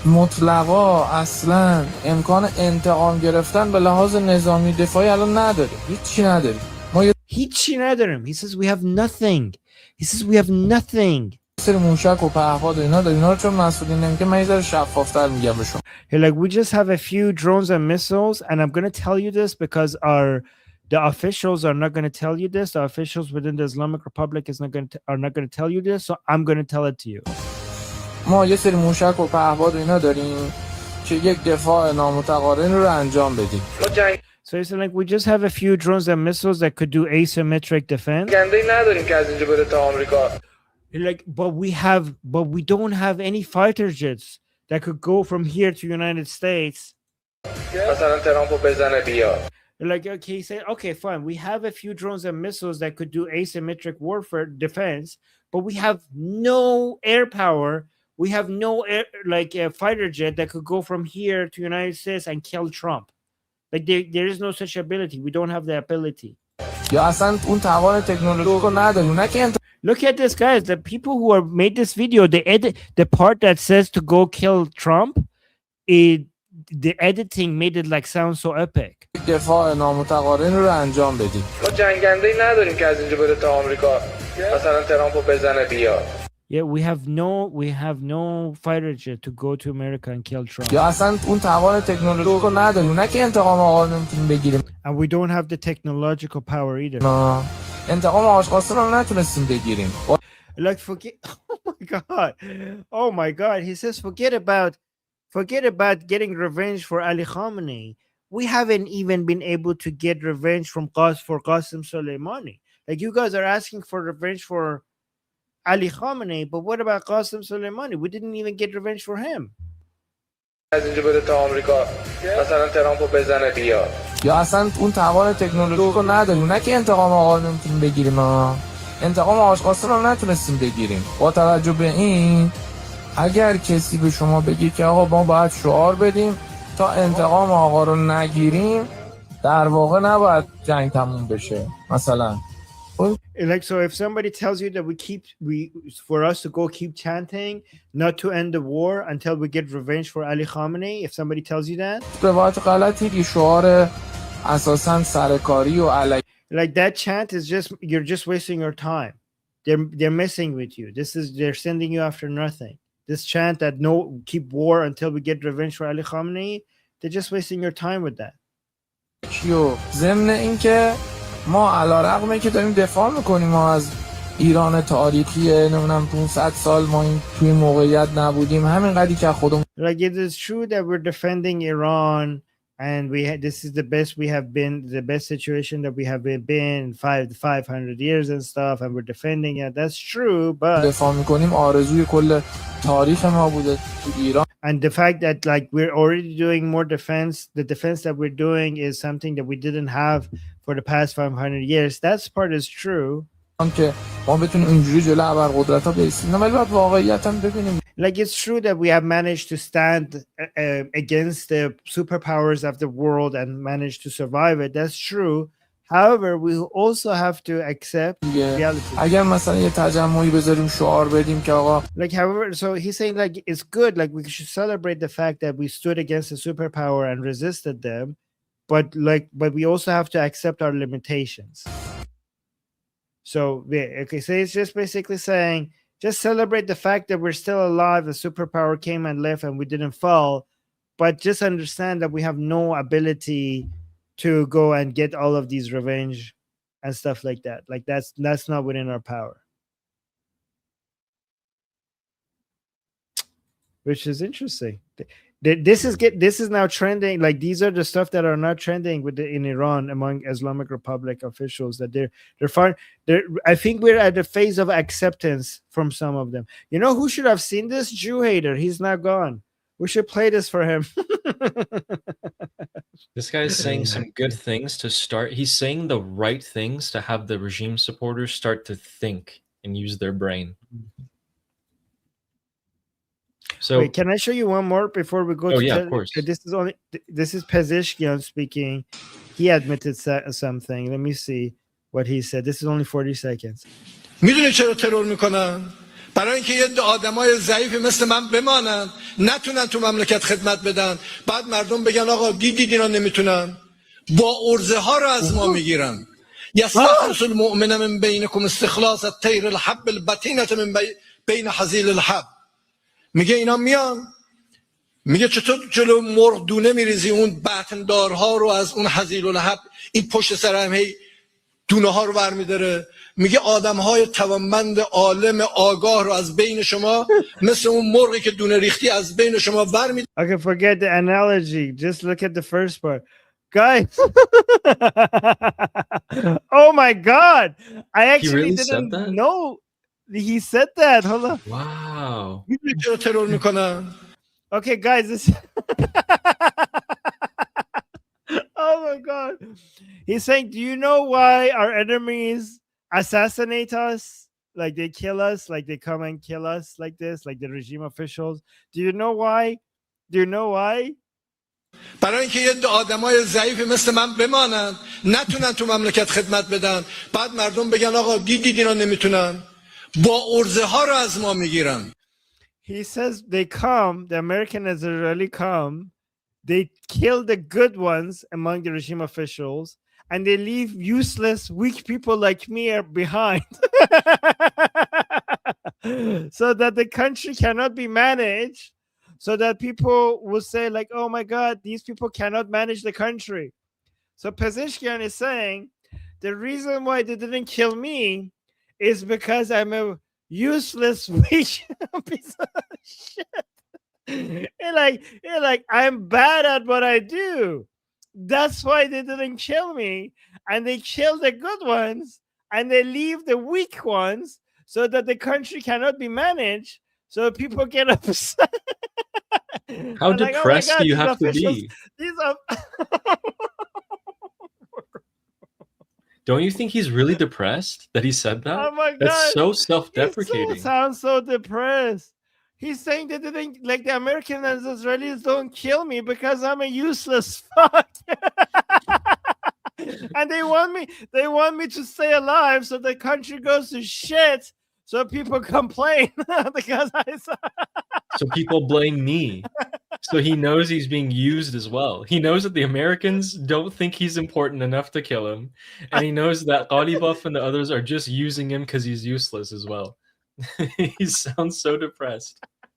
Speaker 13: مطلقا اصلا امکان انتقام گرفتن به لحاظ نظامی دفاعی الان نداریم. هیچی نداریم. ما
Speaker 1: هیچی نداریم. He says we have nothing. He says we have nothing.
Speaker 13: سری موشک و پهپاد اینا داریم. اینا رو چون مسئولین نمیگه من یه ذره شفافتر میگم به شما.
Speaker 1: Like we just have a few drones and missiles, and I'm going to tell you this because the officials are not going to tell you this. The officials within the Islamic Republic are not going to tell you this, so I'm going to tell it to you.
Speaker 13: ما یه سری موشک و پهپاد اینا داریم که یک دفاع نامتقارن رو انجام بدیم.
Speaker 1: So it's like we just have a few drones and missiles that could do asymmetric defense.
Speaker 13: گنده‌ای نداریم که از اینجا بره تا آمریکا.
Speaker 1: Like but we don't have any fighter jets that could go from here to United States.
Speaker 13: مثلا ترامپو بزنه بیا.
Speaker 1: Like okay, say okay, fine. We have a few drones and missiles that could do asymmetric warfare defense, but we have no air power. We have no air, like a fighter jet that could go from here to United States and kill Trump. Like there is no such ability. We don't have the ability.
Speaker 13: یا اصلا اون توان تکنولوژیکو نداریم. نه که
Speaker 1: Look at this, guys. The people who are made this video, the part that says to go kill Trump, the editing made it like sound so epic.
Speaker 13: دفاع نامتقارن رو انجام بدیم. ما جنگنده‌ای نداریم که از اینجا بره تا آمریکا. مثلا ترامپو بزنه بیا.
Speaker 1: Yeah, we have no fighter jet to go to America and kill Trump.
Speaker 13: یا اصلا اون توان تکنولوژیکو نداریم. نه که انتقام آقا رو نمیتونیم بگیریم.
Speaker 1: And we don't have the technological power either.
Speaker 13: نه. انتقام آشقاسم رو نتونستیم بگیریم.
Speaker 1: Like forget. Oh my God. He says forget about getting revenge for Ali Khamenei. We haven't even been able to get revenge for Qasem Soleimani. Like you guys are asking for revenge for Ali Khamenei, but what about Qasem Soleimani? We didn't even get revenge for him.
Speaker 13: از اینجا بره تا آمریکا. مثلا ترامپو بزنه بیا. یا اصلا اون توان تکنولوژیکو نداریم. نه که انتقام آقا رو نمیتونیم بگیریم. انتقام آشقاسم رو نتونستیم بگیریم. با توجه به این اگر کسی به شما بگه که آقا ما باید شعار بدیم تا انتقام آقا رو نگیریم، در واقع نباید جنگ تموم بشه. مثلا
Speaker 1: like so if somebody tells you that for us to go keep chanting not to end the war until we get revenge for Ali Khamenei, if somebody tells you that,
Speaker 13: روایت غلطی دی شعار اساساً سرکاری و علیه.
Speaker 1: Like that chant is you're just wasting your time. They're messing with you. They're sending you after nothing. This chant that keep war until we get revenge for Ali Khamenei, they're just wasting your time with that.
Speaker 13: ضمن اینکه ما علیرغم که داریم دفاع میکنیم ما از ایران تاریخی نمیدونم 500 سال ما این توی موقعیت نبودیم همین قدری که خودمون
Speaker 1: Like it is true that we're defending Iran and this is the best we have been, the best situation that we have been in 500 years and stuff, and we're defending it. That's true, but
Speaker 13: دفاع میکنیم آرزوی کل تاریخ ما بوده تو ایران.
Speaker 1: And the fact that like we're already doing more defense, the defense that we're doing is something that we didn't have for the past 500 years. That part is true.
Speaker 13: که ما بتونیم اینجوری جلو ابرقدرت‌ها بایستیم، ولی باید واقعیت هم ببینیم.
Speaker 1: Like it's true that we have managed to stand against the superpowers of the world and managed to survive it. That's true. However, we also have to accept reality.
Speaker 13: اگر مثلا یه تجمعی بذاریم شعار بدیم که آقا
Speaker 1: Like however, so he's saying like it's good, like we should celebrate the fact that we stood against a superpower and resisted them, but we also have to accept our limitations. So okay, so it's just basically saying just celebrate the fact that we're still alive, the superpower came and left and we didn't fall, but just understand that we have no ability to go and get all of these revenge and stuff like that. Like that's not within our power. Which is interesting. This is now trending. Like these are the stuff that are not trending in Iran among Islamic Republic officials. That I think we're at the phase of acceptance from some of them. You know who should have seen this? Jew hater. He's now gone. We should play this for him.
Speaker 2: This guy is saying some good things to start. He's saying the right things to have the regime supporters start to think and use their brain. So
Speaker 1: wait, can I show you one more before we go?
Speaker 2: Of course.
Speaker 1: This is Pezeshkian speaking. He admitted something. Let me see what he said. This is only 40 seconds.
Speaker 14: میدونی چرا ترور میکنن؟ برای اینکه یه آدمای ضعیفی مثل من بمانن، نتونن تو مملکت خدمت بدن، بعد مردم بگن آقا دیدید اینا نمیتونن، با ارزه ها رو از ما میگیرن. یستخلص المؤمن من بینکم استخلاص الطیر الحب البطینه من بین حزیل الحب. میگه اینا میان، میگه چطور جلو مرغ دونه میریزی اون بطندارها رو از اون حزیل الحب، این پشت سر هم هی دونه ها رو برمیداره. میگه آدم های توانمند عالم آگاه رو از بین شما مثل اون مرغی که دونه ریختی از بین شما برمیداره.
Speaker 1: Okay, forget the analogy. Just look at the first part. Guys. Oh my God. I actually
Speaker 2: really
Speaker 1: didn't
Speaker 2: said that?
Speaker 1: know he said that. Hold on.
Speaker 2: Wow.
Speaker 14: چرا ترور میکنن؟
Speaker 1: Okay, guys, this oh my God. He's saying, do you know why our enemies assassinate us? Like they kill us, like they come and kill us like this, like the regime officials. Do you know why? Do you know why?
Speaker 14: برای اینکه یه آدمای ضعیفی مثل من بمانن، نتونن تو مملکت خدمت بدن، بعد مردم بگن آقا دیدید اینا نمیتونن، با ارزه ها رو از ما میگیرن.
Speaker 1: He says they come, the American and Israeli come, they kill the good ones among the regime officials, and they leave useless, weak people like me behind. So that the country cannot be managed, so that people will say like, oh my God, these people cannot manage the country. So Pezeshkian is saying, the reason why they didn't kill me is because I'm a useless, weak piece of shit. Like I'm bad at what I do. That's why they didn't kill me, and they kill the good ones, and they leave the weak ones, so that the country cannot be managed, so people get upset.
Speaker 2: How depressed do you have to be?
Speaker 1: These are
Speaker 2: Don't you think he's really depressed that he said that?
Speaker 1: Oh my God.
Speaker 2: That's so self-deprecating.
Speaker 1: He sounds so depressed. He's saying that they think like the Americans and Israelis don't kill me because I'm a useless fuck. And they want me to stay alive so the country goes to shit, so people complain because
Speaker 2: So people blame me. So he knows he's being used as well. He knows that the Americans don't think he's important enough to kill him. And he knows that Ghalibaf and the others are just using him because he's useless as well. He sounds so depressed.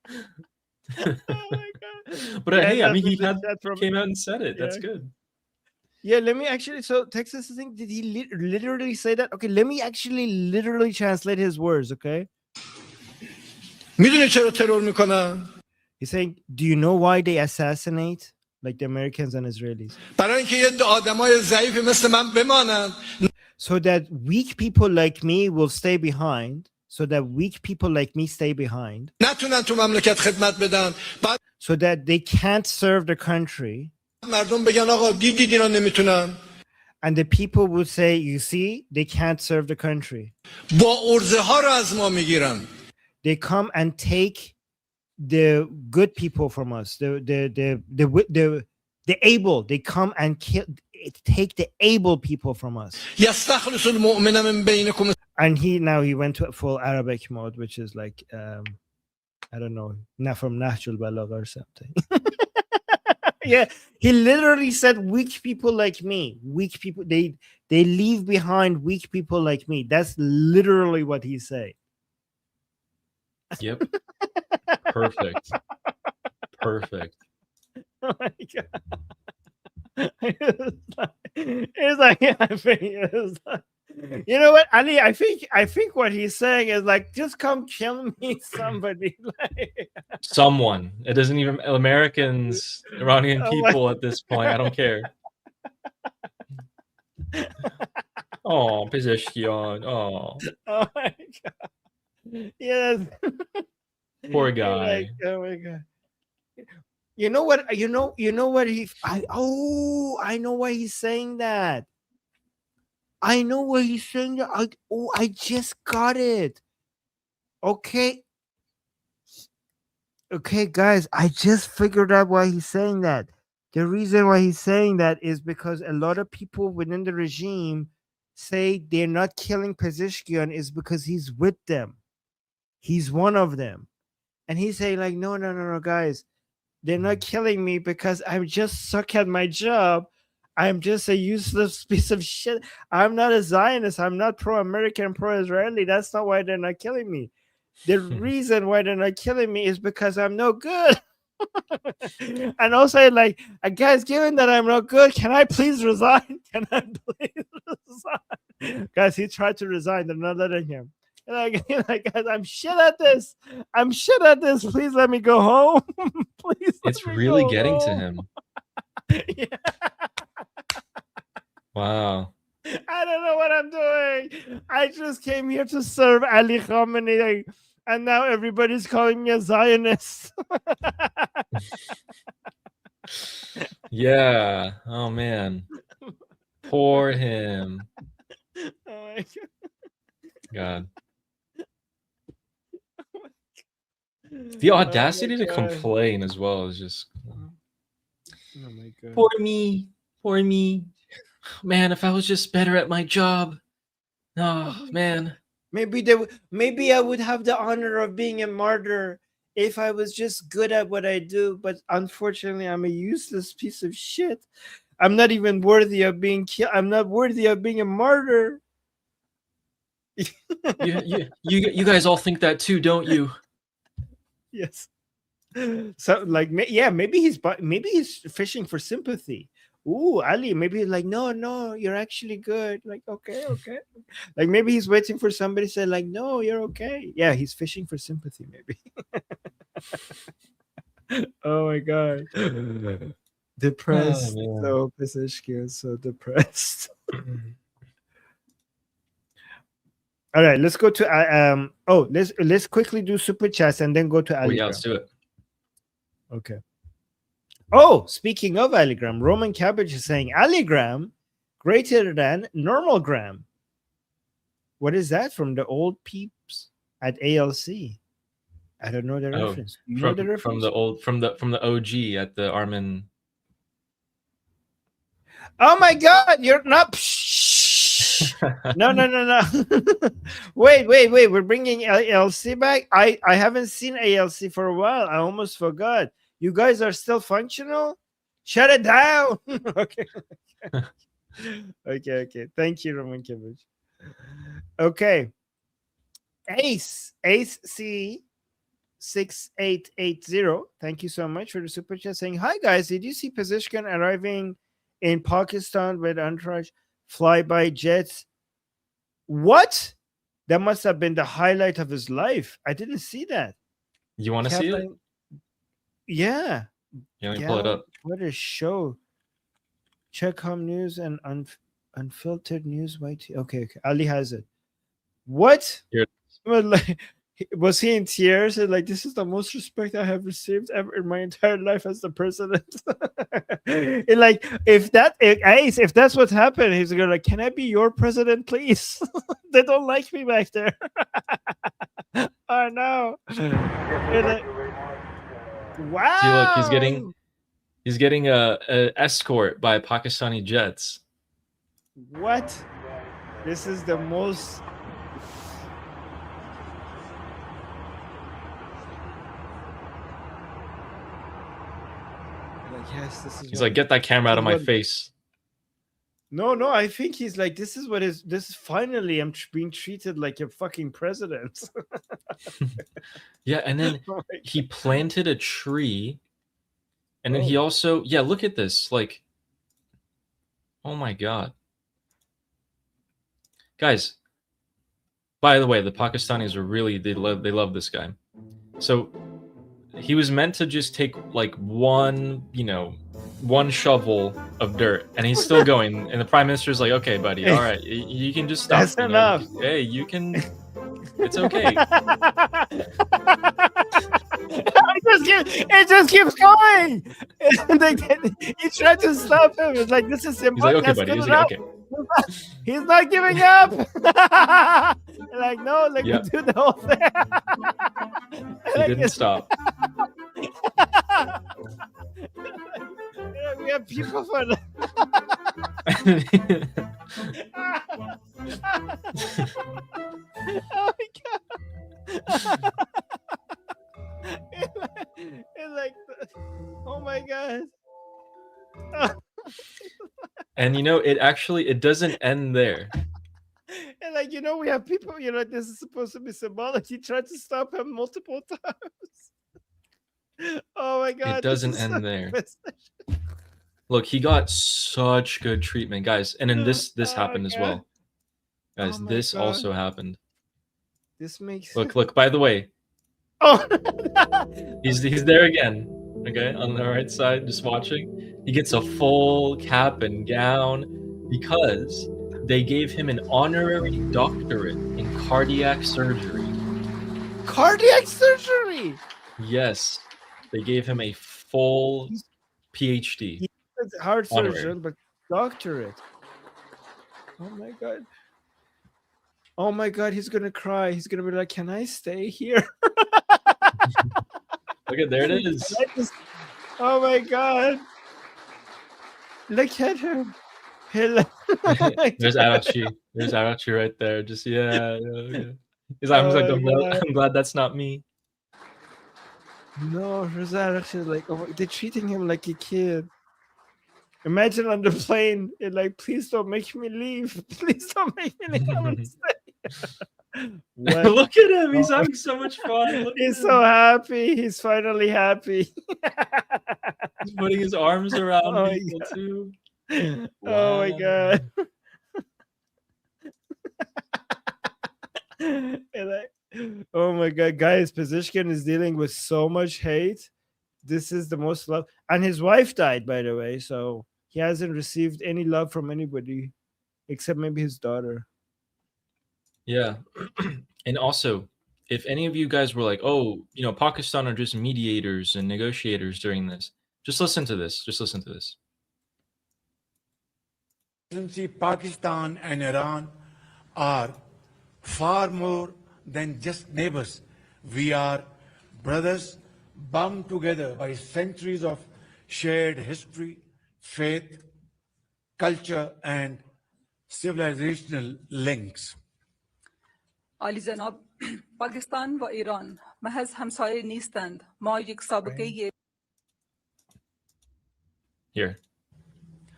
Speaker 1: Oh my God.
Speaker 2: But
Speaker 1: Yeah,
Speaker 2: hey, I mean, he
Speaker 1: came
Speaker 2: out and said it.
Speaker 1: Yeah.
Speaker 2: That's good.
Speaker 1: Yeah, let me actually. So Texas is saying, did he literally say that? Okay, let me actually literally translate his words. Okay.
Speaker 14: میدونی چرا ترور میکنن؟
Speaker 1: He's saying, do you know why they assassinate? like the Americans and Israelis.
Speaker 14: برای اینکه یه آدمای ضعیفی مثل من بمانن.
Speaker 1: So that weak people like me will stay behind. So that weak people like me stay behind.
Speaker 14: نتونن تو مملکت خدمت بدن. بعد
Speaker 1: So that they can't serve the country.
Speaker 14: مردم بگن آقا دیدید اینا نمیتونن.
Speaker 1: And the people would say, you see, they can't serve the country.
Speaker 14: با ارزه ها رو از ما میگیرن.
Speaker 1: They come and take the good people from us, the able. They come and take the able people from us.
Speaker 14: يستخلص المؤمن من بينكم.
Speaker 1: And he went to a full Arabic mode, which is like I don't know, not from Nahjul Balagha or something. Yeah, he literally said weak people like me. Weak people, they leave behind weak people like me. That's literally what he said.
Speaker 2: Yep. Perfect. Perfect.
Speaker 1: Oh my god. It's like, you know what, Ali? I think what he's saying is like, just come kill me, somebody.
Speaker 2: Someone. It doesn't even Americans, Iranian people at this point. I don't care. Oh, Pezeshkian. Oh.
Speaker 1: Oh my god. Yes.
Speaker 2: Poor guy.
Speaker 1: Like, oh my god. You know what? You know what I know why he's saying that. I know why he's saying that. I just got it. Okay, guys, I just figured out why he's saying that. The reason why he's saying that is because a lot of people within the regime say they're not killing Pezeshkian is because he's with them. He's one of them. And he's saying like, no, guys. They're not killing me because I just suck at my job. I'm just a useless piece of shit. I'm not a Zionist. I'm not pro-American, pro-Israeli. That's not why they're not killing me. The reason why they're not killing me is because I'm no good. And also, like, guys, given that I'm not good, can I please resign? Can I please resign? Guys, he tried to resign. They're not letting him. Like, guys, I'm shit at this. Please let me go home. Please.
Speaker 2: It's really getting
Speaker 1: home.
Speaker 2: to him.
Speaker 1: Yeah.
Speaker 2: Wow.
Speaker 1: I don't know what I'm doing. I just came here to serve Ali Khamenei, and now everybody's calling me a Zionist.
Speaker 2: Yeah. Oh man. Poor him.
Speaker 1: Oh my
Speaker 2: God. The audacity to complain as well is just.
Speaker 1: Oh my god.
Speaker 2: Poor me. Man, if I was just better at my job. Oh man.
Speaker 1: Maybe I would have the honor of being a martyr if I was just good at what I do, but unfortunately I'm a useless piece of shit. I'm not even worthy of being killed. I'm not worthy of being a martyr.
Speaker 2: You guys all think that too, don't you?
Speaker 1: Yes. So like, yeah, maybe he's fishing for sympathy. Ooh, Ali, maybe like, no, you're actually good. Like, okay. Like maybe he's waiting for somebody to say like, no, you're okay. Yeah, he's fishing for sympathy, maybe. Oh my god. Depressed. So Pezeshkian is so depressed. All right, let's go to let's quickly do super chats and then go to Ali.
Speaker 2: Yeah, let's do it.
Speaker 1: Okay. Oh, speaking of Aligram, Roman Cabbage is saying Aligram greater than normal gram. What is that from the old peeps at ALC? I don't know the reference. You know the reference?
Speaker 2: From the OG at the Armin.
Speaker 1: Oh my god, you're not. No. Wait. We're bringing ALC back. I haven't seen ALC for a while. I almost forgot. You guys are still functional? Shut it down. Okay. Okay. Thank you, Roman Cabbage. Okay. Ace C 6880. Thank you so much for the super chat saying, hi guys, did you see Pezeshkian arriving in Pakistan with entourage flyby jets? What? That must have been the highlight of his life. I didn't see that.
Speaker 2: You want to see it?
Speaker 1: Yeah.
Speaker 2: Yeah, let me pull it up.
Speaker 1: What a show. Check home news and unfiltered news. Okay. Ali has it. What?
Speaker 2: Here.
Speaker 1: Well, like, was he in tears? And like, this is the most respect I have received ever in my entire life as the president. And like, if that's what's happened, he's gonna like, can I be your president, please? They don't like me back there. Oh no. Like, wow.
Speaker 2: See, look, he's getting a escort by Pakistani jets.
Speaker 1: What? This is the most. Like, yes, this is.
Speaker 2: He's like, get that camera out of my face.
Speaker 1: No, I think he's like, this is finally I'm being treated like a fucking president.
Speaker 2: Yeah, and then he planted a tree, and then he also, yeah, look at this, like, oh my god, guys. By the way, the Pakistanis are really they love this guy. So he was meant to just take like one shovel of dirt, and he's still going. And the prime minister's like, "Okay, buddy, all right, you can just stop.
Speaker 1: That's enough.
Speaker 2: Hey, you can. It's okay."
Speaker 1: It just keeps going. He tried to stop him. It's like, this is simple.
Speaker 2: He's like, "Okay, buddy." He's like, "Okay."
Speaker 1: He's not giving up. Like, no, like,
Speaker 2: Yep.
Speaker 1: we do the whole thing.
Speaker 2: He didn't stop.
Speaker 1: Yeah, we have people for that. Oh my god. It's like, oh my god.
Speaker 2: And it doesn't end there.
Speaker 1: And like, we have people, this is supposed to be symbolic. He tried to stop him multiple times. Oh my god.
Speaker 2: It doesn't end there. Look, he got such good treatment, guys. And then this happened as well. Guys, this also happened.
Speaker 1: This makes
Speaker 2: Look, by the way.
Speaker 1: Oh,
Speaker 2: he's there again. Okay, on the right side, just watching. He gets a full cap and gown because they gave him an honorary doctorate in cardiac surgery.
Speaker 1: Cardiac surgery?
Speaker 2: Yes. They gave him a full PhD.
Speaker 1: He's a heart
Speaker 2: Honorary.
Speaker 1: surgeon, but doctorate. Oh my god. Oh my god, he's gonna cry. He's gonna be like, can I stay here?
Speaker 2: Look at, there it is.
Speaker 1: Oh my god. Look at him.
Speaker 2: There's Arachi. There's Arachi right there. Just yeah. He's like, I'm glad that's not me.
Speaker 1: No, Arachi, like, they're treating him like a kid. Imagine on the plane, it's like, please don't make me leave. Please don't make me leave. I want to stay.
Speaker 2: Look at him. He's having so much fun.
Speaker 1: He's so happy. He's finally happy.
Speaker 2: He's putting his arms around people too.
Speaker 1: Oh my god. Oh my god, guys, Pezeshkian is dealing with so much hate. This is the most love. And his wife died, by the way, so he hasn't received any love from anybody except maybe his daughter.
Speaker 2: Yeah. And also, if any of you guys were like, oh, Pakistan are just mediators and negotiators during this, just listen to this. Just listen to this.
Speaker 15: Pakistan and Iran are far more than just neighbors. We are brothers bound together by centuries of shared history, faith, culture, and civilizational links.
Speaker 16: عالی جناب پاکستان و ایران محض همسایه نیستند ما یک سابقه
Speaker 2: Here.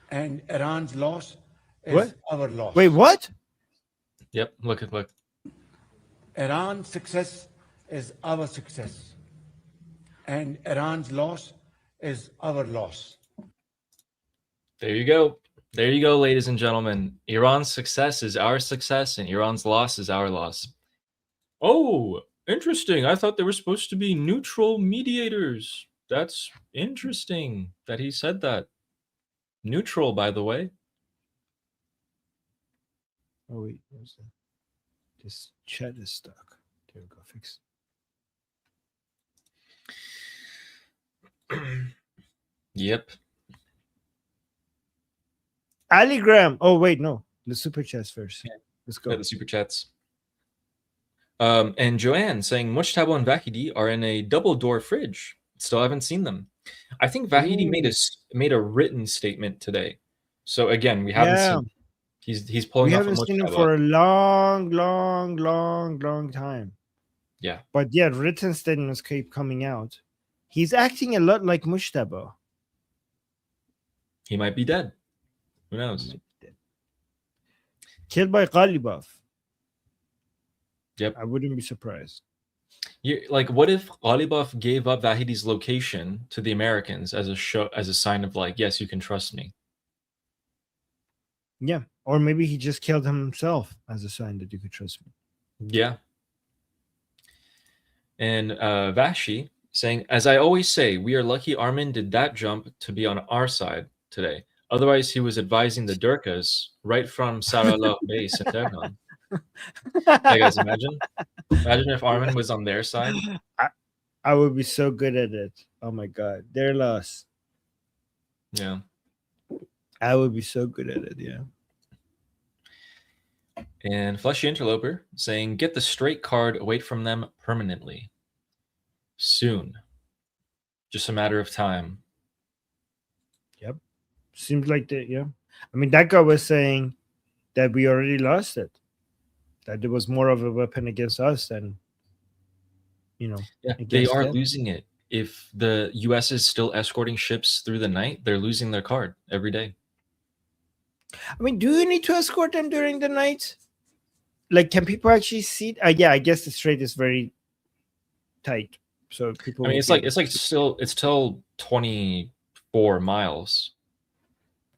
Speaker 15: And Iran's loss is
Speaker 1: What?
Speaker 15: our loss.
Speaker 1: Wait, what?
Speaker 2: Yep, look.
Speaker 15: Iran's success is our success. And Iran's loss is our loss.
Speaker 2: There you go. There you go, ladies and gentlemen. Iran's success is our success, and Iran's loss is our loss. Oh, interesting. I thought they were supposed to be neutral mediators. That's interesting that he said that. Neutral, by the way.
Speaker 1: Oh wait, where's that? This chat is stuck. There we go. Fix.
Speaker 2: Yep.
Speaker 1: Ali Graham. Oh wait, no. The super chats first. Let's go.
Speaker 2: Yeah, the super chats. And Joanne saying Mujtaba and Vahidi are in a double door fridge. Still haven't seen them. I think Vahidi made a written statement today. So again, we haven't seen. He's pulling
Speaker 1: We
Speaker 2: off a
Speaker 1: haven't seen him
Speaker 2: Mujtaba.
Speaker 1: for a long time.
Speaker 2: Yeah.
Speaker 1: But yeah, written statements keep coming out. He's acting a lot like Mujtaba.
Speaker 2: He might be dead. Who knows?
Speaker 1: Killed by Ghalibaf.
Speaker 2: Yep.
Speaker 1: I wouldn't be surprised.
Speaker 2: Like, what if Ghalibaf gave up Vahidi's location to the Americans as a sign of like, yes, you can trust me?
Speaker 1: Yeah. Or maybe he just killed him himself as a sign that you could trust me.
Speaker 2: Yeah. And Vashi saying, as I always say, we are lucky Armin did that jump to be on our side today. Otherwise, he was advising the Durkas right from Sarallah base in Tehran. Hey guys, imagine if Armin was on their side.
Speaker 1: I would be so good at it. Oh my god, their loss.
Speaker 2: Yeah,
Speaker 1: I would be so good at it. Yeah.
Speaker 2: And Fleshy Interloper saying, get the straight card away from them permanently. Soon. Just a matter of time.
Speaker 1: Yep. Seems like that. Yeah. I mean, that guy was saying that we already lost it. That there was more of a weapon against us than,
Speaker 2: Yeah, they are losing it. If the U.S. is still escorting ships through the night, they're losing their card every day.
Speaker 1: I mean, do you need to escort them during the night? Like, can people actually see? Yeah, I guess the strait is very tight, so people.
Speaker 2: I mean, it's still 24 miles.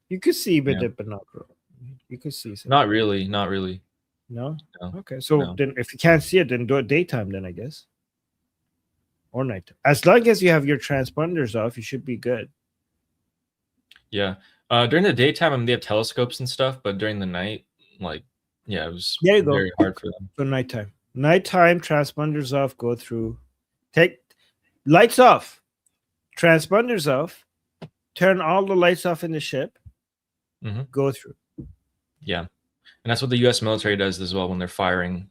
Speaker 1: You could see with the binocular. You could see something.
Speaker 2: Not really.
Speaker 1: No?
Speaker 2: No.
Speaker 1: Okay, so
Speaker 2: No.
Speaker 1: then if you can't see it, then do it daytime. Then I guess, or night. As long as you have your transponders off, you should be good.
Speaker 2: Yeah. During the daytime, they have telescopes and stuff, but during the night, like, yeah, it was
Speaker 1: There you go.
Speaker 2: very hard for them.
Speaker 1: So nighttime. Nighttime, transponders off, go through. Take lights off. Transponders off. Turn all the lights off in the ship.
Speaker 2: Mm-hmm.
Speaker 1: Go through.
Speaker 2: Yeah. And that's what the U.S. military does as well when they're firing.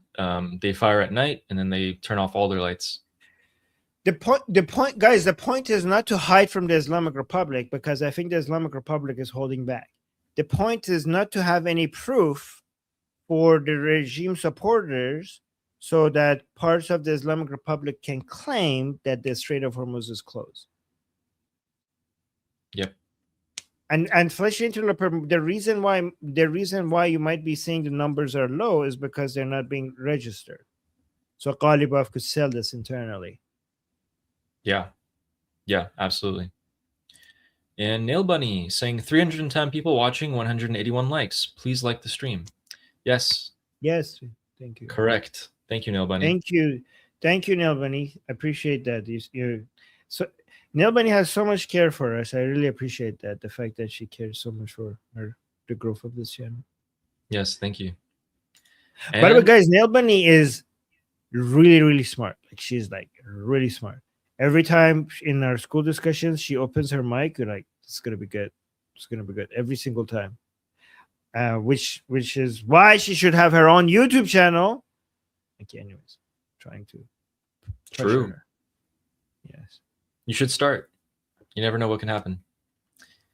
Speaker 2: They fire at night, and then they turn off all their lights.
Speaker 1: The point, guys, the point is not to hide from the Islamic Republic, because I think the Islamic Republic is holding back. The point is not to have any proof for the regime supporters so that parts of the Islamic Republic can claim that the Strait of Hormuz is closed.
Speaker 2: Yep.
Speaker 1: And Fleshy Interloper, the reason why you might be seeing the numbers are low is because they're not being registered. So Ghalibaf could sell this internally.
Speaker 2: Yeah, absolutely. And Nail Bunny saying 310 people watching, 181 likes. Please like the stream. Yes.
Speaker 1: Yes, thank you.
Speaker 2: Correct. Thank you, Nail Bunny.
Speaker 1: Thank you, Nail Bunny. I appreciate that. So Nail Bunny has so much care for us. I really appreciate that. The fact that she cares so much for the growth of this channel.
Speaker 2: Yes, thank you.
Speaker 1: By the way, guys, Nail Bunny is really, really smart. Like, she's like really smart. Every time in our school discussions, she opens her mic. You're like, it's gonna be good. It's gonna be good every single time. Which is why she should have her own YouTube channel. Okay, anyways, trying to.
Speaker 2: True.
Speaker 1: Her. Yes.
Speaker 2: You should start. You never know what can happen.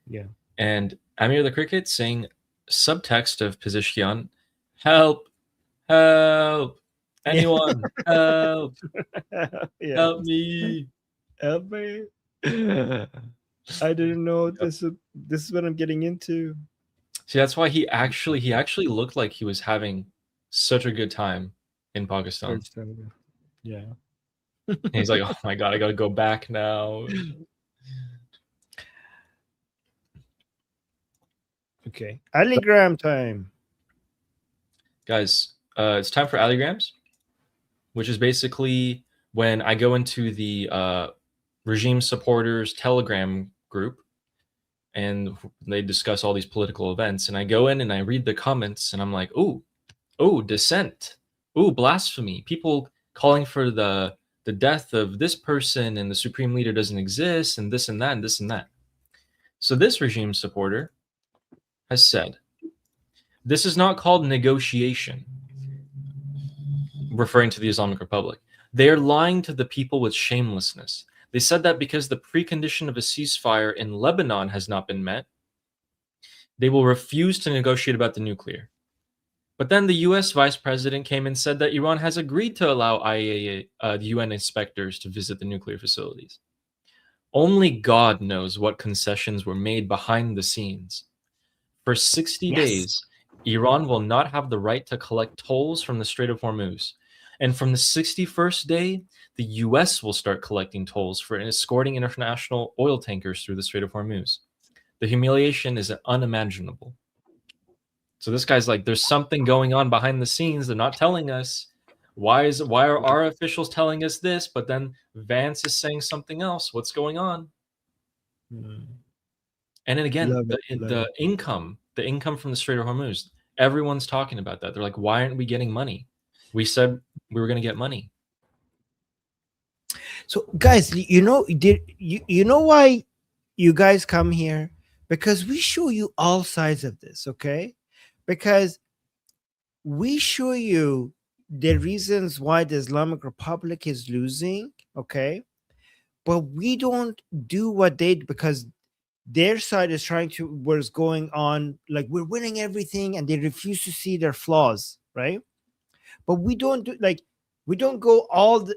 Speaker 1: Yeah.
Speaker 2: And Amir the Cricket saying subtext of Pezeshkian, help, help, anyone, help, help me.
Speaker 1: Help me. I didn't know this is what I'm getting into.
Speaker 2: See, that's why he actually looked like he was having such a good time in Pakistan.
Speaker 1: Yeah.
Speaker 2: And he's like, oh my god, I gotta go back now.
Speaker 1: Okay. Alligram time.
Speaker 2: Guys, it's time for Alligrams, which is basically when I go into the regime supporters Telegram group, and they discuss all these political events. And I go in and I read the comments, and I'm like, oh, dissent, blasphemy, people calling for the death of this person, and the supreme leader doesn't exist, and this and that and this and that. So this regime supporter has said, this is not called negotiation, referring to the Islamic Republic. They are lying to the people with shamelessness. They said that because the precondition of a ceasefire in Lebanon has not been met, they will refuse to negotiate about the nuclear. But then the US vice president came and said that Iran has agreed to allow IAEA, the UN inspectors to visit the nuclear facilities. Only God knows what concessions were made behind the scenes. For 60 days, Iran will not have the right to collect tolls from the Strait of Hormuz. And from the 61st day, the US will start collecting tolls for escorting international oil tankers through the Strait of Hormuz. The humiliation is unimaginable. So this guy's like, there's something going on behind the scenes. They're not telling us. Why are our officials telling us this, but then Vance is saying something else? What's going on? And then again, the income from the Strait of Hormuz, everyone's talking about that. They're like, why aren't we getting money? We said we were going to get money.
Speaker 1: So guys, you know why you guys come here? Because we show you all sides of this, okay? Because we show you the reasons why the Islamic Republic is losing, okay? But we don't do what they, because their side is trying to, what's going on, like we're winning everything, and they refuse to see their flaws, right? But we don't do, like, we don't go all the,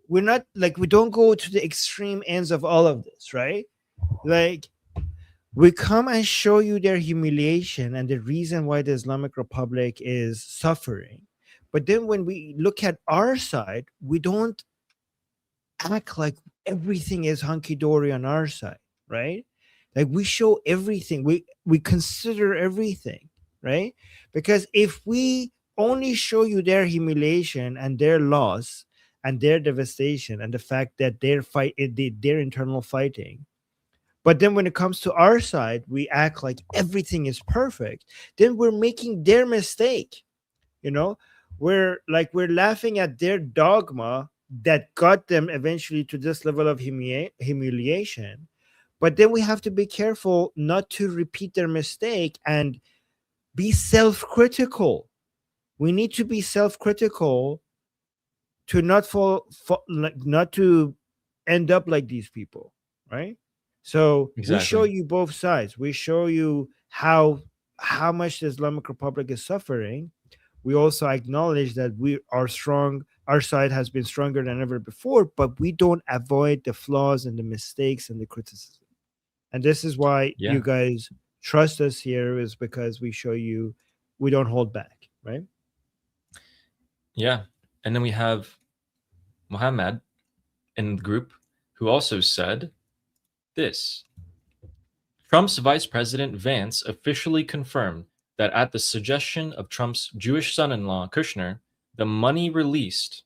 Speaker 1: we're not like, we don't go to the extreme ends of all of this, right? Like, we come and show you their humiliation and the reason why the Islamic Republic is suffering. But then when we look at our side, we don't act like everything is hunky-dory on our side, right? Like, we show everything. We consider everything, right? Because if we only show you their humiliation and their loss and their devastation and the fact that their internal fighting, but then when it comes to our side, we act like everything is perfect, then we're making their mistake. You know, we're laughing at their dogma that got them eventually to this level of humiliation. But then we have to be careful not to repeat their mistake and be self-critical. We need to be self-critical to not not to end up like these people, right? So we show you both sides. We show you how much the Islamic Republic is suffering. We also acknowledge that we are strong. Our side has been stronger than ever before, but we don't avoid the flaws and the mistakes and the criticism. And this is why you guys trust us here, is because we show you we don't hold back, right?
Speaker 2: Yeah. And then we have Muhammad in the group who also said this. Trump's Vice President Vance officially confirmed that at the suggestion of Trump's Jewish son-in-law, Kushner, the money released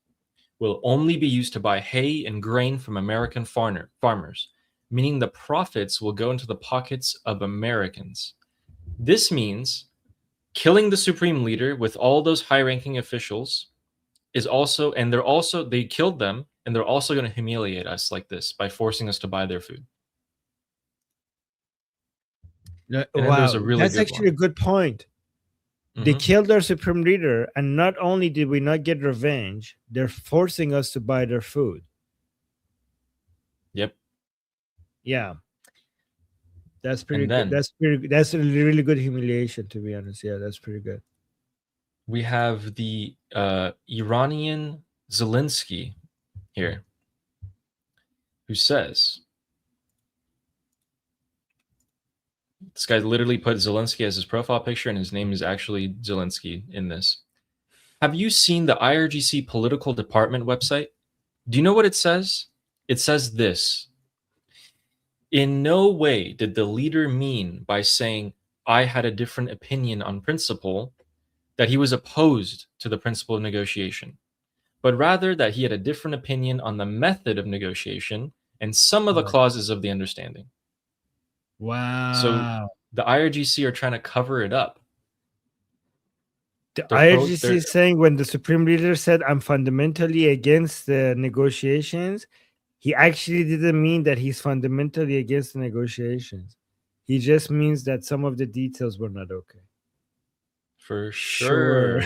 Speaker 2: will only be used to buy hay and grain from American farmers, meaning the profits will go into the pockets of Americans. This means killing the supreme leader with all those high-ranking officials is also, and they killed them, and they're also going to humiliate us like this by forcing us to buy their food.
Speaker 1: Wow, that's actually a good point. They killed our supreme leader, and not only did we not get revenge, they're forcing us to buy their food.
Speaker 2: Yep.
Speaker 1: Yeah. That's pretty good. That's a really good humiliation, to be honest. Yeah, that's pretty good.
Speaker 2: We have the Iranian Zelensky here, who says, this guy literally put Zelensky as his profile picture, and his name is actually Zelensky in this. Have you seen the IRGC political department website? Do you know what it says? It says this. In no way did the leader mean by saying, I had a different opinion on principle, that he was opposed to the principle of negotiation, but rather that he had a different opinion on the method of negotiation, and some of the clauses of the understanding.
Speaker 1: Wow.
Speaker 2: So the IRGC are trying to cover it up.
Speaker 1: The
Speaker 2: They're
Speaker 1: IRGC is saying when the Supreme Leader said, I'm fundamentally against the negotiations, he actually didn't mean that he's fundamentally against the negotiations. He just means that some of the details were not okay.
Speaker 2: For sure.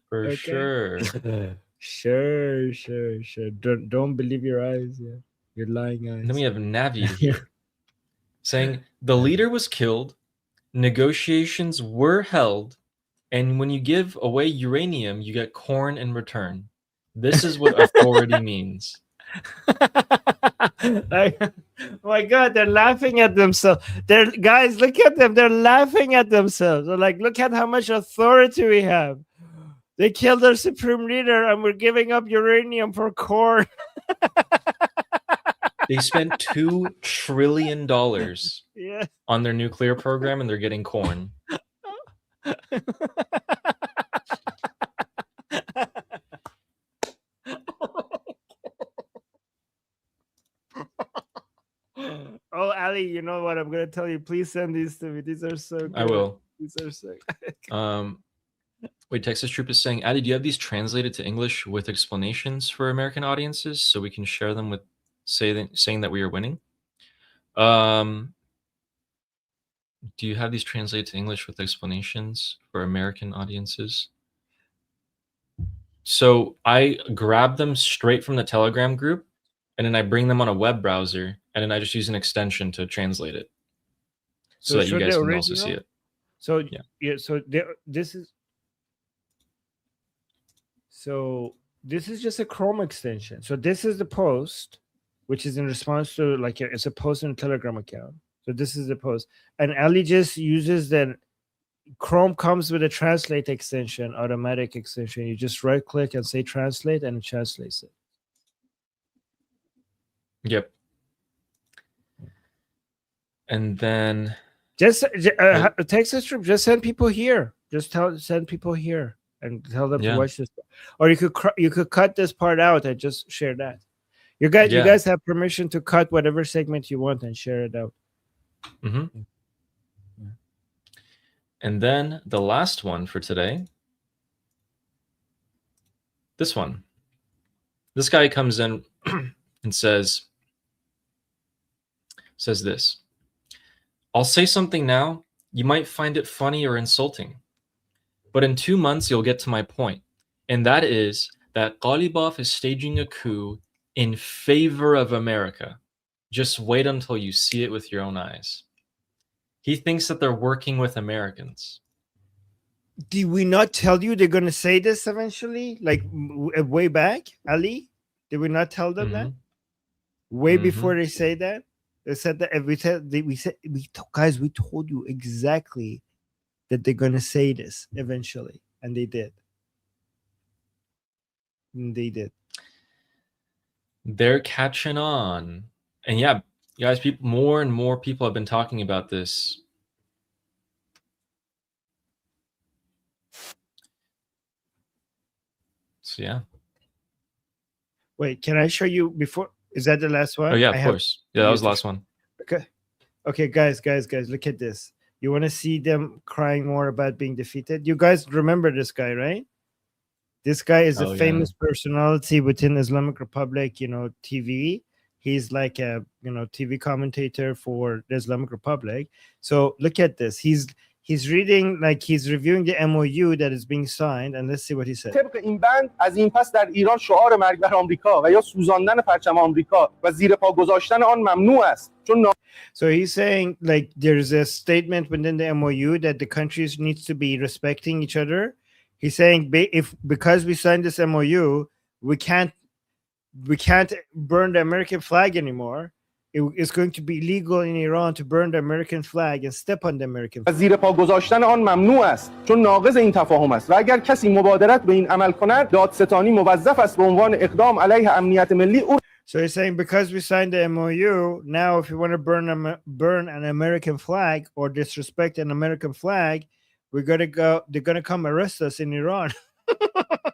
Speaker 2: For
Speaker 1: Okay.
Speaker 2: sure.
Speaker 1: Sure. Don't believe your eyes. Yeah. Your lying eyes.
Speaker 2: And then we have Navid here saying the leader was killed, negotiations were held, and when you give away uranium, you get corn in return. This is what authority means.
Speaker 1: Like, oh my God, they're laughing at themselves. They're guys, look at them. They're laughing at themselves. They're like, look at how much authority we have. They killed our supreme leader, and we're giving up uranium for corn.
Speaker 2: They spent $2 trillion
Speaker 1: Yeah.
Speaker 2: on their nuclear program, and they're getting corn.
Speaker 1: Oh, Ali, you know what? I'm gonna tell you. Please send these to me. These are so good.
Speaker 2: I will.
Speaker 1: These are so
Speaker 2: Wait, Texas Troop is saying, Addy, do you have these translated to English with explanations for American audiences so we can share them with saying that we are winning? Do you have these translated to English with explanations for American audiences? So I grab them straight from the Telegram group, and then I bring them on a web browser, and then I just use an extension to translate it so that you guys can also see it.
Speaker 1: So yeah. So this is just a Chrome extension. So this is the post, which is in response to it's a post in a Telegram account. So this is the post, and Ali just uses the Chrome comes with a translate extension, automatic extension. You just right click and say translate, and it translates it.
Speaker 2: Yep. And then
Speaker 1: just Texas Troop, just send people here. Send people here and tell them to watch this. Or you could cut this part out and just share that. You guys have permission to cut whatever segment you want and share it out.
Speaker 2: Mm-hmm. Yeah. And then the last one for today. This one. This guy comes in and says this. I'll say something now. You might find it funny or insulting. But in 2 months, you'll get to my point. And that is that Ghalibaf is staging a coup in favor of America. Just wait until you see it with your own eyes. He thinks that they're working with Americans.
Speaker 1: Did we not tell you they're going to say this eventually? Like way back, Ali? Did we not tell them that? Way before they say that? They said that guys, we told you exactly that they're going to say this eventually. And they did.
Speaker 2: They're catching on. And yeah, guys, more and more people have been talking about this. So yeah.
Speaker 1: Wait, can I show you before? Is that the last one?
Speaker 2: Oh yeah, of course. Yeah, that was the last one.
Speaker 1: Okay, guys, look at this. You want to see them crying more about being defeated? You guys remember this guy, right? This guy is a famous personality within Islamic Republic, TV. He's like a, TV commentator for the Islamic Republic. So look at this. He's reading, he's reviewing the MOU that is being signed, and let's see what he said.
Speaker 17: طبق این بند از این پس در ایران شعار مرگ بر آمریکا و یا سوزاندن پرچم آمریکا و زیر پا گذاشتن آن ممنوع است.
Speaker 1: So he's saying there's a statement within the MOU that the countries needs to be respecting each other. He's saying because we signed this MOU, we can't burn the American flag anymore. It's going to be illegal in Iran to burn the American flag and step on the American flag.
Speaker 17: زیر پا گذاشتن آن ممنوع است چون ناقض این تفاهم است و اگر کسی مبادرت به این عمل کند دادستانی موظف است به عنوان اقدام علیه امنیت ملی
Speaker 1: So he's saying because we signed the MOU, now if you want to burn an American flag or disrespect an American flag, they're gonna come arrest us in Iran.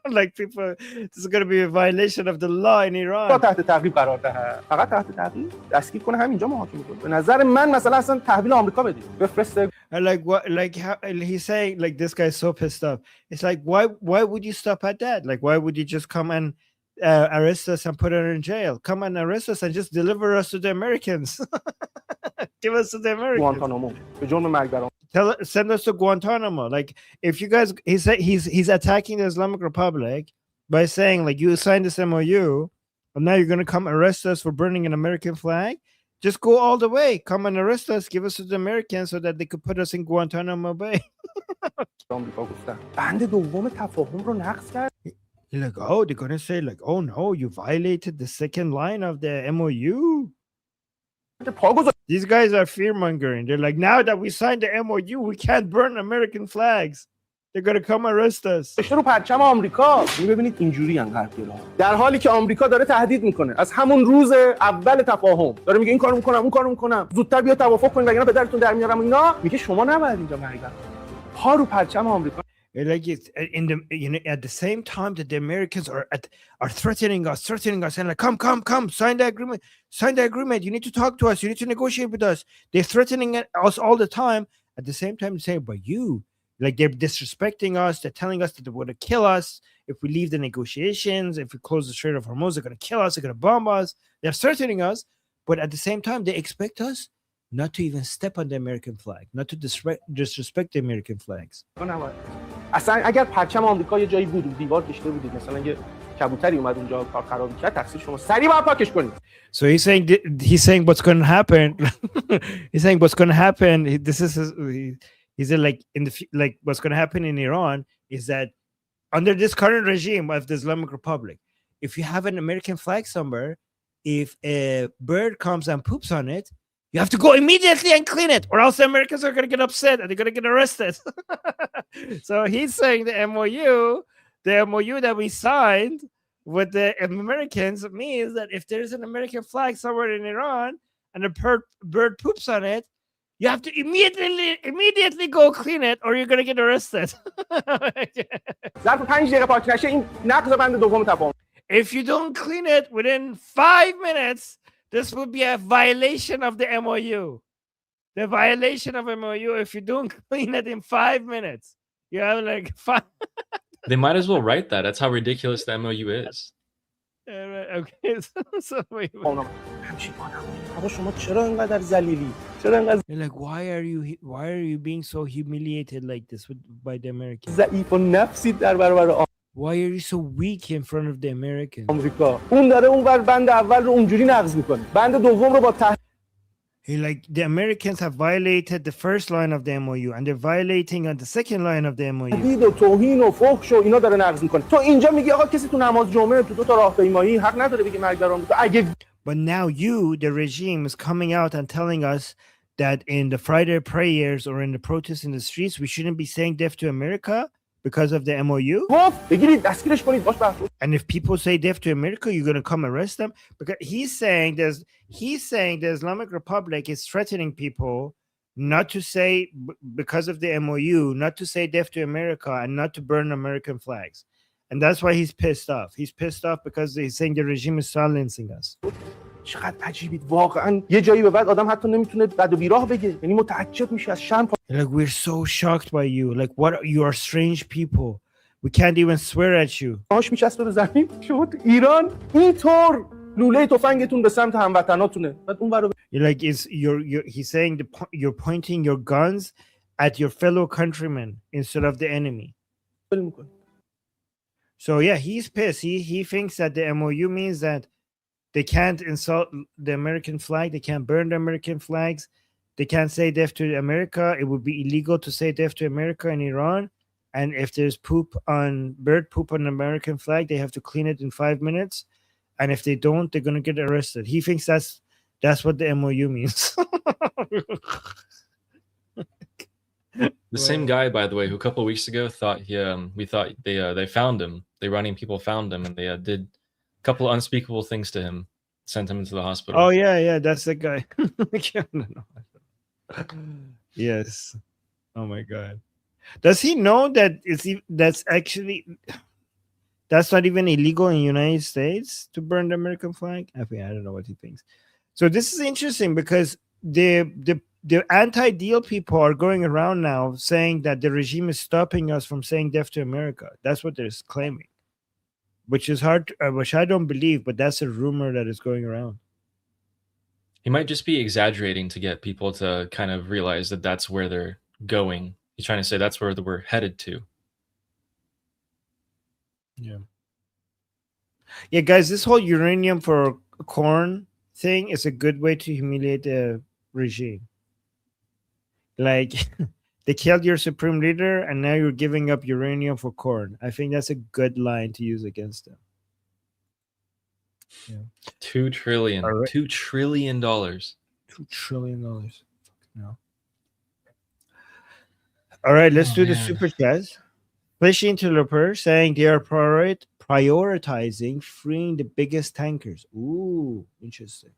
Speaker 1: Like people, this is going to be a violation of the law in Iran.
Speaker 17: تحت تعقیب قرار دهد. فقط تحت تعقیب دستگیر کنه همینجا محاکمه کنه. به نظر من مثلا اصلا تحویل آمریکا بدید. بفرسته.
Speaker 1: And like what, like how he's saying, like this guy's so pissed off. It's like why would you stop at that? Like why would you just come and arrest us and put us in jail? Come and arrest us and just deliver us to the Americans. Give us to the Americans.
Speaker 17: Guantanamo. به جرم مرگ
Speaker 1: Send us to Guantanamo. Like if you guys, he said he's attacking the Islamic Republic by saying like you signed this MOU and now you're gonna come arrest us for burning an American flag. Just go all the way. Come and arrest us. Give us to the Americans so that they could put us in Guantanamo Bay. You're like, oh, they're gonna say like, oh no, you violated the second line of the MOU. These guys are fear mongering. They're like, now that we signed the MOU, we can't burn American flags. They're gonna come arrest us.
Speaker 17: رو پرچم آمریکا. ببینید اینجوری ان غربی‌ها. در حالی که آمریکا داره تهدید میکنه از همون روز اول تفاهم. داره میگه این کارو میکنم، اون کارو میکنم. زودتر بیا توافق کنید وگرنه پدرتون در میارم اینا. میگه شما نباید اینجا مرگ بکنید. پا رو پرچم آمریکا.
Speaker 1: Like it's in the at the same time that the Americans are threatening us and like come sign the agreement. You need to talk to us. You need to negotiate with us. They're threatening us all the time. At the same time, they say, but you, like they're disrespecting us. They're telling us that they're going to kill us if we leave the negotiations. If we close the Strait of Hormuz, they're going to kill us. They're going to bomb us. They're threatening us, but at the same time, they expect us not to even step on the American flag, not to disrespect the American flags.
Speaker 17: اصلا اگر پرچم آمریکا یه جایی بود دیوار کشیده بودید مثلا یه کبوتری اومد اونجا کار خراب کرد تقصیر شما سریع باید پاکش کنید.
Speaker 1: So he's saying what's going to happen. He's saying what's going to happen. This is he said like like what's going to happen in Iran is that under this current regime of the Islamic Republic, if you have an American flag somewhere, if a bird comes and poops on it, you have to go immediately and clean it, or else the Americans are going to get upset and they're going to get arrested. So he's saying the MOU that we signed with the Americans means that if there's an American flag somewhere in Iran and a bird poops on it, you have to immediately go clean it, or you're going to get arrested. If you don't clean it within 5 minutes, this would be a violation of the MOU. The violation of MOU, if you don't clean it in 5 minutes, you have like 5.
Speaker 2: They might as well write that. That's how ridiculous the MOU is.
Speaker 1: Okay, so wait.
Speaker 17: You're
Speaker 1: like, why are you being so humiliated like this by the Americans? Why are you so weak in front of the Americans? Like the Americans have violated the first line of the MOU and they're violating on the second line of the MOU. But now you, the regime, is coming out and telling us that in the Friday prayers or in the protests in the streets, we shouldn't be saying death to America because of the MOU. And if people say death to America, you're going to come arrest them? Because he's saying the Islamic Republic is threatening people not to say, because of the MOU, not to say death to America and not to burn American flags. And that's why he's pissed off. He's pissed off because he's saying the regime is silencing us.
Speaker 17: چقدر عجیبید واقعا یه جایی به بعد آدم حتی نمیتونه بد و بیراه بگه یعنی متعجب میشه از شرم.
Speaker 1: Like we're so shocked by you. Like what, you are strange people. We can't even swear at you.
Speaker 17: آش میچسبه به زمین شما تو ایران اینطور لوله تفنگتون به سمت هموطناتونه بعد اون ورا
Speaker 1: like he's saying you're pointing your guns at your fellow countrymen instead of the enemy. So yeah, he's pissed. He thinks that the MOU means that they can't insult the American flag. They can't burn the American flags. They can't say death to America. It would be illegal to say death to America in Iran. And if there's bird poop on an American flag, they have to clean it in 5 minutes. And if they don't, they're going to get arrested. He thinks that's what the MOU means.
Speaker 2: The same guy, by the way, who a couple of weeks ago thought we thought they found him. The Iranian people found him, and they did a couple of unspeakable things to him, sent him into the hospital.
Speaker 1: Oh yeah, that's the guy. Yes. Oh my God. Does he know that that's actually that's not even illegal in the United States to burn the American flag? I mean, I don't know what he thinks. So this is interesting because the anti-deal people are going around now saying that the regime is stopping us from saying death to America. That's what they're claiming, which is hard, which I don't believe, but that's a rumor that is going around.
Speaker 2: He might just be exaggerating to get people to kind of realize that that's where they're going. He's trying to say that's where we're headed to.
Speaker 1: Yeah. Yeah, guys, this whole uranium for corn thing is a good way to humiliate the regime. Like, they killed your supreme leader, and now you're giving up uranium for corn. I think that's a good line to use against them. Yeah.
Speaker 2: $2 trillion.
Speaker 1: All right.
Speaker 2: $2 trillion.
Speaker 1: $2 trillion. No. All right, let's do the super chats. Fish Interloper saying they are prioritizing freeing the biggest tankers. Ooh, interesting.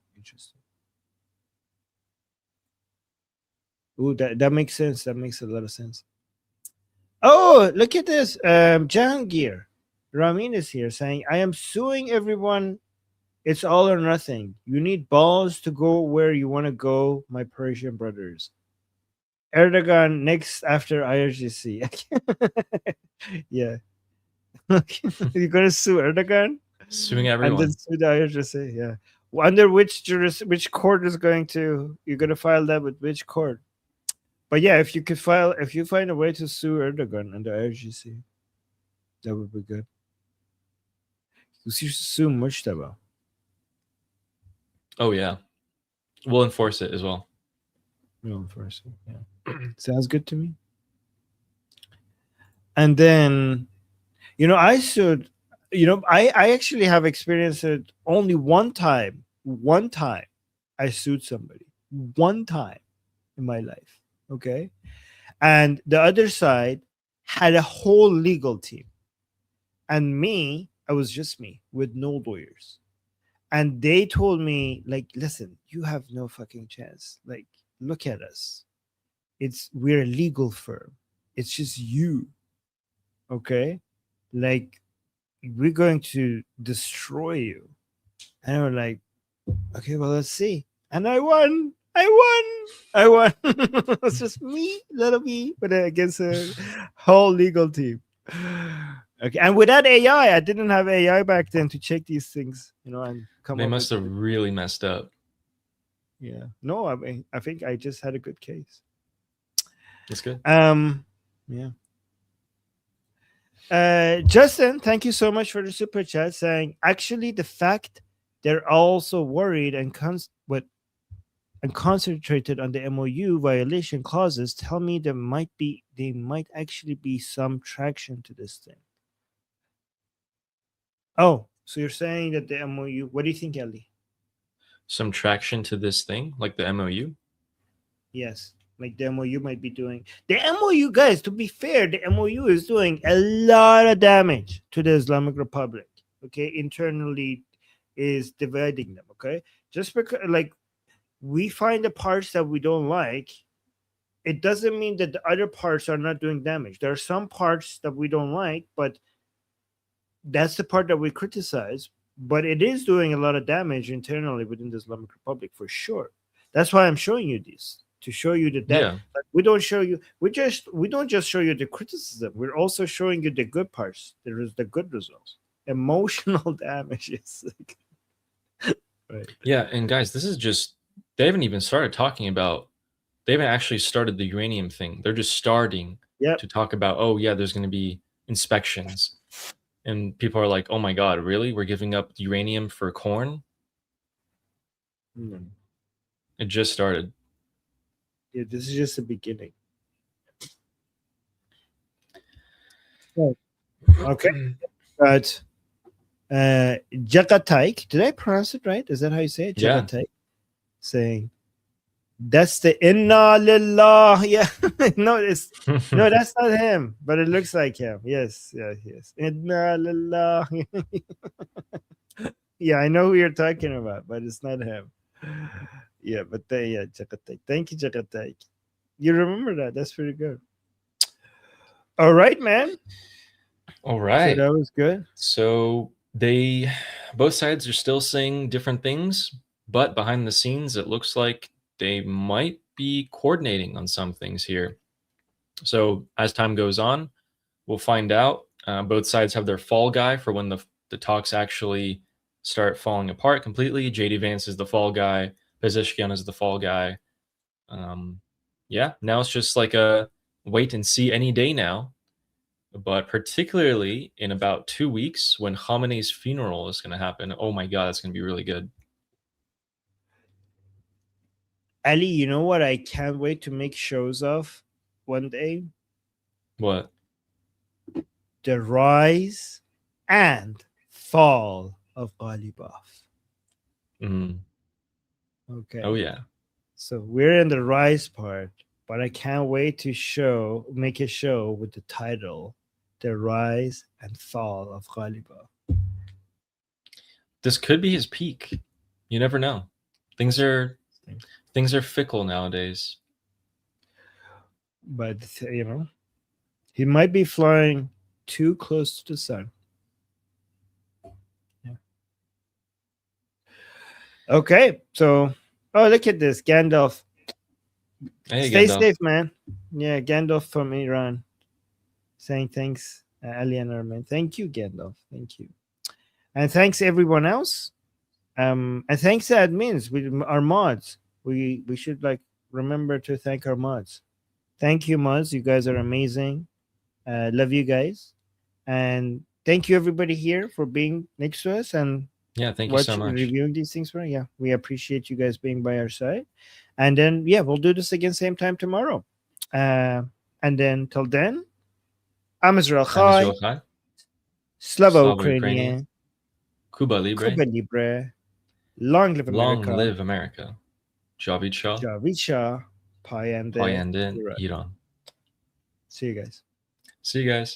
Speaker 1: Ooh, that makes sense. That makes a lot of sense. Oh, look at this. Jahangir Ramin is here saying, I am suing everyone. It's all or nothing. You need balls to go where you want to go, my Persian brothers. Erdogan next after IRGC. Yeah. You're going to sue Erdogan?
Speaker 2: Suing everyone.
Speaker 1: And then sue the IRGC, yeah. Under which court is going to, you're going to file that with which court? But yeah, if you find a way to sue Erdogan and the IRGC, that would be good. You should sue Mujtaba.
Speaker 2: Oh, yeah. We'll enforce it as well.
Speaker 1: We'll enforce it, yeah. Sounds good to me. And then, I should, I actually have experienced it only one time. One time I sued somebody. One time in my life. Okay. And the other side had a whole legal team. And me, I was just me with no lawyers. And they told me, like, listen, you have no fucking chance. Like, look at us. We're a legal firm. It's just you. Okay? Like, we're going to destroy you. And we're like, okay, well, let's see. And I won. It's just me, little me, but against a whole legal team. Okay, and without AI, I didn't have AI back then to check these things, and come.
Speaker 2: They must have really messed up.
Speaker 1: Yeah. No, I mean, I think I just had a good case.
Speaker 2: That's good.
Speaker 1: Yeah. Justin, thank you so much for the super chat saying, actually, the fact they're also worried and concentrated on the MOU violation clauses tell me there might actually be some traction to this thing. Oh, so you're saying that the MOU, what do you think, Ellie?
Speaker 2: Some traction to this thing, like the MOU?
Speaker 1: Yes, like the MOU might be doing. The MOU, guys, to be fair, the MOU is doing a lot of damage to the Islamic Republic. Okay, internally is dividing them. Okay, just because, like, we find the parts that we don't like, it doesn't mean that the other parts are not doing damage. There are some parts that we don't like, but that's the part that we criticize. But it is doing a lot of damage internally within the Islamic Republic for sure. That's why I'm showing you this, to show you that.
Speaker 2: Yeah.
Speaker 1: Like, we don't just show you the criticism. We're also showing you the good parts. There is the good results. Emotional damages. Right.
Speaker 2: Yeah, and guys, this is just, they haven't even started talking about, they haven't actually started the uranium thing. They're just starting to talk about, oh yeah, there's going to be inspections. And people are like, oh my God, really? We're giving up uranium for corn? It just started.
Speaker 1: Yeah, this is just the beginning. Okay. But Jagataik, did I pronounce it right? Is that how you say it?
Speaker 2: Yeah.
Speaker 1: Jagataik. Saying, that's the Inna Lillah. Yeah. No, that's not him, but it looks like him. Yes. Inna Lillah. Yeah, I know who you're talking about, but it's not him. Yeah, but Jagataik. Thank you, Jagataik. You remember that? That's pretty good. All right, man.
Speaker 2: All right.
Speaker 1: So that was good.
Speaker 2: So both sides are still saying different things, but behind the scenes, it looks like they might be coordinating on some things here. So as time goes on, we'll find out. Both sides have their fall guy for when the talks actually start falling apart completely. JD Vance is the fall guy. Pezeshkian is the fall guy. Yeah, now it's just like a wait and see any day now. But particularly in about 2 weeks when Khamenei's funeral is going to happen. Oh my God, that's going to be really good.
Speaker 1: Ali, you know what I can't wait to make shows of one day?
Speaker 2: What?
Speaker 1: The rise and fall of Ghalibaf.
Speaker 2: Mm.
Speaker 1: Okay.
Speaker 2: Oh yeah.
Speaker 1: So we're in the rise part, but I can't wait to make a show with the title The Rise and Fall of Ghalibaf.
Speaker 2: This could be his peak. You never know. Things are fickle nowadays.
Speaker 1: But he might be flying too close to the sun. Yeah. Okay, so look at this, Gandalf.
Speaker 2: Hey,
Speaker 1: Stay
Speaker 2: Gandalf.
Speaker 1: safe, man. Yeah, Gandalf from Iran, saying thanks, Ali and Armin. Thank you, Gandalf. Thank you, and thanks everyone else. And thanks to admins, our mods. We should remember to thank our mods. Thank you, mods. You guys are amazing. Love you guys, and thank you everybody here for being next to us and
Speaker 2: thank you so much.
Speaker 1: Reviewing these things for we appreciate you guys being by our side, and then we'll do this again same time tomorrow, and then till then, I'm Israel Chai, Slava Ukrainian,
Speaker 2: Cuba
Speaker 1: Libre, long live America,
Speaker 2: long live America, Javid Shah,
Speaker 1: Payande
Speaker 2: Iran.
Speaker 1: See you guys.
Speaker 2: See you guys.